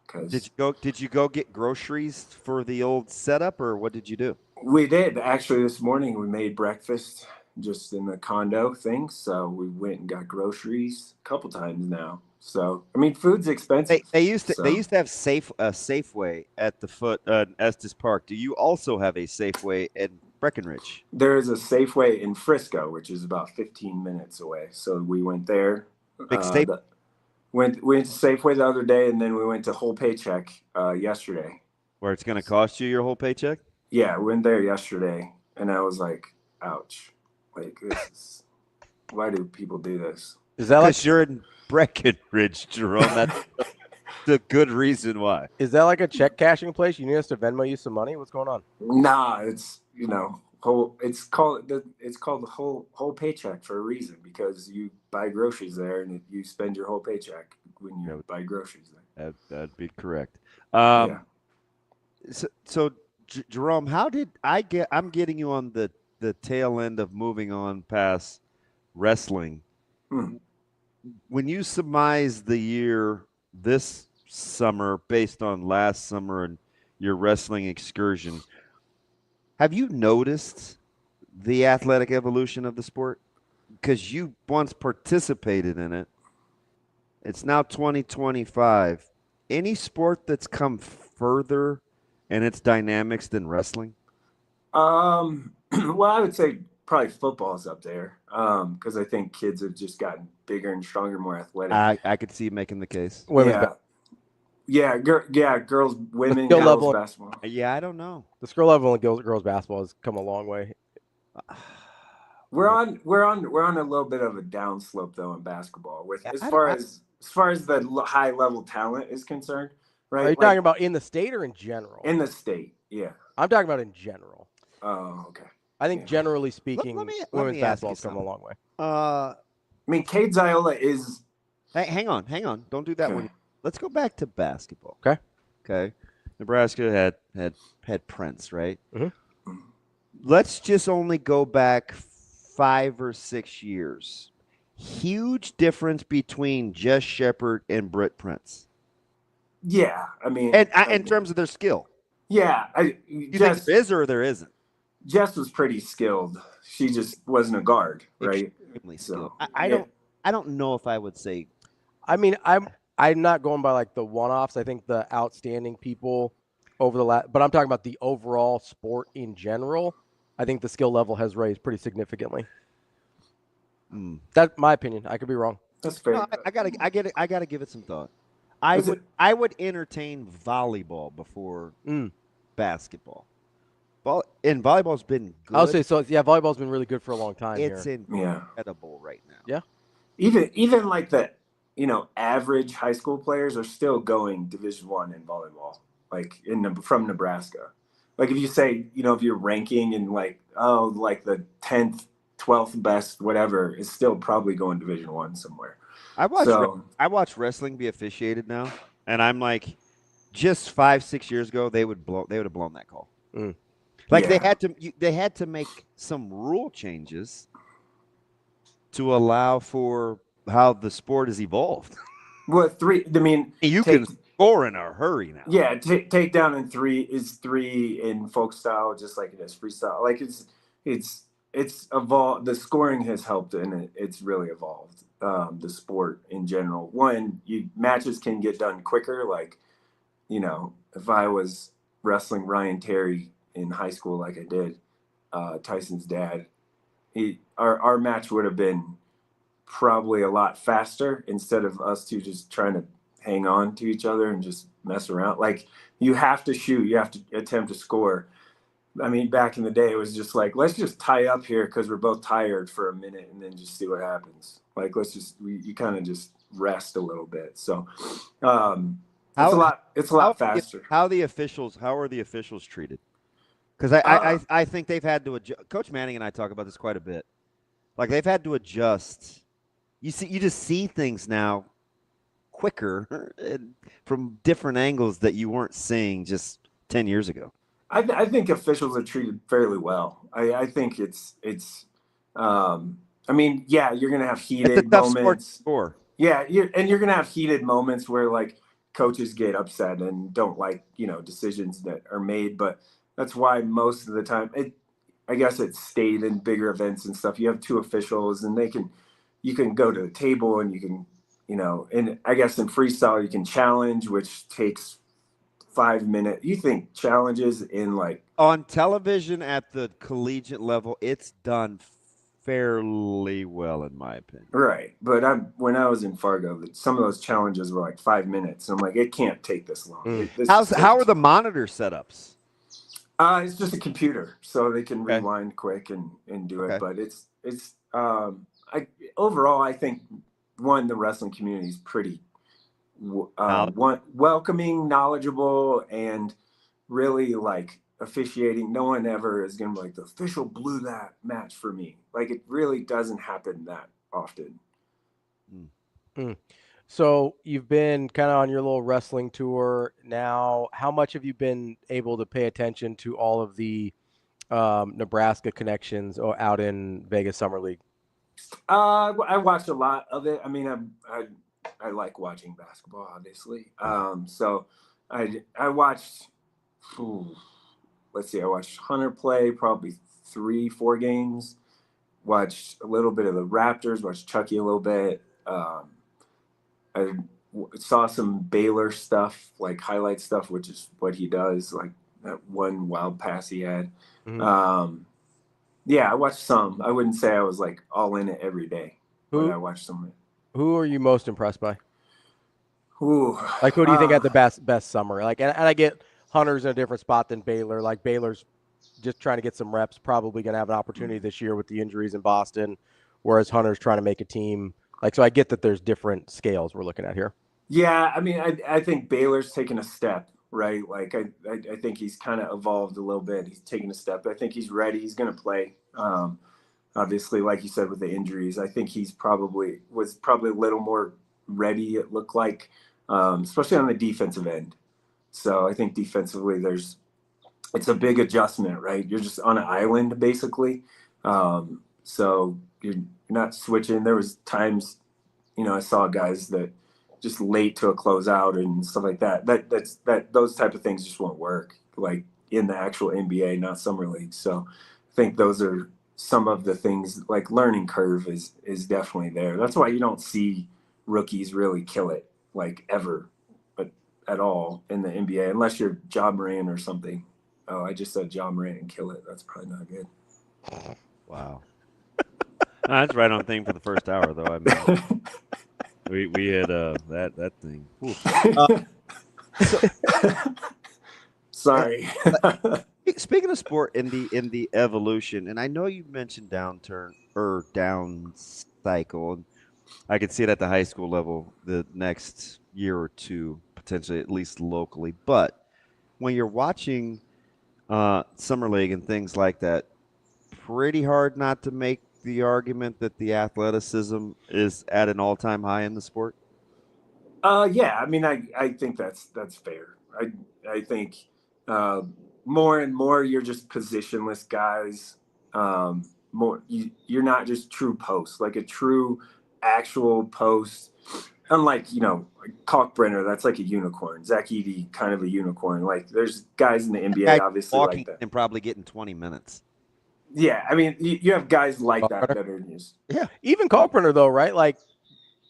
Did you go get groceries for the old setup, or what did you do? We did. Actually, this morning we made breakfast just in the condo thing. So we went and got groceries a couple times now. So, I mean, food's expensive. They used to have Safeway at the foot Estes Park. Do you also have a Safeway at Breckenridge? There is a Safeway in Frisco, which is about 15 minutes away. So we went there. Big staple. Went to Safeway the other day, and then we went to Whole Paycheck yesterday. Where it's going to cost you your whole paycheck? Yeah, we went there yesterday, and I was like, ouch. Like, why do people do this? Is that because you're in Breckenridge, Jerome? That's the good reason why. Is that like a check cashing place? You need us to Venmo you some money? What's going on? Nah, it's it's called the whole paycheck for a reason, because you buy groceries there and you spend your whole paycheck when you buy groceries there. That'd be correct. Yeah. So Jerome, how did I get? I'm getting you on the tail end of moving on past wrestling. When you surmise the year this summer based on last summer and your wrestling excursion, have you noticed the athletic evolution of the sport? Because you once participated in it. It's now 2025. Any sport that's come further in its dynamics than wrestling? Well, I would say probably football's up there because I think kids have just gotten bigger and stronger, more athletic. I could see you making the case. Girls, women, skill girls level, basketball. Yeah, I don't know. The skill level in girls basketball has come a long way. We're on a little bit of a downslope though in basketball with as far as the high level talent is concerned, right? Are you talking about in the state or in general? In the state, yeah. I'm talking about in general. Oh, okay. I think generally speaking, women's basketball has come a long way. I mean, Cade Raiola is. Hey, hang on. Don't do that one. Let's go back to basketball. Okay. Nebraska had Prince, right? Mm-hmm. Let's just only go back 5 or 6 years. Huge difference between Jess Shepard and Britt Prince. Yeah, I mean, in terms of their skill. Yeah, you think there is or there isn't? Jess was pretty skilled. She just wasn't a guard, right? So I don't know if I would say. I mean, I'm not going by like the one-offs. I think the outstanding people over the last, but I'm talking about the overall sport in general. I think the skill level has raised pretty significantly. That's my opinion. I could be wrong. That's fair. No, I gotta give it some thought. I would entertain volleyball before basketball. Volleyball's been good. I'll say so. Yeah, volleyball's been really good for a long time. It's incredible right now. Yeah. Even like the average high school players are still going Division I in volleyball, like from Nebraska. Like if you say, if you're ranking and like the 10th, 12th best, whatever, is still probably going Division I somewhere. I watch wrestling be officiated now, and I'm like, just 5-6 years ago they would have blown that call. They had to make some rule changes to allow for how the sport has evolved. Well, you can score in a hurry now. Yeah, takedown in 3 is 3 in folk style, just like it is freestyle. Like it's evolved. The scoring has helped, and it's really evolved. The sport in general. One, matches can get done quicker. Like, if I was wrestling Ryan Terry in high school, like I did, Tyson's dad, our match would have been probably a lot faster instead of us two just trying to hang on to each other and just mess around. Like, you have to shoot, you have to attempt to score. I mean, back in the day, it was just like, let's just tie up here because we're both tired for a minute and then just see what happens. Like, you kind of just rest a little bit. So it's a lot faster. How are the officials treated? Because I think they've had to adjust. Coach Manning and I talk about this quite a bit. Like, they've had to adjust. You just see things now quicker from different angles that you weren't seeing just 10 years ago. I think officials are treated fairly well. I think it's I mean, yeah, you're gonna have heated moments. Yeah, you're gonna have heated moments where like coaches get upset and don't like decisions that are made. But that's why most of the time, I guess it's state and bigger events and stuff. You have 2 officials, and you can go to the table and you can and I guess in freestyle you can challenge, which takes 5 minutes. You think challenges in like on television at the collegiate level, it's done fairly well in my opinion. Right, but when I was in Fargo, some of those challenges were like 5 minutes, and I'm like, it can't take this long. How are the monitor setups? It's just a computer, so they can rewind quick and do it. But it's overall, I think the wrestling community is pretty welcoming, knowledgeable, and really like officiating. No one ever is gonna be like, the official blew that match for me. Like, it really doesn't happen that often. So you've been kind of on your little wrestling tour now. How much have you been able to pay attention to all of the Nebraska connections out in Vegas Summer League? I watched a lot of it. I mean, I like watching basketball, obviously. So I watched. Let's see. I watched Hunter play probably 3-4 games. Watched a little bit of the Raptors. Watched Chucky a little bit. I saw some Baylor stuff, like highlight stuff, which is what he does, like that one wild pass he had. Mm-hmm. Yeah, I watched some. I wouldn't say I was like all in it every day, but I watched some of it. Who are you most impressed by? Ooh, like who do you think had the best summer? Like, and I get Hunter's in a different spot than Baylor. Like Baylor's just trying to get some reps, probably going to have an opportunity this year with the injuries in Boston, whereas Hunter's trying to make a team. Like, so I get that there's different scales we're looking at here. Yeah, I mean, I think Baylor's taken a step, right? Like, I think he's kind of evolved a little bit. He's taken a step. I think he's ready. He's going to play. Obviously, like you said, with the injuries, I think was probably a little more ready, it looked like, especially on the defensive end. So I think defensively it's a big adjustment, right? You're just on an island, basically. So you're not switching. There was times, I saw guys that just late to a closeout and stuff like that. Those type of things just won't work, like in the actual NBA, not summer league. So I think those are some of the things, like learning curve is definitely there. That's why you don't see rookies really kill it, like ever, but at all in the NBA, unless you're Ja Morant or something. Oh, I just said Ja Morant and kill it. That's probably not good. Wow. That's right on thing for the first hour, though. I mean, we had that thing. Sorry. Speaking of sport in the evolution, and I know you mentioned down cycle, and I could see it at the high school level the next year or two, potentially at least locally. But when you're watching summer league and things like that, pretty hard not to make the argument that the athleticism is at an all-time high in the sport. Yeah, I mean, I think that's fair. I think more and more you're just positionless guys. You're not just true posts, like a true actual post. Unlike, Kalkbrenner, that's like a unicorn. Zach Edey, kind of a unicorn. Like, there's guys in the NBA, obviously, like that. And probably getting 20 minutes. Yeah, I mean, you have guys like that are just. Yeah, even Kalkbrenner, though, right? Like,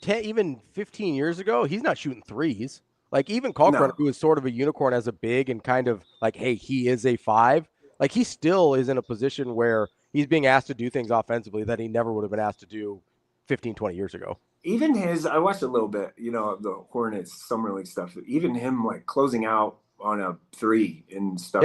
even 15 years ago, he's not shooting threes. Like, even Kalkbrenner, who is sort of a unicorn as a big and kind of like, hey, he is a 5. Like, he still is in a position where he's being asked to do things offensively that he never would have been asked to do 15, 20 years ago. Even I watched a little bit, of the Hornets summer league stuff. Even him like closing out on a 3 and stuff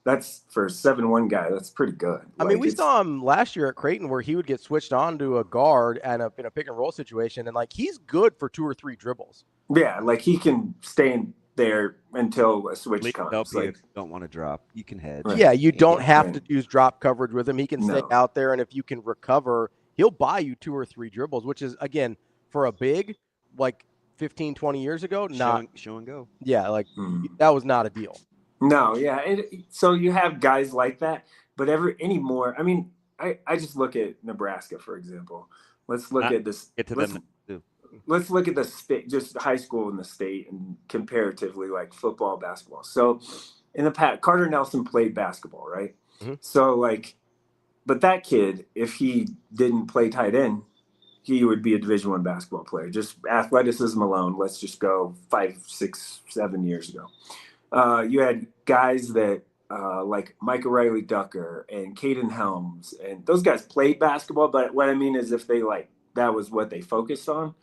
that's for a 7-1 guy. That's pretty good. I mean, we saw him last year at Creighton where he would get switched on to a guard and in a pick and roll situation, and like he's good for 2 or 3 dribbles. Yeah, like he can stay in there until a switch comes. Like, don't want to drop, you can head. Right. Yeah, you don't have to use drop coverage with him. He can stay out there, and if you can recover, he'll buy you 2 or 3 dribbles, which is, again, for a big, like 15, 20 years ago, show and go. Yeah, like that was not a deal. No, yeah. So you have guys like that, but anymore, I mean, I just look at Nebraska, for example. Let's look at this. Let's look at just high school in the state and comparatively like football, basketball. So in the past, Carter Nelson played basketball, right? Mm-hmm. So but that kid, if he didn't play tight end, he would be a Division I basketball player. Just athleticism alone. Let's just go 5, 6, 7 years ago. You had guys that like Micah Riley Ducker and Caden Helms, and those guys played basketball. But what I mean is, if they that was what they focused on,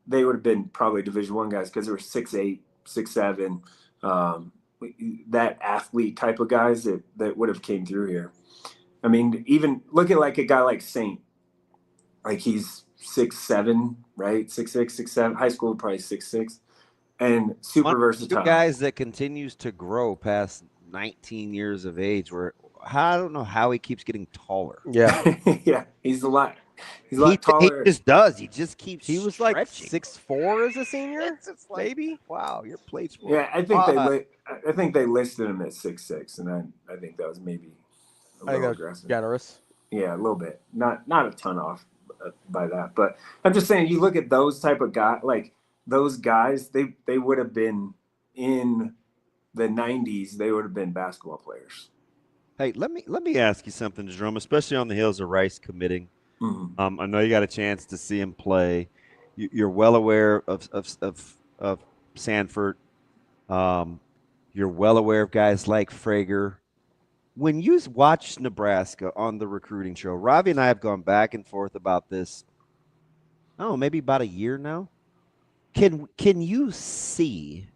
they would have been probably Division I guys because they were 6'8", 6'7", that athlete type of guys that would have came through here. I mean, even look at like a guy like Saint, like he's 6'7", right? 6'6", 6'7". High school probably 6'6". And super versatile. Two guys that continues to grow past 19 years of age. Where I don't know how he keeps getting taller. Yeah, yeah, he's a lot. He's a lot taller. He just does. He just keeps. He was stretching. like 6'4" as a senior, Like, maybe. Wow, your plate's full. Yeah, I think they listed him at 6'6", and I think that was maybe a little aggressive. Generous. Yeah, a little bit. Not a ton off by that, but I'm just saying, you look at those type of guys, like those guys, they would have been in the 90s. They would have been basketball players. Hey, let me ask you something, Jerome, especially on the heels of Rice committing. Mm-hmm. I know you got a chance to see him play. You're well aware of Sanford. You're well aware of guys like Frager. When you watch Nebraska on the recruiting show, Ravi and I have gone back and forth about this. Oh, maybe about a year now. Can you see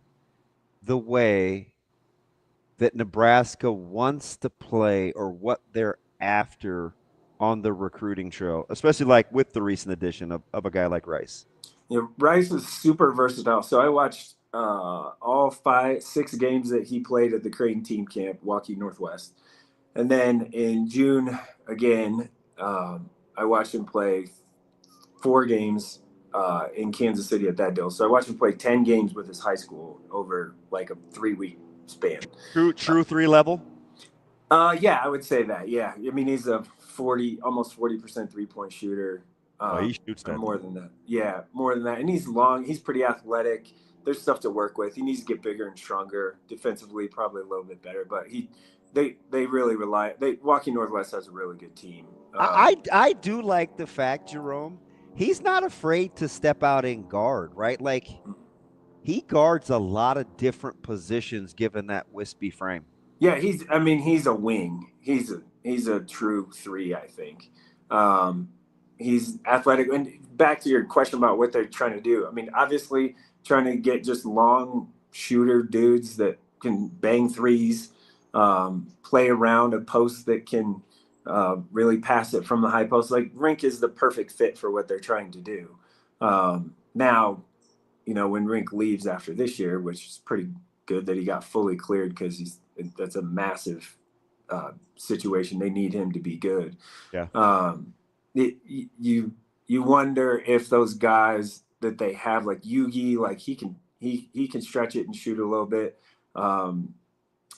the way that Nebraska wants to play or what they're after on the recruiting trail, especially like with the recent addition of a guy like Rice? Yeah, Rice is super versatile. So I watched all 6 games that he played at the Creighton team camp, Waukee Northwest. And then in June, again, I watched him play 4 games in Kansas City at that deal. So I watched him play 10 games with his high school over like a 3-week span. True 3 level? Yeah, I would say that. Yeah. I mean, he's a almost 40% 3-point shooter. He shoots that. More than that. Yeah, more than that. And he's long. He's pretty athletic. There's stuff to work with. He needs to get bigger and stronger. Defensively, probably a little bit better. But they really rely. Waukee Northwest has a really good team. I do like the fact, Jerome, he's not afraid to step out and guard, right? Like, he guards a lot of different positions given that wispy frame. Yeah, he's a wing. He's a true 3, I think. He's athletic. And back to your question about what they're trying to do. I mean, obviously trying to get just long shooter dudes that can bang threes, play around a post that can really pass it from the high post. Like, Rink is the perfect fit for what they're trying to do. Now, when Rink leaves after this year, which is pretty good that he got fully cleared, because that's a massive situation. They need him to be good. Yeah. You wonder if those guys that they have, like Yugi, like he can stretch it and shoot a little bit.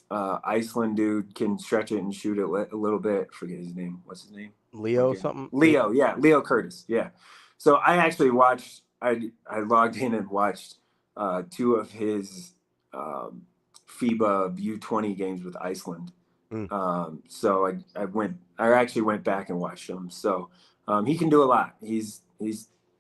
Iceland dude can stretch it and shoot it a little bit. Forget his name. What's his name? Leo something. Leo, yeah, Leo Curtis, yeah. So I actually watched. I logged in and watched 2 of his FIBA U20 games with Iceland. So I actually went back and watched him. So he can do a lot. He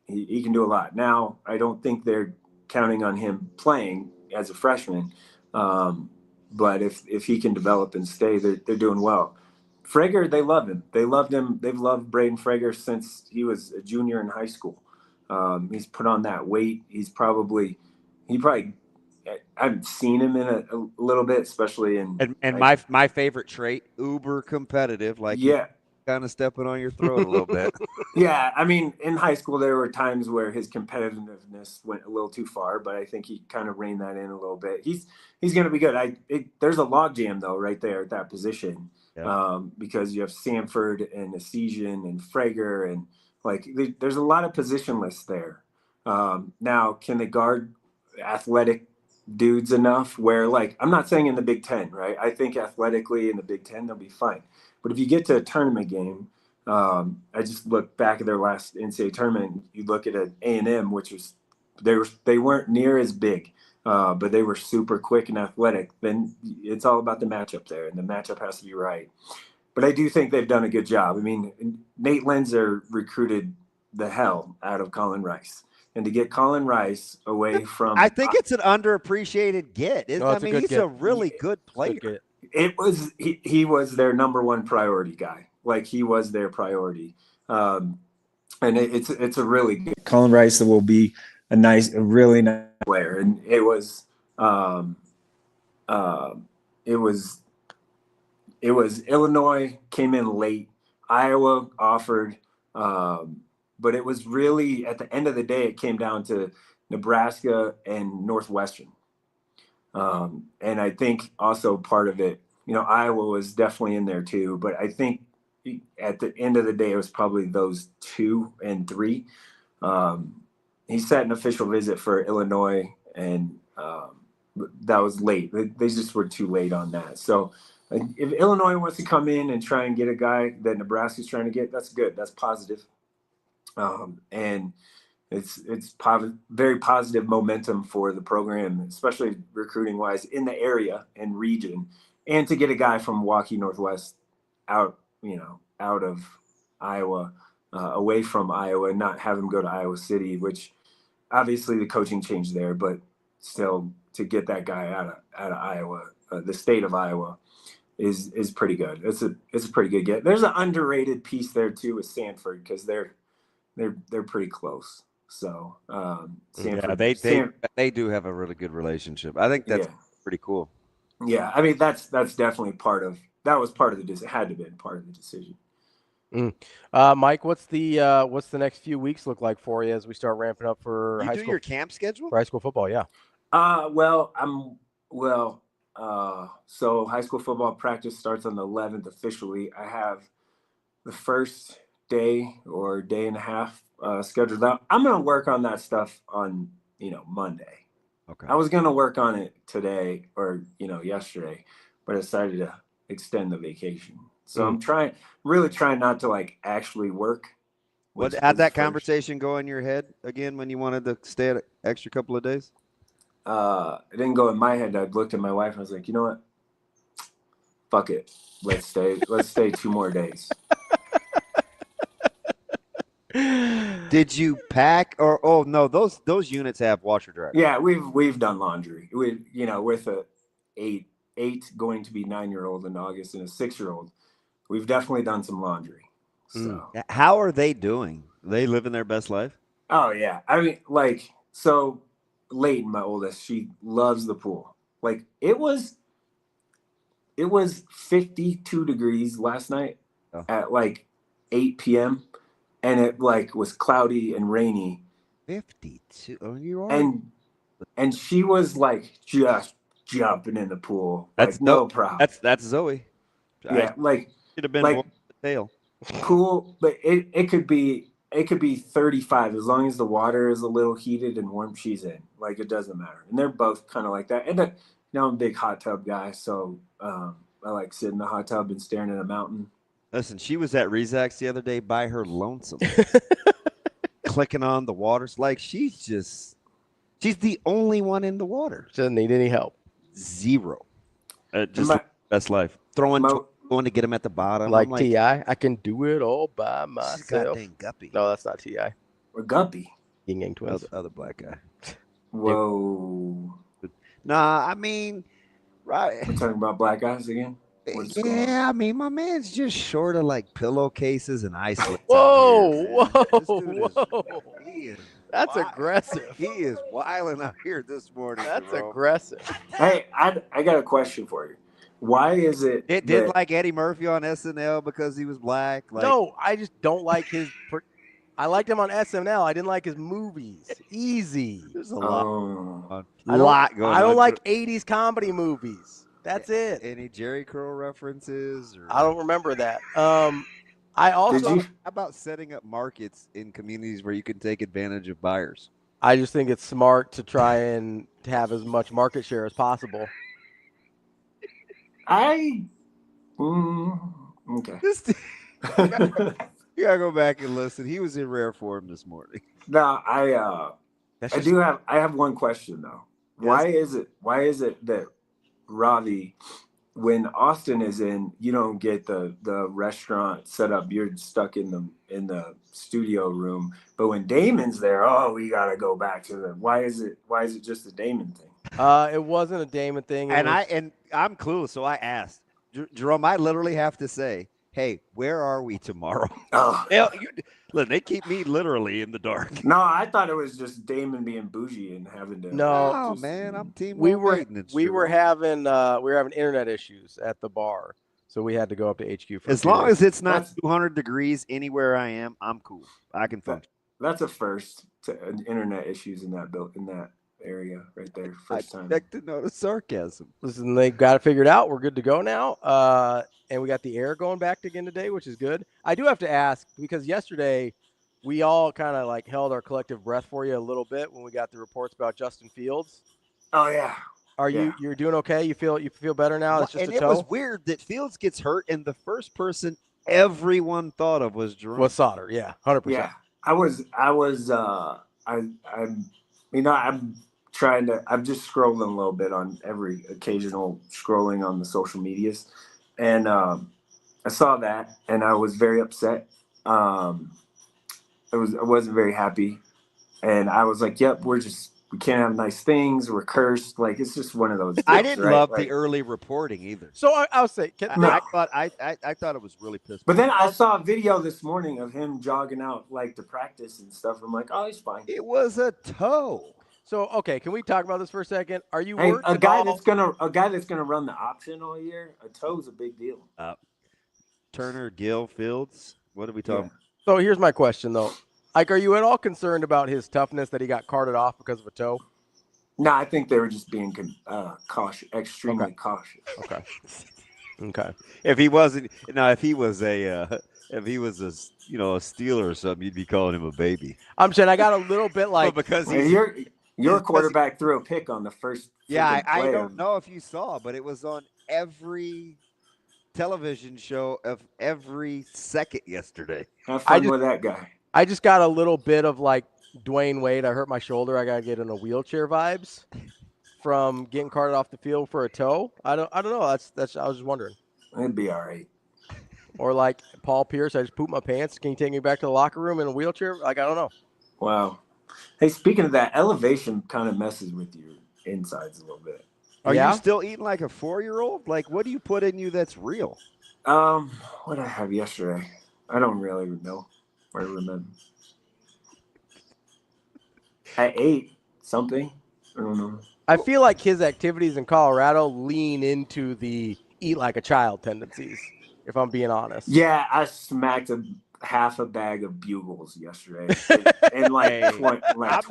can do a lot. Now, I don't think they're counting on him playing as a freshman. But if he can develop and stay, they're doing well. Frager, they love him. They loved him. They've loved Braden Frager since he was a junior in high school. He's put on that weight. He probably I've seen him in a little bit, especially in. And my favorite trait, uber competitive. Like, yeah, kind of stepping on your throat a little bit. Yeah, I mean, in high school there were times where his competitiveness went a little too far, but I think he kind of reined that in a little bit. He's going to be good. There's a logjam though right there at that position, because you have Sanford and Essesian and Frager, and there's a lot of position lists there. Now, can they guard athletic dudes enough where, I'm not saying in the Big Ten, right? I think athletically in the Big Ten they'll be fine. But if you get to a tournament game, I just look back at their last NCAA tournament. You look at an A&M, which was they weren't near as big, but they were super quick and athletic. Then it's all about the matchup there, and the matchup has to be right. But I do think they've done a good job. I mean, Nate Lenzer recruited the hell out of Colin Rice. And to get Colin Rice away from, I think it's an underappreciated get. He's a really good player. He was their number one priority guy. He was their priority, and it's a really good. Colin Rice will be a really nice player, and it was Illinois came in late, Iowa offered. But it was really, at the end of the day, it came down to Nebraska and Northwestern. And I think also part of it, Iowa was definitely in there too. But I think at the end of the day, it was probably those 2 and 3. He set an official visit for Illinois, and that was late. They just were too late on that. So if Illinois wants to come in and try and get a guy that Nebraska's trying to get, that's good. That's positive. And it's very positive momentum for the program, especially recruiting wise in the area and region, and to get a guy from Waukee Northwest out of Iowa, away from Iowa, and not have him go to Iowa City, which obviously the coaching changed there, but still to get that guy out of Iowa, the state of Iowa, is pretty good. It's a pretty good get. There's an underrated piece there too with Sanford, because they're pretty close. So Sanford, they do have a really good relationship. I think that's pretty cool. Yeah, I mean that's definitely part of the had to be part of the decision. Mike, what's the next few weeks look like for you as we start ramping up for high school? Your camp schedule for high school football? Yeah. So high school football practice starts on the 11th officially. I have the first day or day and a half scheduled out. I'm going to work on that stuff on, Monday. Okay. I was going to work on it today or, yesterday, but I decided to extend the vacation. So I'm really trying not to actually work. How'd that conversation go in your head again when you wanted to stay an extra couple of days? It didn't go in my head. I looked at my wife and I was like, you know what? Fuck it. Let's stay 2 more days. Did you pack or no, those units have washer dryer? Yeah, we've done laundry. With a 8 going to be 9-year-old in August and a 6-year-old, we've definitely done some laundry. So how are they doing? Are they living their best life? Oh yeah. I mean, so Layton, my oldest, she loves the pool. It was 52 degrees last night at 8 p.m. and it was cloudy and rainy. 52. Oh, you are. And she was just jumping in the pool. That's no problem. That's Zoe. Yeah, should have been more the tail. Cool, but it could be 35 as long as the water is a little heated and warm. She's in. It doesn't matter. And they're both kind of like that. And I'm a big hot tub guy, so I like sitting in the hot tub and staring at a mountain. Listen, she was at RZAC's the other day by her lonesome, clicking on the waters. She's the only one in the water. She doesn't need any help. Zero. Just best life. Going to get him at the bottom. T.I., I can do it all by myself. Goddamn Guppy. No, that's not T.I. Or Guppy. Yin Yang Twins. Other black guy. Whoa. Nah, I mean, right. We're talking about black guys again? Yeah, I mean, my man's just short of pillowcases and isolates. Whoa. That's wild. Aggressive. He is wilding out here this morning. That's bro. aggressive. Hey, I got a question for you. Why is it? It did like Eddie Murphy on SNL because he was black. No, I just don't like his. I liked him on SNL. I didn't like his movies. Easy. There's a lot. Going on. I don't like 80s comedy movies. That's it. Any Jerry Curl references? I don't remember that. I also. How about setting up markets in communities where you can take advantage of buyers? I just think it's smart to try and have as much market share as possible. Okay. You gotta go back and listen. He was in rare form this morning. No, I have one question though. Yes. Why is it that Ravi, when Austin is in, you don't get the restaurant set up, you're stuck in the studio room, but when Damon's there, we gotta go back to why is it just a Damon thing? It wasn't a Damon thing. And I'm clueless, so I asked Jerome. I literally have to say, "Hey, where are we tomorrow?" Listen, they keep me literally in the dark. No, I thought it was just Damon being bougie and having to. No, man, I'm team. We were having internet issues at the bar, so we had to go up to HQ. As long as it's not 200 degrees anywhere I am, I'm cool. I can function. That's a first to internet issues in that area right there. First I time. expect to know the sarcasm. Listen, they got it figured out. We're good to go now. And we got the air going back again today, which is good. I do have to ask, because yesterday we all kind of like held our collective breath for you a little bit when we got the reports about Justin Fields. Oh yeah. You're doing okay? You feel better now? It's just and a toe? it was weird that Fields gets hurt, and the first person everyone thought of was Jerome. Was Sautter, yeah, 100%. Yeah, I'm just scrolling a little bit on every occasional scrolling on the social medias, and I saw that, and I was very upset. I wasn't very happy, and I was like, "Yep, we can't have nice things. We're cursed." Like it's just one of those. I didn't love like, the early reporting either. So I'll say, I thought it was really pissed. But then I saw a video this morning of him jogging out like to practice and stuff. I'm like, oh, he's fine. It was a toe. So okay, can we talk about this for a second? Are you Hey, worried a guy that's gonna run the option all year? A toe's a big deal. Turner, Gill, Fields. What are we talking? So here's my question though. Like, are you at all concerned about his toughness that he got carted off because of a toe? No, I think they were just being cautious, extremely cautious. Okay. Okay. If he was a Steeler or something, you'd be calling him a baby. I'm saying I got a little bit like because your quarterback threw a pick on the first. Yeah, I play don't know if you saw, but it was on every television show of every second yesterday. Have fun with that guy. I just got a little bit of like Dwayne Wade. I hurt my shoulder. I gotta get in a wheelchair vibes from getting carted off the field for a toe. I don't know. That's I was just wondering. It'd be all right. Or like Paul Pierce, I just pooped my pants. Can you take me back to the locker room in a wheelchair? Like I don't know. Wow. Hey, speaking of that, elevation kind of messes with your insides a little bit. Are you still eating like a 4-year-old? Like, what do you put in you that's real? What did I have yesterday? I don't really know. I remember. I ate something. I don't know. I feel like his activities in Colorado lean into the eat like a child tendencies, if I'm being honest. Yeah, I smacked half a bag of Bugles yesterday. And like, I'm 20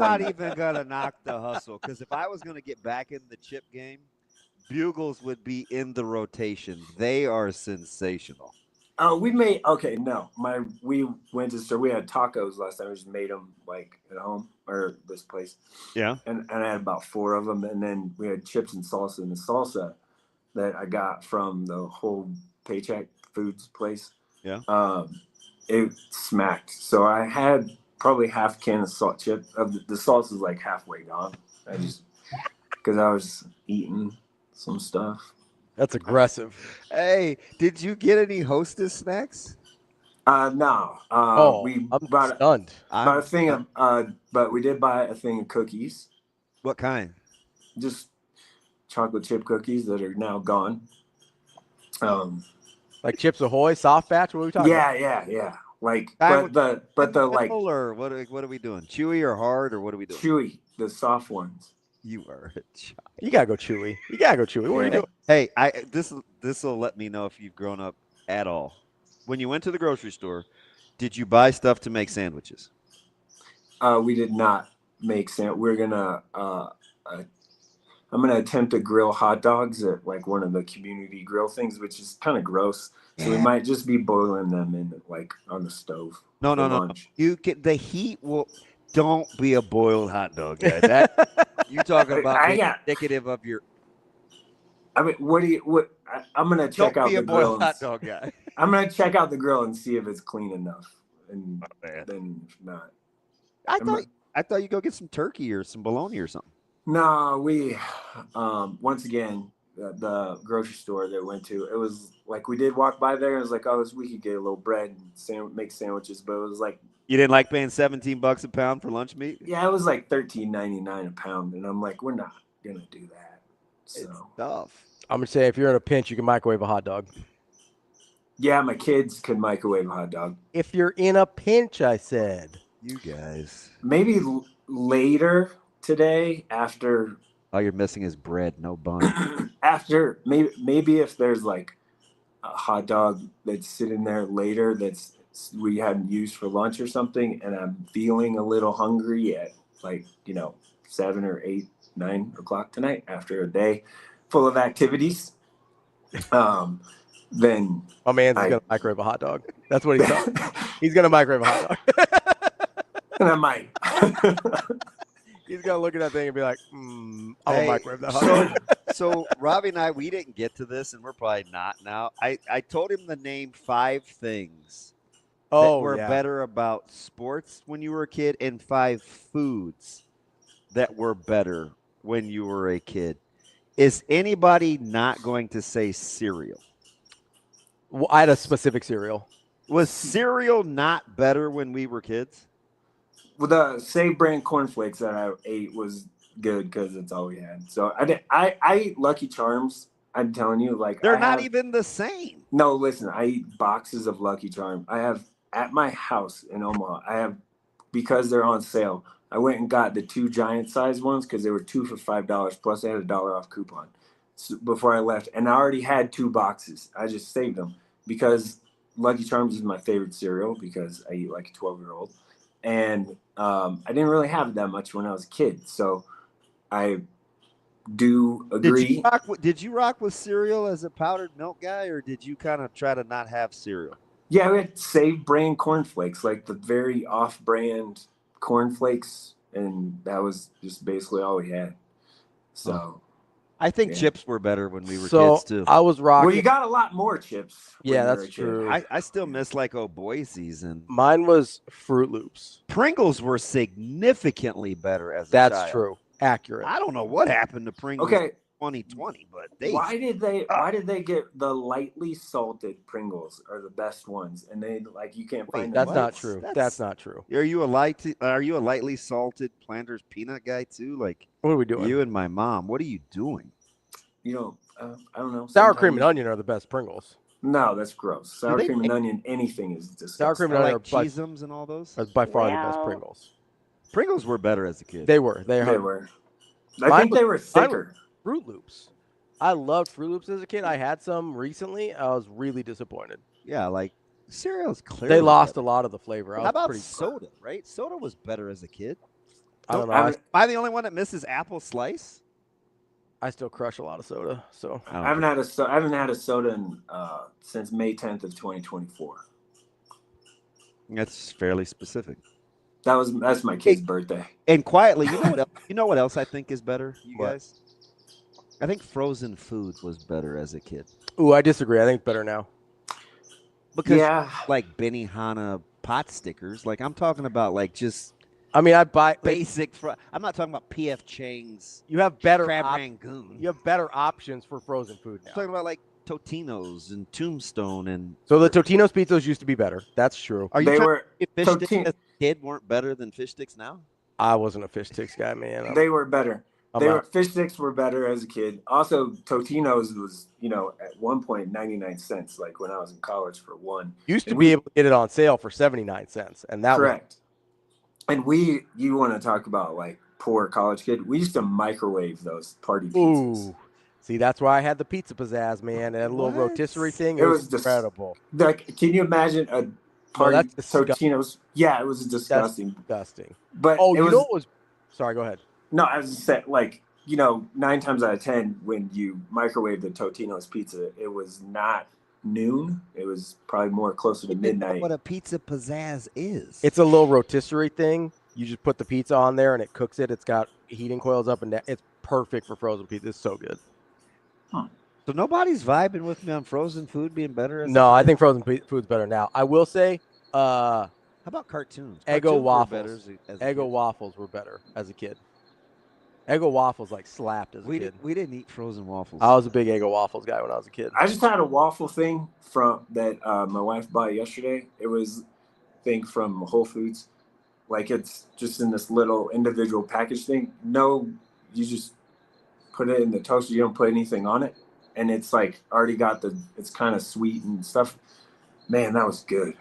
not even going to knock the hustle, because if I was going to get back in the chip game, Bugles would be in the rotation. They are sensational. We went to store. We had tacos last time. We just made them like at home or this place. Yeah. And I had about 4 of them. And then we had chips and salsa. And the salsa that I got from the whole Paycheck Foods place. Yeah. It smacked. So I had probably half a can of salt chip. The salsa is like halfway gone. Because I was eating some stuff. That's aggressive. Hey, did you get any Hostess snacks? No. We bought stunned. Bought a thing of, but we did buy a thing of cookies. What kind? Just chocolate chip cookies that are now gone. Like Chips Ahoy, soft batch. What are we talking about? Yeah. Like, but the like. Or what are we doing? Chewy or hard or what are we doing? Chewy, the soft ones. You are a child. You gotta go chewy. What are you doing? Hey, this will let me know if you've grown up at all. When you went to the grocery store, did you buy stuff to make sandwiches? We did not make sandwiches. We're gonna. I'm gonna attempt to grill hot dogs at like one of the community grill things, which is kind of gross. So we might just be boiling them in like on the stove. No. You get the heat will. Don't be a boiled hot dog guy. That you talking about indicative of your. I mean, I'm gonna check out the grill. Hot dog guy. I'm gonna check out the grill and see if it's clean enough, and then if not. I thought you go get some turkey or some bologna or something. No, we once again the grocery store that we went to. It was like we did walk by there. It was like, we could get a little bread and make sandwiches, but it was like. You didn't like paying $17 a pound for lunch meat? Yeah, it was like $13.99 a pound, and I'm like, we're not gonna do that. So it's tough. I'm gonna say if you're in a pinch, you can microwave a hot dog. Yeah, my kids could microwave a hot dog. If you're in a pinch, I said. You guys. Maybe later today after. All you're missing is bread, no bun. After maybe if there's like a hot dog that's sitting there later we hadn't used for lunch or something, and I'm feeling a little hungry at 7 or 8 9 o'clock tonight after a day full of activities. Then my man's gonna microwave a hot dog. That's what he's done. He's gonna microwave a hot dog. And I might. He's gonna look at that thing and be like, I'm gonna microwave that hot dog. So Ravi and I, we didn't get to this, and we're probably not now. I told him to name 5 things that were better about sports when you were a kid, and 5 foods that were better when you were a kid. Is anybody not going to say cereal? Well, I had a specific cereal. Was cereal not better when we were kids? Well, the Save brand cornflakes that I ate was good because it's all we had. So I eat Lucky Charms. I'm telling you, like they're not even the same. No, listen, I eat boxes of Lucky Charms. I have at my house in Omaha. I have, because they're on sale. I went and got the 2 giant size ones because they were 2 for $5. Plus, I had a $1 off coupon before I left, and I already had 2 boxes. I just saved them because Lucky Charms is my favorite cereal because I eat like a 12-year-old, and I didn't really have that much when I was a kid. So I do agree. Did you rock with cereal as a powdered milk guy, or did you kind of try to not have cereal? Yeah, we had Save brand cornflakes, like the very off-brand cornflakes, and that was just basically all we had. So I think chips were better when we were kids too. I was rocking. Well, you got a lot more chips. Yeah, that's true. I still miss like boy season. Mine was Fruit Loops. Pringles were significantly better as a That's child. true. Accurate. I don't know what happened to Pringles. Okay. 2020, but why did they get the lightly salted Pringles are the best ones, and they like you can't find them. That's not true. That's not true. Are you a lightly salted Planters peanut guy too? Like, what are we doing? You and my mom. What are you doing? You know, I don't know. Sour cream and onion are the best Pringles. No, that's gross. Sour cream and onion, anything is disgusting. Sour cream and onion like Piezons and all those. Are by far the best Pringles. Pringles were better as a kid. They were. They were. I think they were thicker. Fruit Loops. I loved Fruit Loops as a kid. I had some recently. I was really disappointed. Yeah, like cereal's clearly They lost better. a lot of the flavor. How about soda, right? Soda was better as a kid. I don't know. Am I the only one that misses apple slice? I still crush a lot of soda. So I haven't had a soda in, since May 10th of 2024. That's fairly specific. That's my kid's birthday. And quietly, you know what else I think is better, you guys? I think frozen food was better as a kid. Ooh, I disagree. I think it's better now. Because like Benihana pot stickers, like I'm talking about like just I buy basic I'm not talking about PF Chang's. You have better Crab Rangoon. You have better options for frozen food now. I'm talking about like Totino's and Tombstone and so the Totino's pizzas used to be better. That's true. Are you trying to fish sticks as a kid weren't better than fish sticks now? I wasn't a fish sticks guy, man. They were better. Fish sticks were better as a kid. Also, Totino's was, at one point 99 cents, like when I was in college for one. Used to be able to get it on sale for 79 cents, and that correct. And you want to talk about like poor college kid? We used to microwave those party pizzas. Ooh. See, that's why I had the pizza pizzazz, man. That little rotisserie thing. It was incredible. Like, can you imagine a party Totino's? Yeah, it was disgusting. That's disgusting. But you know what was? Sorry, go ahead. No, I was just saying, like, 9 times out of 10, when you microwave the Totino's pizza, it was not noon. It was probably more closer to midnight. What a pizza pizzazz is? It's a little rotisserie thing. You just put the pizza on there and it cooks it. It's got heating coils up and down. It's perfect for frozen pizza. It's so good. Huh. So nobody's vibing with me on frozen food being better? No, I think frozen food's better now. I will say, how about cartoons? Eggo waffles. Eggo waffles were better as a kid. Eggo waffles like slapped as a kid. We didn't eat frozen waffles. I was a big Eggo waffles guy when I was a kid. I just had a waffle thing that my wife bought yesterday. It was a thing from Whole Foods. Like it's just in this little individual package thing. No, you just put it in the toaster. You don't put anything on it. And it's like already got it's kind of sweet and stuff. Man, that was good.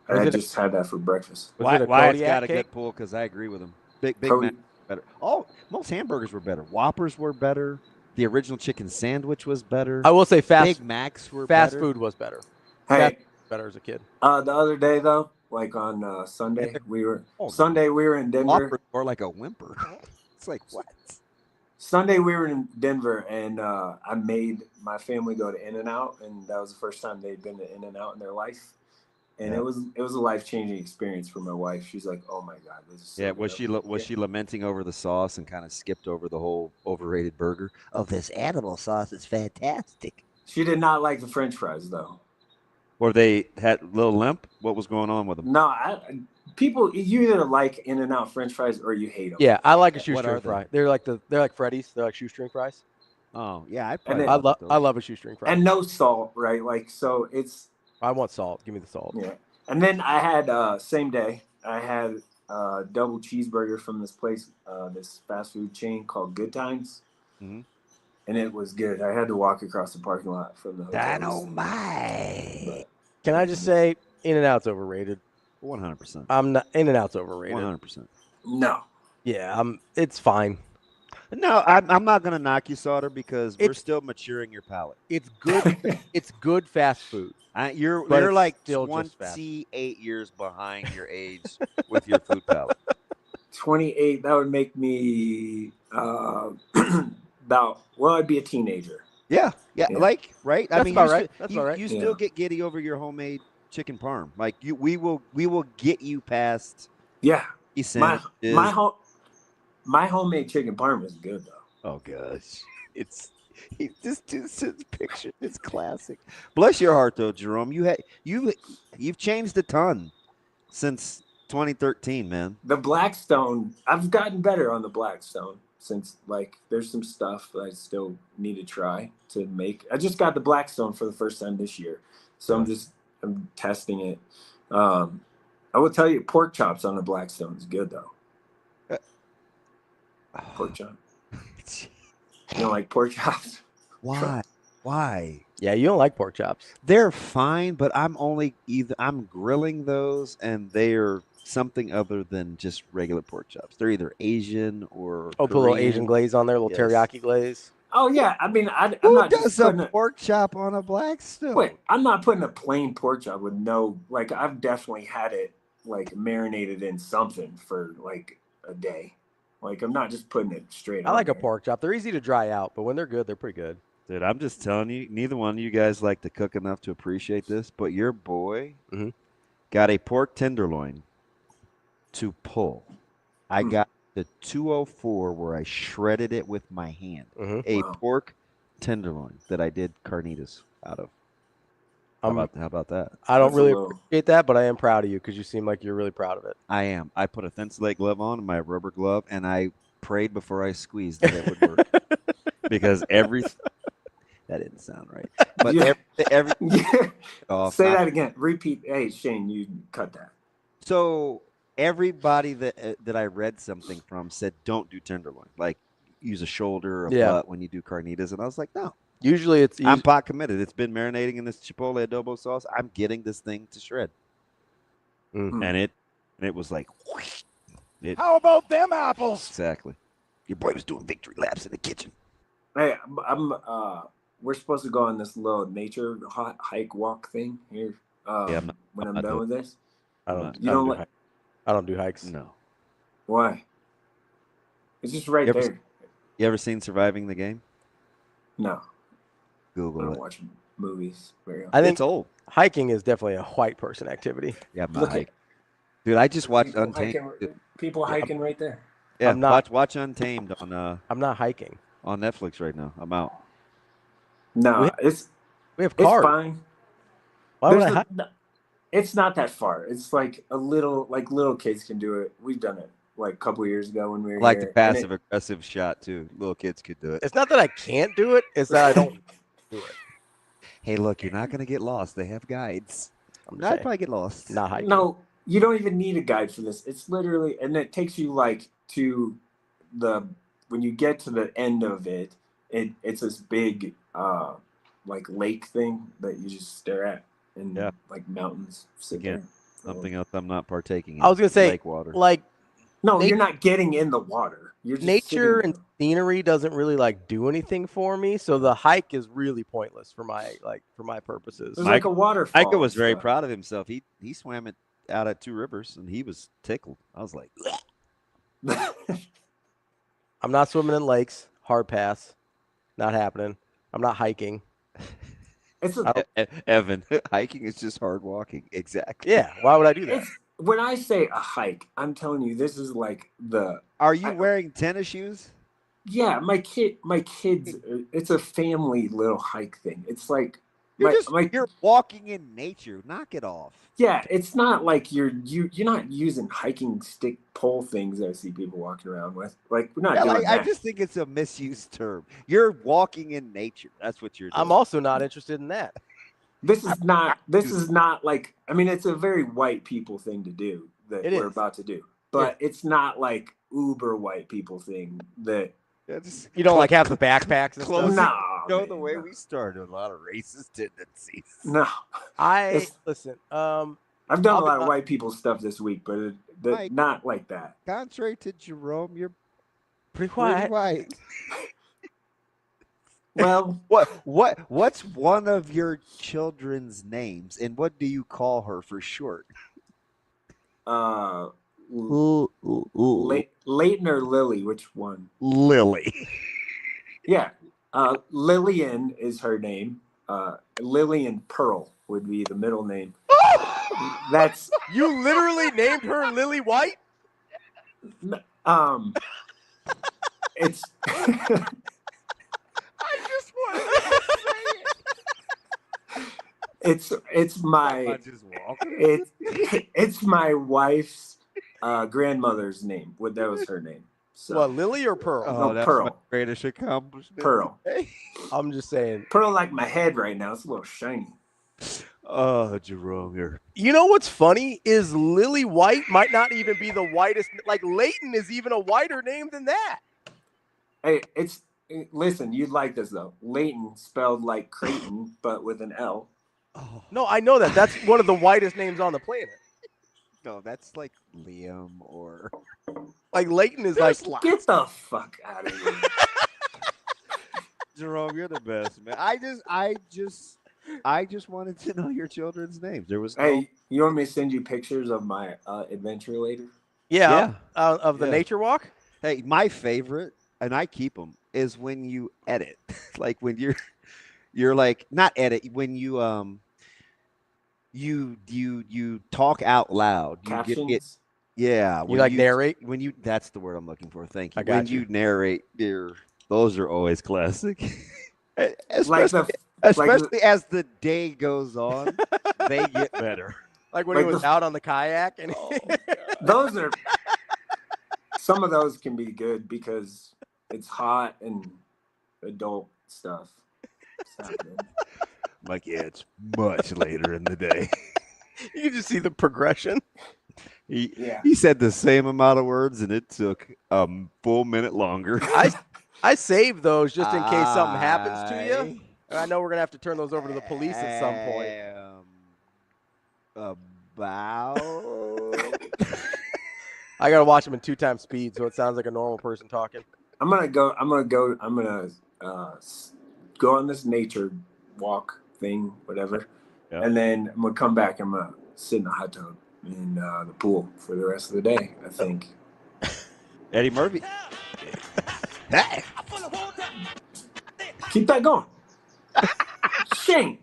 I just had that for breakfast. Wyatt's got a good pull because I agree with him. Big Mac. Better. Oh, most hamburgers were better. Whoppers were better. The original chicken sandwich was better. I will say Big Macs were fast better. Food was better. Hey, better as a kid. The other day though, like on Sunday, we were in Denver. Whopper or like a whimper. It's like what? Sunday we were in Denver, and I made my family go to In-N-Out, and that was the first time they'd been to In-N-Out in their life. And it was a life-changing experience for my wife. She's like, "Oh my God, this is so good." Was she lamenting over the sauce and kind of skipped over the whole overrated burger? Oh, this animal sauce is fantastic. She did not like the French fries though. Or they had a little limp? What was going on with them? No, people, you either like In-N-Out French fries or you hate them. Yeah, I like a shoestring fry. They're like Freddy's. They're like shoestring fries. Oh yeah, I love a shoestring fry. And no salt, right? Like, so it's. I want salt. Give me the salt. Yeah, and then I had same day I had a double cheeseburger from this place, this fast food chain called Good Times, and it was good. I had to walk across the parking lot from the hotel. Dynamite. Can I just say, In-N-Out's overrated? 100%. I'm not. In-N-Out's overrated. 100%. No. Yeah, it's fine. No, I'm not gonna knock you, Sautter, because we're still maturing your palate. It's good. It's good fast food. You're like still 28 years behind your age with your food palate. 28. That would make me I'd be a teenager. Yeah, like right. That's I mean, about right. That's about right. You still get giddy over your homemade chicken parm. Like we will get you past. Yeah, My homemade chicken parm is good though. Oh gosh, this dude's picture is classic. Bless your heart though, Jerome. You've changed a ton since 2013, man. The Blackstone, I've gotten better on the Blackstone since, like, there's some stuff that I still need to try to make. I just got the Blackstone for the first time this year, so I'm testing it. I will tell you, pork chops on the Blackstone is good though. Pork chop. You don't like pork chops? Why? Yeah, you don't like pork chops. They're fine, but I'm grilling those, and they're something other than just regular pork chops. They're either Asian or put a little Asian glaze on there, a little teriyaki glaze. Oh yeah, I mean, I'm not does just putting a pork chop on a Blackstone? Wait, I'm not putting a plain pork chop with no, like, I've definitely had it like marinated in something for like a day. Like, I'm not just putting it straight. I like a pork chop. They're easy to dry out, but when they're good, they're pretty good. Dude, I'm just telling you, neither one of you guys like to cook enough to appreciate this, but your boy got a pork tenderloin to pull. I got the 204 where I shredded it with my hand. A pork tenderloin that I did carnitas out of. How about that? I don't really appreciate that, but I am proud of you because you seem like you're really proud of it. I am. I put a thin slate glove on, my rubber glove, and I prayed before I squeezed that it would work. Because that didn't sound right. But say that again. Repeat. Hey, Shane, you cut that. So everybody that I read something from said don't do tenderloin. Like, use a shoulder or a butt when you do carnitas. And I was like, no. Usually I'm pot committed. It's been marinating in this chipotle adobo sauce. I'm getting this thing to shred. And it was like, how about them apples? Exactly. Your boy was doing victory laps in the kitchen. Hey, we're supposed to go on this little nature hike walk thing here. When I'm done with this. I don't do hikes. No. Why? It's just right there. You ever seen Surviving the Game? No. Google I don't it. watch movies very often. I think it's old. Hiking is definitely a white person activity. Yeah, I'm not hiking. Dude, I just watched Untamed. People hiking right there. Yeah, watch Untamed on. I'm not hiking on Netflix right now. I'm out. No, we have cars. It's fine. Why would I it's not that far. It's like little kids can do it. We've done it like a couple years ago when we were like here. the passive aggressive shot too. Little kids could do it. It's not that I can't do it. It's that I don't do it. Hey, look, you're not gonna get lost. They have guides. I'd probably get lost. Not hiking. No, you don't even need a guide for this. It's literally, and it takes you like to when you get to the end of it, it's this big like lake thing that you just stare at, and like mountains. Again, something else I'm not partaking in. I was gonna say lake water. Like, no, you're not getting in the water. You're just nature and scenery doesn't really like do anything for me, so the hike is really pointless for my purposes. There's like a waterfall. Micah was very proud of himself. He swam it out at Two Rivers, and he was tickled. I was like, I'm not swimming in lakes. Hard pass. Not happening. I'm not hiking. Evan, hiking is just hard walking. Exactly. Yeah. Why would I do that? When I say a hike, I'm telling you, this is like the. Are you wearing tennis shoes? Yeah, my kids. It's a family little hike thing. It's like you're walking in nature. Knock it off. Yeah, it's not like you're not using hiking stick pole things that I see people walking around with. Like we're not doing that. I just think it's a misused term. You're walking in nature. That's what you're doing. I'm also not interested in that. This is not like, I mean, it's a very white people thing to do that we're about to do, but it's not like uber white people thing that you don't like have the backpacks and close. stuff. No, the way we started, a lot of racist tendencies. No, listen. I've done a lot of white people stuff this week, but Mike, not like that. Contrary to Jerome, you're pretty white. Well, what's one of your children's names, and what do you call her for short? Leighton or Lily? Which one? Lily. Yeah, Lillian is her name. Lillian Pearl would be the middle name. That's you literally named her Lily White. It's. I just wanted to say it. It's my wife's grandmother's name. That was her name. So. What, Lily or Pearl? No, that's Pearl. My greatest accomplishment. Pearl. I'm just saying. Pearl like my head right now. It's a little shiny. Oh, Jerome. You know what's funny is Lily White might not even be the whitest. Like Leighton is even a whiter name than that. Hey, listen, you'd like this though. Leighton spelled like Creighton, but with an L. Oh. No, I know that. That's one of the whitest names on the planet. No, that's like Liam or like Leighton is get the fuck out of here. Jerome, you're the best, man. I just wanted to know your children's names. There was Hey, you want me to send you pictures of my adventure later? Yeah. Of the nature walk? Hey, my favorite, and I keep them, is when you edit. Like when you're like not edit, when you you talk out loud. Captions? Yeah. You narrate? That's the word I'm looking for. Thank you. I got you narrate, those are always classic. Especially as the day goes on, they get better. Like when he was out on the kayak and those are some of those can be good because it's hot and adult stuff. Like, yeah, it's much later in the day. You can just see the progression. He said the same amount of words, and it took a full minute longer. I saved those just in case something happens to you. I know we're going to have to turn those over to the police at some point. I got to watch them in 2x speed, so it sounds like a normal person talking. I'm going to go on this nature walk thing, whatever. Yep. And then I'm going to come back. I'm going to sit in the hot tub in the pool for the rest of the day, I think. Eddie Murphy. Hey. Keep that going. Shane.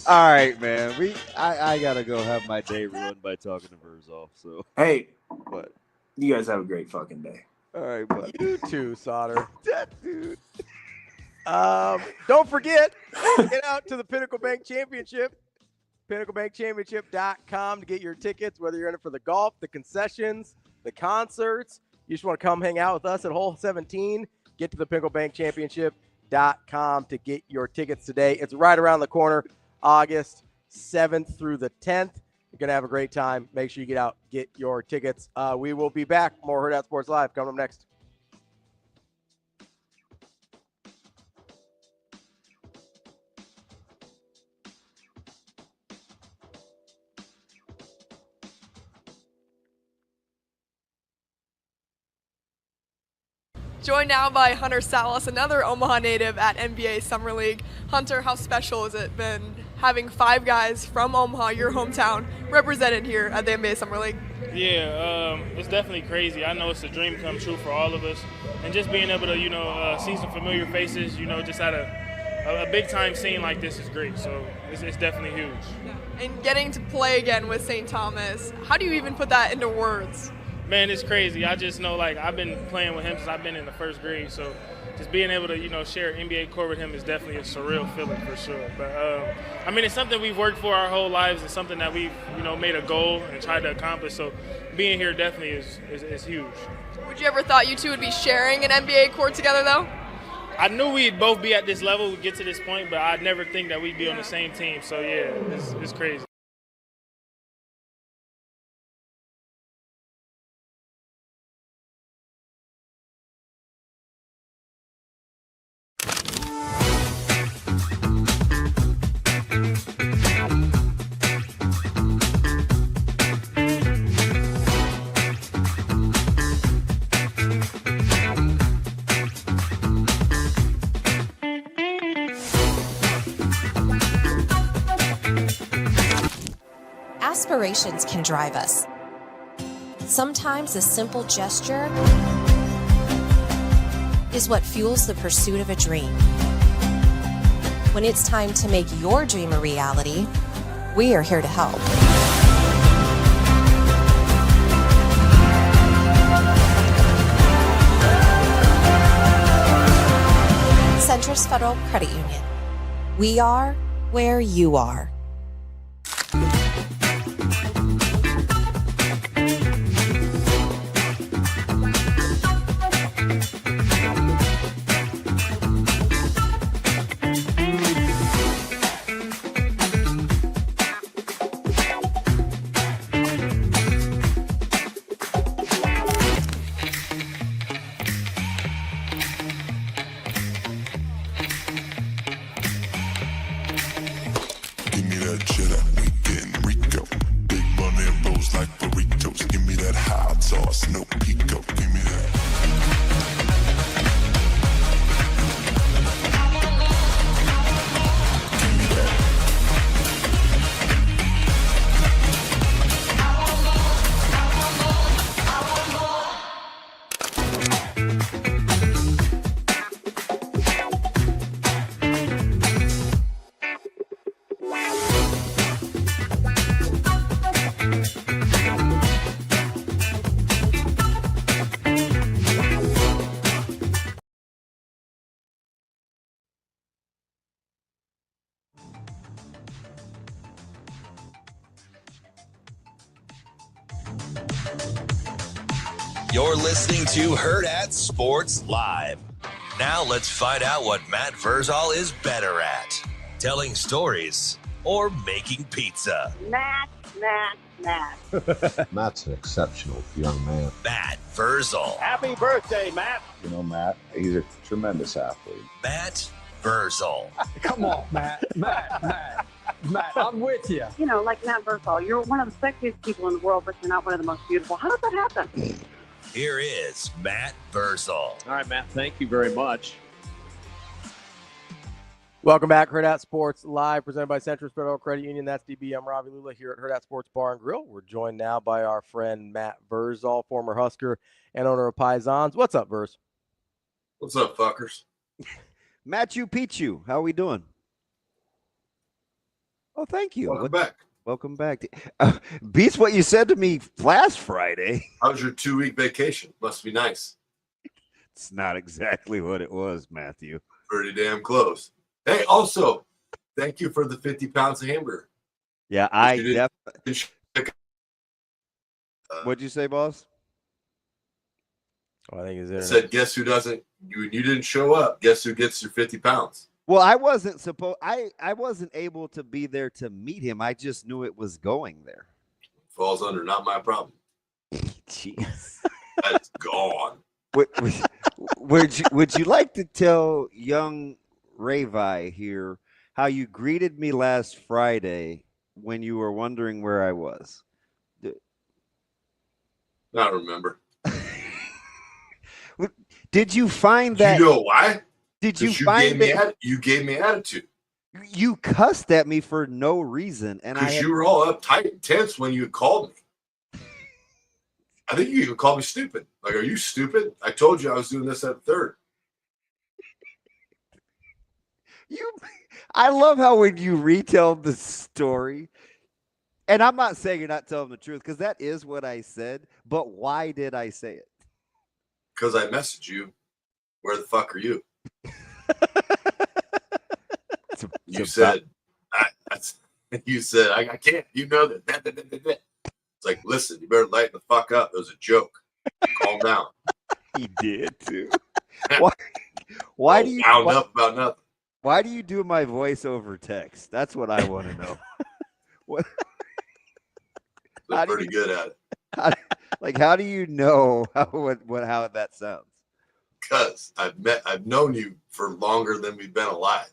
All right, man. I gotta go have my day ruined by talking to VRZAL. So hey, what? You guys have a great fucking day. All right, buddy. You too, Sautter. That dude. Don't forget, get out to the Pinnacle Bank Championship. PinnacleBankChampionship.com to get your tickets, whether you're in it for the golf, the concessions, the concerts. You just want to come hang out with us at Hole 17. Get to the PinnacleBankChampionship.com to get your tickets today. It's right around the corner, August 7th through the 10th. You're going to have a great time. Make sure you get out, get your tickets. We will be back. More Hurrdat Sports Live coming up next. Joined now by Hunter Salas, another Omaha native at NBA Summer League. Hunter, how special has it been having 5 guys from Omaha, your hometown, represented here at the NBA Summer League? Yeah, it's definitely crazy. I know it's a dream come true for all of us. And just being able to, see some familiar faces, just at a big-time scene like this is great. So it's definitely huge. And getting to play again with St. Thomas, how do you even put that into words? Man, it's crazy. I just know, I've been playing with him since I've been in the first grade. So just being able to, share NBA court with him is definitely a surreal feeling for sure. But, it's something we've worked for our whole lives and something that we've, made a goal and tried to accomplish. So being here definitely is huge. Would you ever thought you two would be sharing an NBA court together, though? I knew we'd both be at this level, we'd get to this point, but I'd never think that we'd be on the same team. So, yeah, it's crazy. Aspirations can drive us. Sometimes a simple gesture is what fuels the pursuit of a dream. When it's time to make your dream a reality, we are here to help. Centris Federal Credit Union. We are where you are. You're listening to Hurrdat Sports Live. Now let's find out what Matt VRZAL is better at. Telling stories or making pizza. Matt. Matt's an exceptional young man. Matt VRZAL. Happy birthday, Matt. You know, Matt, he's a tremendous athlete. Matt VRZAL. Come on, Matt, I'm with you. Like Matt VRZAL, you're one of the sexiest people in the world, but you're not one of the most beautiful. How does that happen? Here is Matt VRZAL. All right, Matt, thank you very much. Welcome back, Hurrdat Sports Live, presented by Centris Federal Credit Union. That's DB. I'm Ravi Lulla here at Hurrdat Sports Bar and Grill. We're joined now by our friend Matt VRZAL, former Husker and owner of Piezons. What's up, Verz? What's up, fuckers? Machu Picchu, how are we doing? Oh, thank you. Welcome back. Welcome back. Beats what you said to me last Friday. How was your 2-week vacation? Must be nice. It's not exactly what it was, Matthew. Pretty damn close. Hey, also, thank you for the 50 pounds of hamburger. Yeah, I definitely. What'd you say, boss? Oh, I think I said, guess who doesn't? You didn't show up. Guess who gets your 50 pounds? Well, I wasn't able to be there to meet him. I just knew it was going there. Falls under not my problem. Jeez. That's gone. Would you like to tell young Ravi here how you greeted me last Friday when you were wondering where I was? I don't remember. Did you find that? You know why? Did you find that? You gave me attitude. You cussed at me for no reason, and Because you were all uptight and tense when you called me. I think you even called me stupid. Like, are you stupid? I told you I was doing this at third. I love how when you retell the story, and I'm not saying you're not telling the truth because that is what I said, but why did I say it? Because I messaged you. Where the fuck are you? You said, I can't. You know that. It's like, listen, you better lighten the fuck up. It was a joke. Calm down. He did too. Why do you wound up about nothing? Why do you do my voice over text? That's what I want to know. What? I'm pretty good at it. How do you know how that sounds? Because I've known you for longer than we've been alive.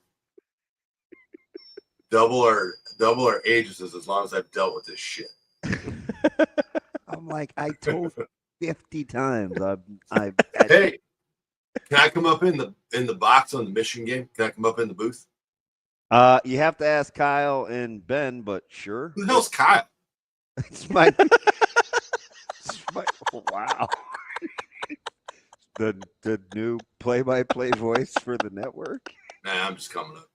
Double our ages is as long as I've dealt with this shit. I'm like, I told 50 times. Hey, can I come up in the box on the Michigan game? Can I come up in the booth? You have to ask Kyle and Ben, but sure. Who the hell's Kyle? It's my wow. The new play-by-play voice for the network. Nah, I'm just coming up.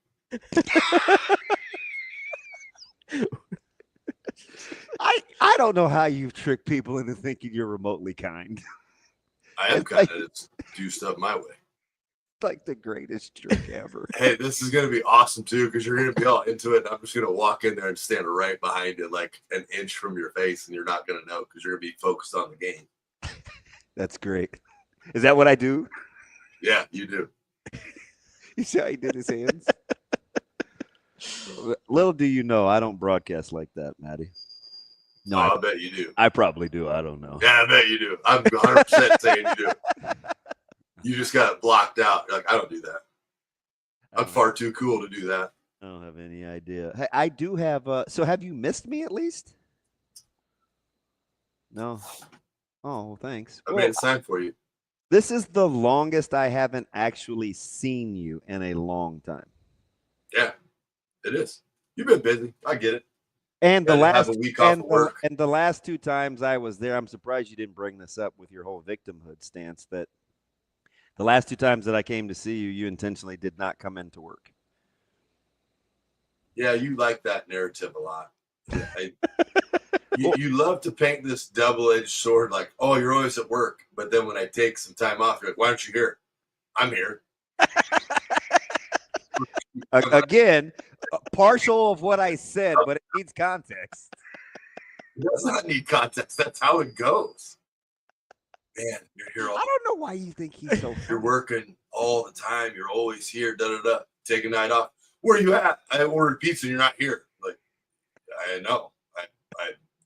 I don't know how you trick people into thinking you're remotely kind. I am kind of do stuff my way. Like the greatest trick ever. Hey, this is gonna be awesome too because you're gonna be all into it. And I'm just gonna walk in there and stand right behind you, like an inch from your face, and you're not gonna know because you're gonna be focused on the game. That's great. Is that what I do? Yeah, you do. You see how he did his hands? Little do you know, I don't broadcast like that, Maddie. No, I bet you do. I probably do. I don't know. Yeah, I bet you do. I'm 100% saying you do. You just got it blocked out. You're like, I don't do that. I'm far too cool to do that. I don't have any idea. Hey, I do have. So have you missed me at least? No. Oh, well, thanks. I made a sign for you. This is the longest I haven't actually seen you in a long time. Yeah, it is. You've been busy. I get it. And the last have a week off of work. And the last 2 times I was there, I'm surprised you didn't bring this up with your whole victimhood stance. That the last 2 times that I came to see you, you intentionally did not come into work. Yeah, you like that narrative a lot. You love to paint this double-edged sword, like, oh, you're always at work. But then when I take some time off, you're like, why aren't you here? I'm here. Again, partial of what I said, but it needs context. It does not need context. That's how it goes. Man, you're here all. I don't know why you think he's so. You're working all the time. You're always here. Da da da. Take a night off. Where are you at? I ordered pizza. And you're not here. Like, I know. I'm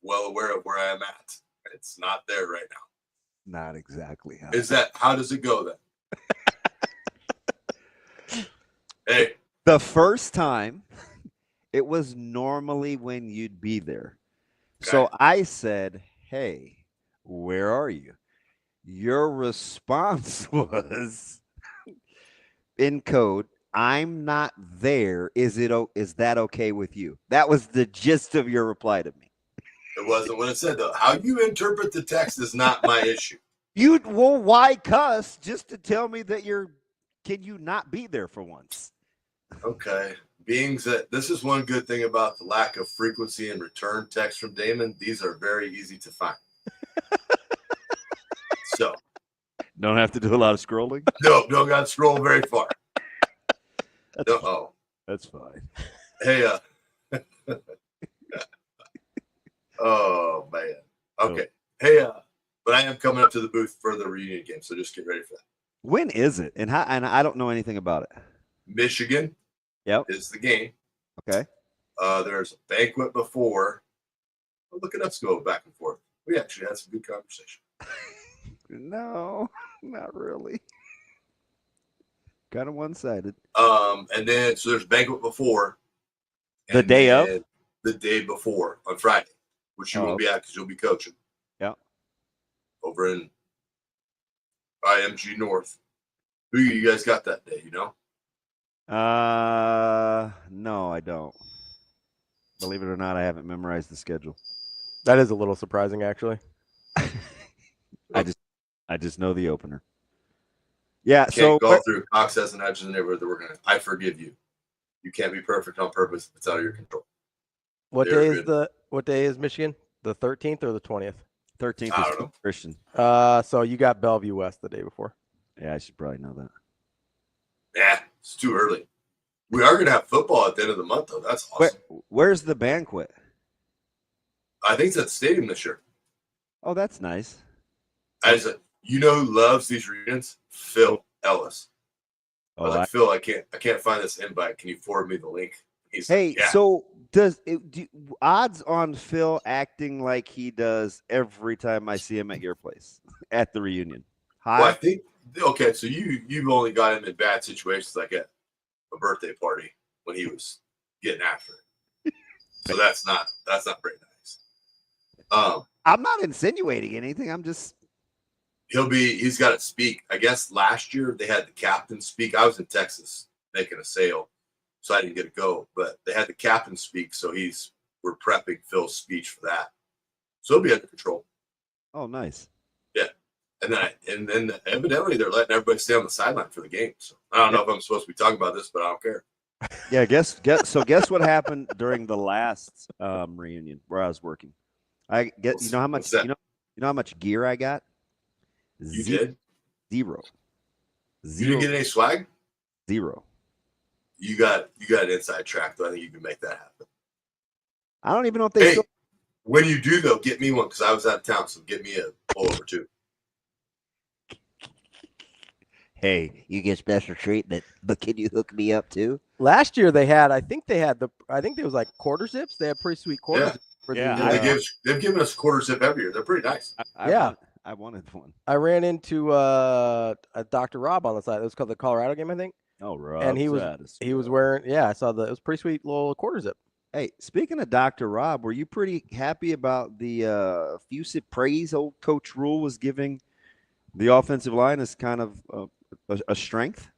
well aware of where I am at. It's not there right now. Not exactly. How does it go then? Hey. The first time, it was normally when you'd be there. Okay. So I said, hey, where are you? Your response was in code, I'm not there. Is that okay with you? That was the gist of your reply to me. It wasn't what it said, though. How you interpret the text is not my issue. Why cuss just to tell me that can you not be there for once? Okay. Being that this is one good thing about the lack of frequency and return text from Damon. These are very easy to find. So. Don't have to do a lot of scrolling? No, don't got to scroll very far. That's fine. Hey, oh, man. Okay. Hey, but I am coming up to the booth for the reunion game, so just get ready for that. When is it? And I don't know anything about it. Michigan is the game. Okay. There's a banquet before. Oh, look at us go back and forth. We actually had some good conversation. No, not really. Kind of one-sided. And then so there's a banquet before. The day of? The day before on Friday, which you won't be at because you'll be coaching. Yeah. Over in IMG North. Who you guys got that day, you know? No, I don't. Believe it or not, I haven't memorized the schedule. That is a little surprising, actually. I just know the opener. Yeah, You so can't go through Cox as an edge in the neighborhood that we're going to. I forgive you. You can't be perfect on purpose if it's out of your control. What day is Michigan? The 13th or the 20th? 13th I is don't know. Christian. So you got Bellevue West the day before. Yeah, I should probably know that. Yeah, it's too early. We are going to have football at the end of the month, though. That's awesome. Where's the banquet? I think it's at the stadium this year. Oh, that's nice. You know who loves these reunions? Phil Ellis. I was like, Phil, I can't find this invite. Can you forward me the link? He's Hey, like, yeah. so odds on Phil acting like he does every time I see him at your place at the reunion? High? Well, I think okay. So you've only got him in bad situations, like at a birthday party when he was getting after it. So that's not very nice. I'm not insinuating anything. I'm just he's got to speak. I guess last year they had the captain speak. I was in Texas making a sale, so I didn't get to go. But they had the captain speak, so we're prepping Phil's speech for that. So it'll be under control. Oh, nice. Yeah, and then evidently they're letting everybody stay on the sideline for the game. So I don't know if I'm supposed to be talking about this, but I don't care. Yeah, guess what happened during the last reunion where I was working. You know how much you know how much gear I got? You did? Zero. You didn't get any swag? Zero. You got an inside track, though. I think you can make that happen. I don't even know if they still. When you do, though, get me one because I was out of town, so get me a pullover too. Hey, you get special treatment, but can you hook me up too? Last year I think it was like quarter zips. They had pretty sweet quarter zips. They've given us quarter zip every year. They're pretty nice. I wanted one. I ran into a Dr. Rob on the side. It was called the Colorado game, I think. Oh, Rob. And he was wearing, I saw it was a pretty sweet little quarter zip. Hey, speaking of Dr. Rob, were you pretty happy about the effusive praise old Coach Rhule was giving the offensive line as kind of a strength?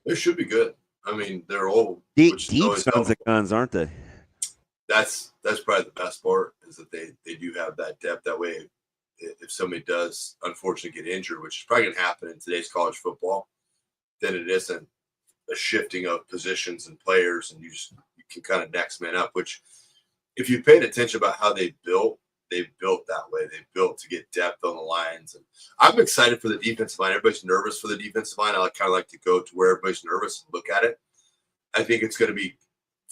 They should be good. I mean, they're old. Deep sons of guns, aren't they? That's probably the best part is that they do have that depth. That way, if somebody does unfortunately get injured, which is probably going to happen in today's college football, then it isn't a shifting of positions and players, and you can kind of next man up. Which, if you paid attention about how they built that way. They built to get depth on the lines, and I'm excited for the defensive line. Everybody's nervous for the defensive line. I kind of like to go to where everybody's nervous and look at it. I think it's going to be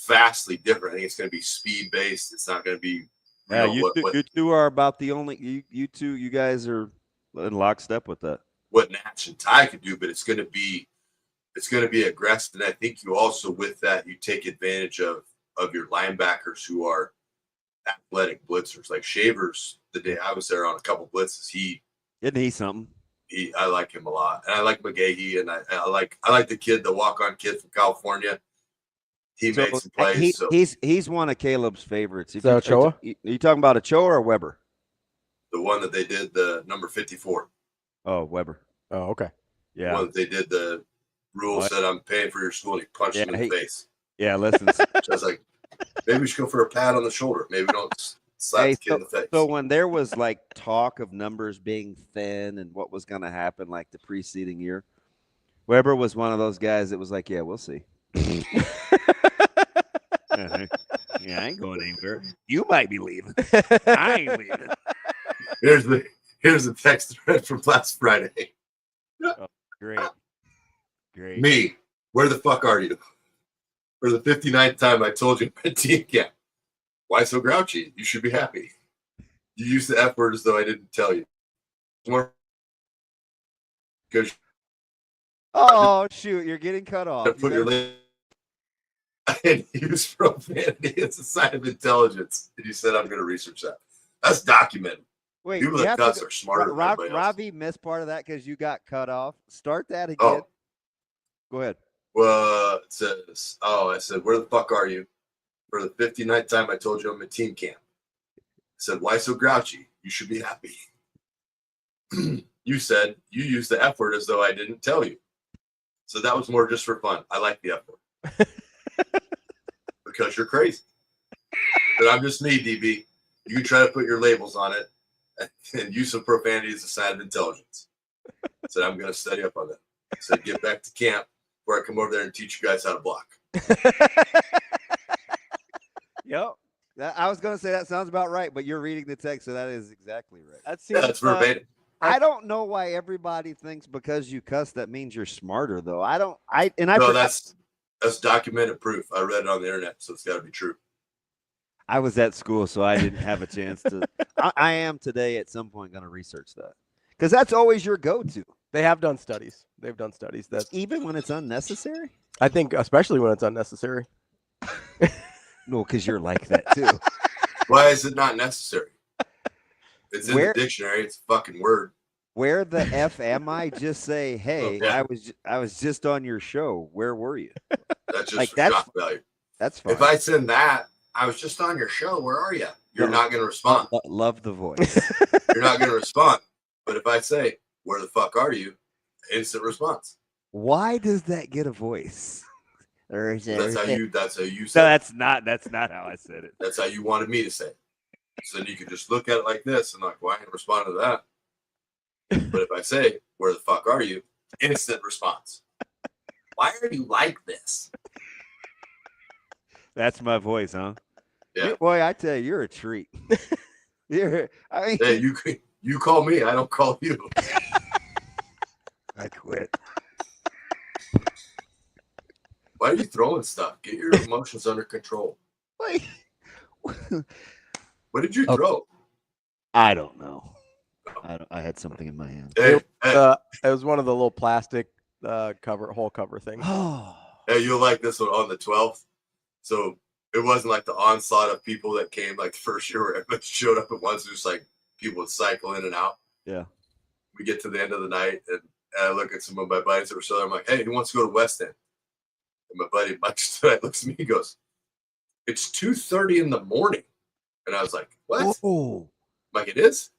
vastly different. I think it's going to be speed based. It's not going to be. You two are about the only you guys are in lockstep with that. What Natch and Ty could do, but it's going to be aggressive. And I think you also with that you take advantage of your linebackers who are athletic blitzers. Like Shavers, the day I was there on a couple blitzes, isn't he something? I like him a lot, and I like McGahee, and I like the kid, the walk-on kid from California. He made some plays. He's one of Caleb's favorites. Is that Ochoa? Are you talking about Ochoa or Weber? The one that they did the number 54. Oh, Weber. Oh, okay. Yeah. The one that they did the Rhule said, "I'm paying for your school," and he punched him in the face. Yeah, listen. So I was like, maybe we should go for a pat on the shoulder. Maybe we don't slap the kid in the face. So when there was like talk of numbers being thin and what was going to happen like the preceding year, Weber was one of those guys that was like, yeah, we'll see. Yeah, I ain't going anywhere. You might be leaving. I ain't leaving. Here's the text thread from last Friday. Oh, great. Me, where the fuck are you? For the 59th time, I told you my team camp. Why so grouchy? You should be happy. You use the F word as though I didn't tell you. More. Oh, shoot. You're getting cut off. Put your and use profanity as a sign of intelligence. And you said, I'm going to research that. That's documented. Wait, people that cuss are smarter than everybody else. Ravi missed part of that because you got cut off. Start that again. Oh. Go ahead. Well, it says, I said, where the fuck are you? For the 59th time, I told you I'm at team camp. I said, why so grouchy? You should be happy. You said you used the F word as though I didn't tell you. So that was more just for fun. I like the F word. because you're crazy. But I'm just me, DB. You can try to put your labels on it and use some profanity as a sign of intelligence. I said, I'm going to study up on that. I said, get back to camp where I come over there and teach you guys how to block. Yep. I was going to say that sounds about right, but you're reading the text, so that is exactly right. That's verbatim. I don't know why everybody thinks because you cuss that means you're smarter, though. That's documented proof. I read it on the internet, so it's got to be true. I was at school, so I didn't have a chance to. I am today at some point going to research that because that's always your go-to. They have done studies. They've done studies that even when it's unnecessary. I think, especially when it's unnecessary. No, because you're like that too. Why is it not necessary? It's in the dictionary. It's a fucking word. Where the F am I? Just say, hey, yeah. I was just on your show. Where were you? That's just for shock value. That's fine. If I send that, I was just on your show. Where are you? You're not going to respond. Love the voice. You're not going to respond. But if I say, where the fuck are you? Instant response. Why does that get a voice? That's how you No, say that's not how I said it. That's how you wanted me to say it. So then you could just look at it like this and like, why well, I didn't respond to that? But if I say, where the fuck are you? Instant response. Why are you like this? That's my voice, huh? Yeah. Boy, I tell you, you're a treat. Hey, you call me, I don't call you. I quit. Why are you throwing stuff? Get your emotions under control. What did you throw? I don't know. I had something in my hand. Hey, it was one of the little plastic hole cover things. Hey, you'll like this one on the 12th. So it wasn't like the onslaught of people that came like the first year where everybody showed up at once. It was like people would cycle in and out. Yeah. We get to the end of the night and I look at some of my buddies that were still there. I'm like, hey, who wants to go to West End? And my buddy Mike looks at me, he goes, it's 2:30 in the morning. And I was like, what? Oh. Like, it is?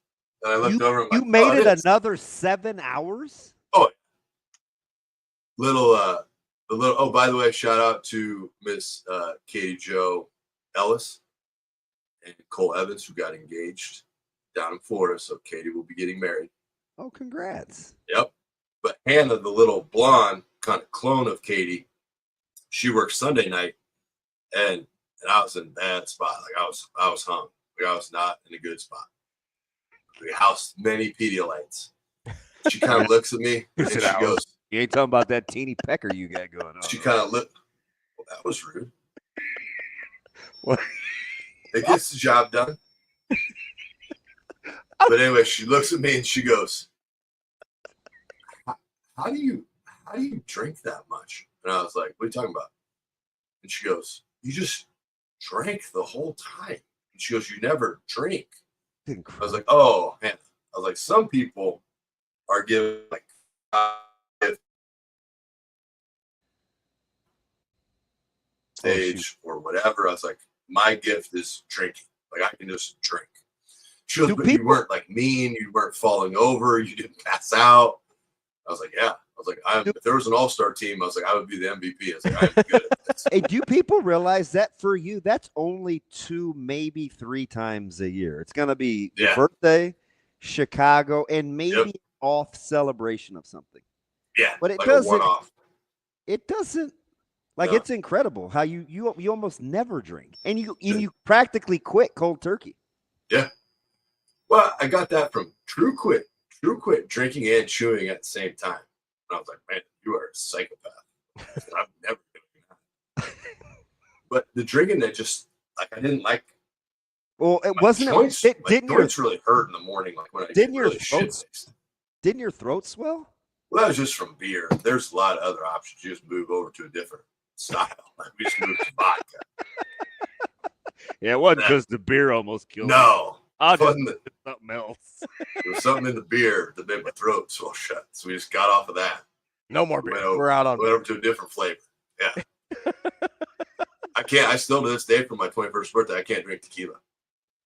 And I looked over and you like, made it is. another 7 hours? Oh, oh, by the way, shout out to Miss Katie Jo Ellis and Cole Evans, who got engaged down in Florida. So Katie will be getting married. Oh, congrats. Yep. But Hannah, the little blonde kind of clone of Katie, she worked Sunday night, and I was in a bad spot. Like I was hung. Like I was not in a good spot. We housed many Pedialites. She kind of looks at me and she goes, you ain't talking about that teeny pecker you got going on. She kind of looked. Well, that was rude. What? It gets the job done. But anyway, she looks at me and she goes, how do you drink that much? And I was like, what are you talking about? And she goes, you just drank the whole time. And she goes, you never drink. I was like, oh, man. I was like, some people are given like stage or whatever. I was like, my gift is drinking. Like I can just drink. She goes, but you weren't like mean. You weren't falling over. You didn't pass out. I was like, yeah. I was like, if there was an all-star team, I was like, I would be the MVP. I was like, I'm good at this. Hey, do people realize that for you, that's only 2, maybe 3 times a year? It's going to be your birthday, Chicago, and maybe off celebration of something. Yeah, but it like doesn't. A one-off. It doesn't. Like it's incredible how you almost never drink, and you practically quit cold turkey. Yeah. Well, I got that from True quit drinking and chewing at the same time. And I was like, man, you are a psychopath. I'm never doing that. But the drinking that just like I didn't like. Well, it wasn't. Joints, didn't joints really hurt in the morning? Like when I didn't your really throat? Didn't your throat swell? Well, that was just from beer. There's a lot of other options. You just move over to a different style. Like we just moved to vodka. Yeah, it wasn't because the beer almost killed me. No. I'll just do something else. There was something in the beer that made my throat swell shut. So we just got off of that. No more beer. We're out on went over to a different flavor. Yeah. I still to this day for my 21st birthday, I can't drink tequila.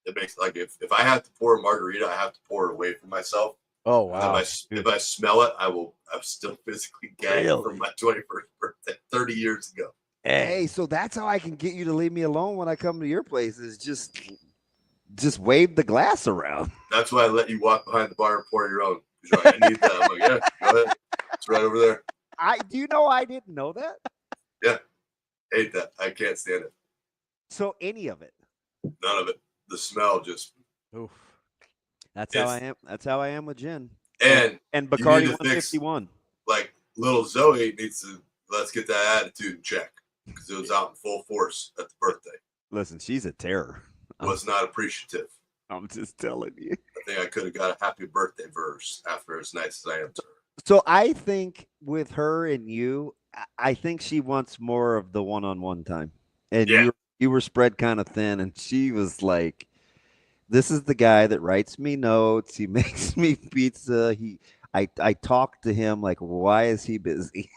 It makes like if I have to pour a margarita, I have to pour it away from myself. Oh wow. If I smell it, I'm still physically gagged from my 21st birthday 30 years ago. Hey, so that's how I can get you to leave me alone when I come to your place is just wave the glass around. That's why I let you walk behind the bar and pour your own. You're like, I need that. I'm like, yeah, go ahead. It's right over there. Do you know I didn't know that? Yeah. Hate that. I can't stand it. So any of it? None of it. The smell just. Oof. That's how I am. That's how I am with gin. And Bacardi 151. Like little Zoe needs to let's get that attitude in check because it was out in full force at the birthday. Listen, she's a terror. Was not appreciative. I'm just telling you. I think I could have got a happy birthday verse after as nice as I am to her. So I think with her and you, I think she wants more of the one-on-one time. And you were spread kind of thin, and she was like, this is the guy that writes me notes. He makes me pizza. I talk to him like, why is he busy?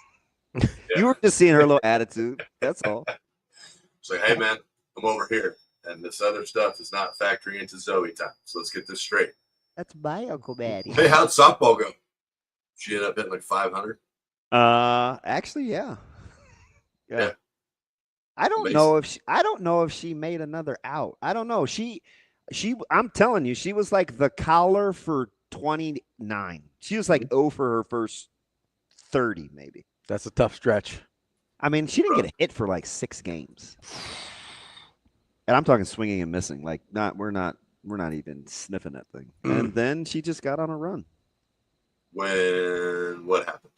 Yeah. You were just seeing her little attitude. That's all. It's like, hey, man, I'm over here. And this other stuff is not factoring into Zoe time. So let's get this straight. That's my Uncle Maddie. Hey, how'd softball go? She ended up hitting like 500. Actually, yeah. I don't know if she made another out. I don't know. I'm telling you, she was like the collar for 29. She was like 0 for her first 30, maybe. That's a tough stretch. I mean, she didn't get a hit for like 6 games. And I'm talking swinging and missing. Like we're not even sniffing that thing. And then she just got on a run. What happened?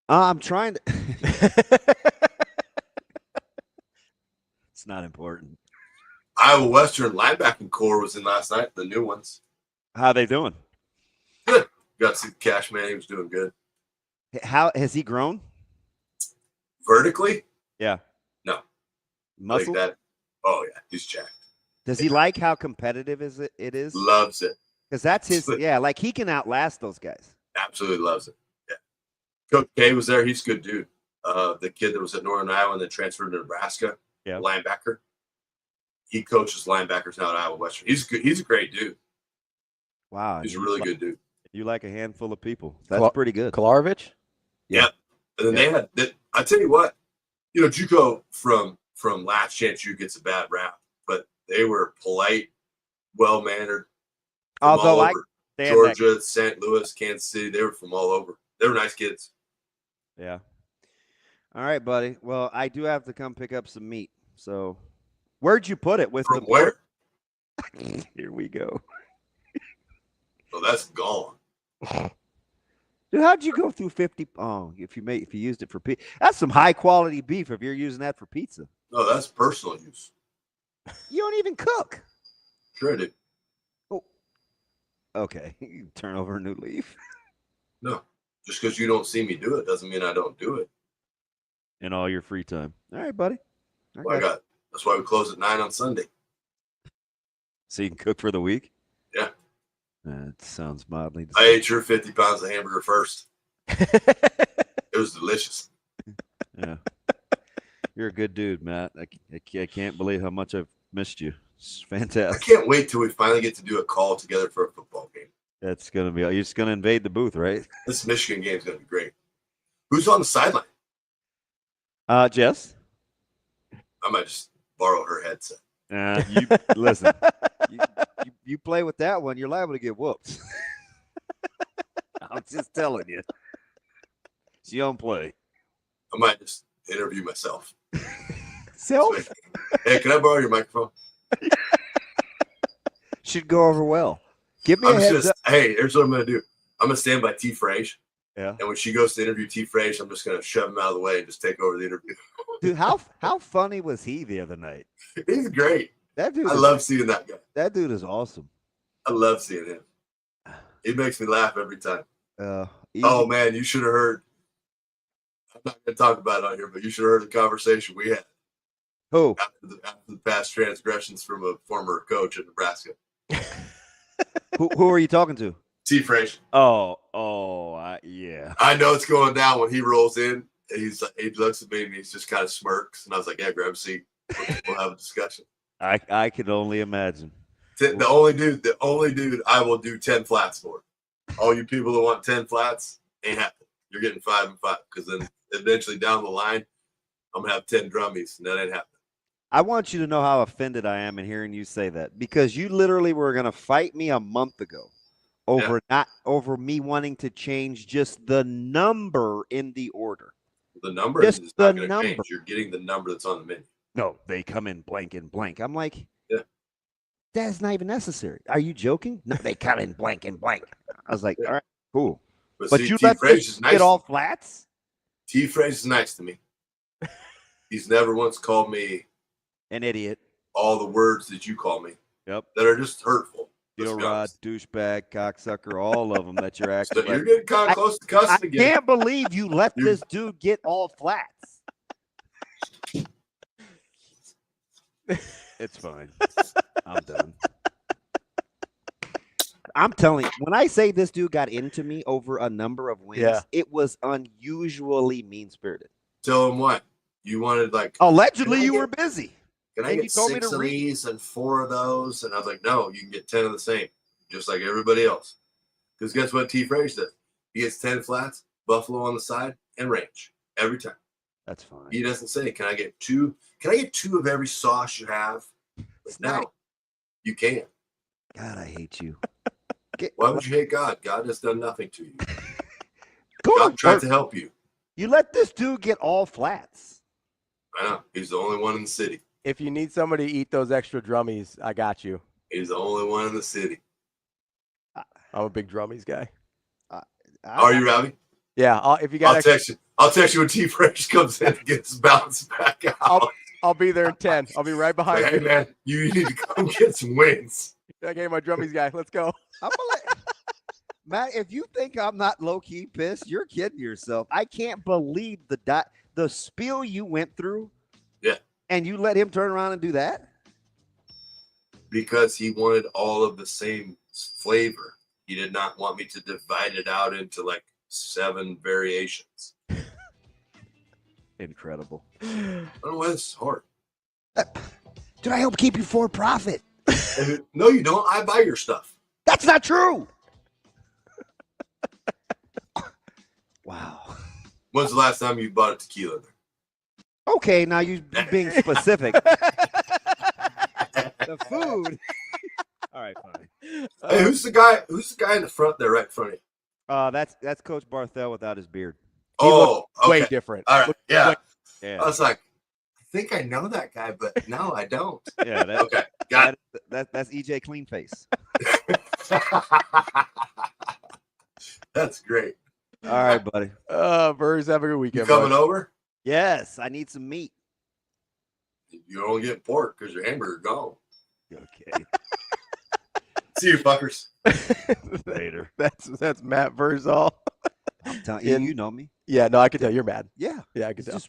I'm trying to. It's not important. Iowa Western linebacking core was in last night. The new ones. How are they doing? Good. Got to see the cash man. He was doing good. How has he grown? Vertically? Yeah. No. Muscle? Like that. Oh yeah, he's jacked. Does he like how competitive it is? Loves it. Because that's his. Yeah, like he can outlast those guys. Absolutely loves it. Yeah. Coach K was there. He's a good dude. The kid that was at Northern Iowa and then transferred to Nebraska. Yeah. Linebacker. He coaches linebackers now at Iowa Western. He's good. He's a great dude. Wow. He's a really good dude. You like a handful of people. That's pretty good. Kolarovich? Yeah. And then they had I tell you what, JUCO from Last Chance U gets a bad rap, but they were polite, well-mannered. Although Georgia, St. Louis, Kansas City, they were from all over. They were nice kids. Yeah. All right, buddy. Well, I do have to come pick up some meat. So where'd you put it? From where? Here we go. Oh, that's gone. Dude, how'd you go through 50? Oh, if you used it for pizza, that's some high quality beef. If you're using that for pizza, no, that's personal use. You don't even cook. Sure I do. Oh, okay. You turn over a new leaf. No, just because you don't see me do it doesn't mean I don't do it. In all your free time. All right, buddy. That's why we close at 9 on Sunday. So you can cook for the week. Yeah. That sounds mildly. I ate your 50 pounds of hamburger first. It was delicious. Yeah. You're a good dude, Matt. I can't believe how much I've missed you. It's fantastic. I can't wait till we finally get to do a call together for a football game. That's going to be – you're just going to invade the booth, right? This Michigan game is going to be great. Who's on the sideline? Jess. I might just borrow her headset. You listen. You play with that one, you're liable to get whooped. I'm just telling you. She don't play. I might just interview myself. Self? Hey, can I borrow your microphone? Should go over well. Give me a heads up. Hey, here's what I'm going to do. I'm going to stand by T. Frage. Yeah. And when she goes to interview T. Frage, I'm just going to shove him out of the way and just take over the interview. Dude, how funny was he the other night? He's great. That dude. I love seeing that guy. That dude is awesome. I love seeing him. He makes me laugh every time. Easy. Oh, man, you should have heard. I'm not going to talk about it on here, but you should have heard the conversation we had. Who? After the past transgressions from a former coach in Nebraska. Who are you talking to? T. Frage. Yeah. I know it's going down when he rolls in. And he looks at me and he's just kind of smirks. And I was like, yeah, grab a seat. We'll have a discussion. I could only imagine. The only dude I will do 10 flats for. All you people that want 10 flats ain't happening. You're getting 5 and 5 because then eventually down the line, I'm going to have 10 drummies, and that ain't happening. I want you to know how offended I am in hearing you say that, because you literally were going to fight me a month ago over me wanting to change just the number in the order. The number Just is the not going to number. change. You're getting the number that's on the menu. No, they come in blank and blank. I'm like, yeah, that's not even necessary. Are you joking? No, they come in blank and blank. I was like, all right, cool. But see, you T. let Frazier this is nice get all flats? T. Frazier is nice to me. He's never once called me an idiot. All the words that you call me. Yep. That are just hurtful. Steel rod, douchebag, cocksucker, all of them that you're acting So you're getting kind of close to cussing again. I can't believe you let this dude get all flats. It's fine. I'm done. I'm telling you, when I say this dude got into me over a number of wins, it was unusually mean-spirited. Tell him what? You wanted like... Allegedly, you were busy. Can I get 6 of these and 4 of those? And I was like, no, you can get 10 of the same, just like everybody else. Because guess what T. Frazier does? He gets 10 flats, buffalo on the side, and ranch every time. That's fine. He doesn't say, can I get 2? Can I get 2 of every sauce you have? But no, you can't. God, I hate you. Why would you hate God? God has done nothing to you. God tried to help you. You let this dude get all flats. I know. He's the only one in the city. If you need somebody to eat those extra drummies, I got you. He's the only one in the city. I'm a big drummies guy. Are you, Ravi? Yeah. If you got, I'll text you. I'll text you when T. Frazier comes in and gets bounced back out. I'll be there in 10. I'll be right behind you. Hey man, you need to come get some wings. Okay, my drummies guy. Let's go. Matt, if you think I'm not low-key pissed, you're kidding yourself. I can't believe the spiel you went through. Yeah. And you let him turn around and do that? Because he wanted all of the same flavor. He did not want me to divide it out into like 7 variations. Incredible. I don't know why this is hard. Did I help keep you for profit? No, you don't. I buy your stuff. That's not true. Wow. When's the last time you bought a tequila? Okay, now you're being specific. The food. All right, fine. Hey, who's the guy in the front there, right in front of you? That's Coach Barthel without his beard. He okay. way different. All right, yeah. Yeah. I was like, I think I know that guy, but no, I don't. Yeah. Okay. Got it. That's EJ Cleanface. That's great. All right, buddy. Verghese, have a good weekend. You coming over? Yes, I need some meat. You only get pork because your hamburger gone. Okay. See you, fuckers. Later. That's Matt VRZAL. I'm telling you, you know me. Yeah, no, I can tell you're mad. Yeah. Yeah, I can tell.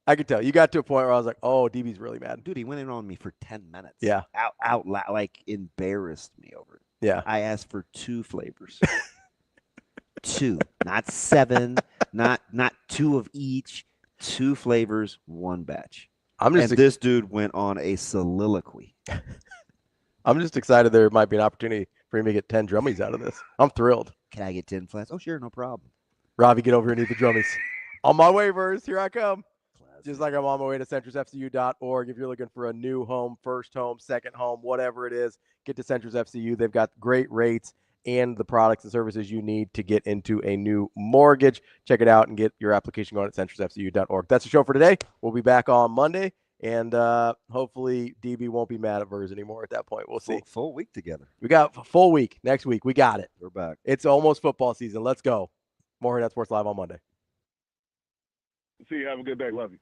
I could tell. You got to a point where I was like, oh, DB's really mad. Dude, he went in on me for 10 minutes. Yeah. Out loud, like embarrassed me over it. Yeah. I asked for 2 flavors. 2, not 7, not 2 of each. 2 flavors, 1 batch. This dude went on a soliloquy. I'm just excited there might be an opportunity for him to get 10 drummies out of this. I'm thrilled. Can I get 10 flats? Oh, sure, no problem. Ravi, get over here and eat the drummies. On my way, Verghese, here I come. Just like I'm on my way to centrusfcu.org. If you're looking for a new home, first home, second home, whatever it is, get to Centrus FCU. They've got great rates and the products and services you need to get into a new mortgage. Check it out and get your application going at centrusfcu.org. That's the show for today. We'll be back on Monday, and hopefully DB won't be mad at Verghese anymore at that point. We'll see. Full week together. We got a full week next week. We got it. We're back. It's almost football season. Let's go. More Hurrdat Sports Live on Monday. See you. Have a good day. Love you.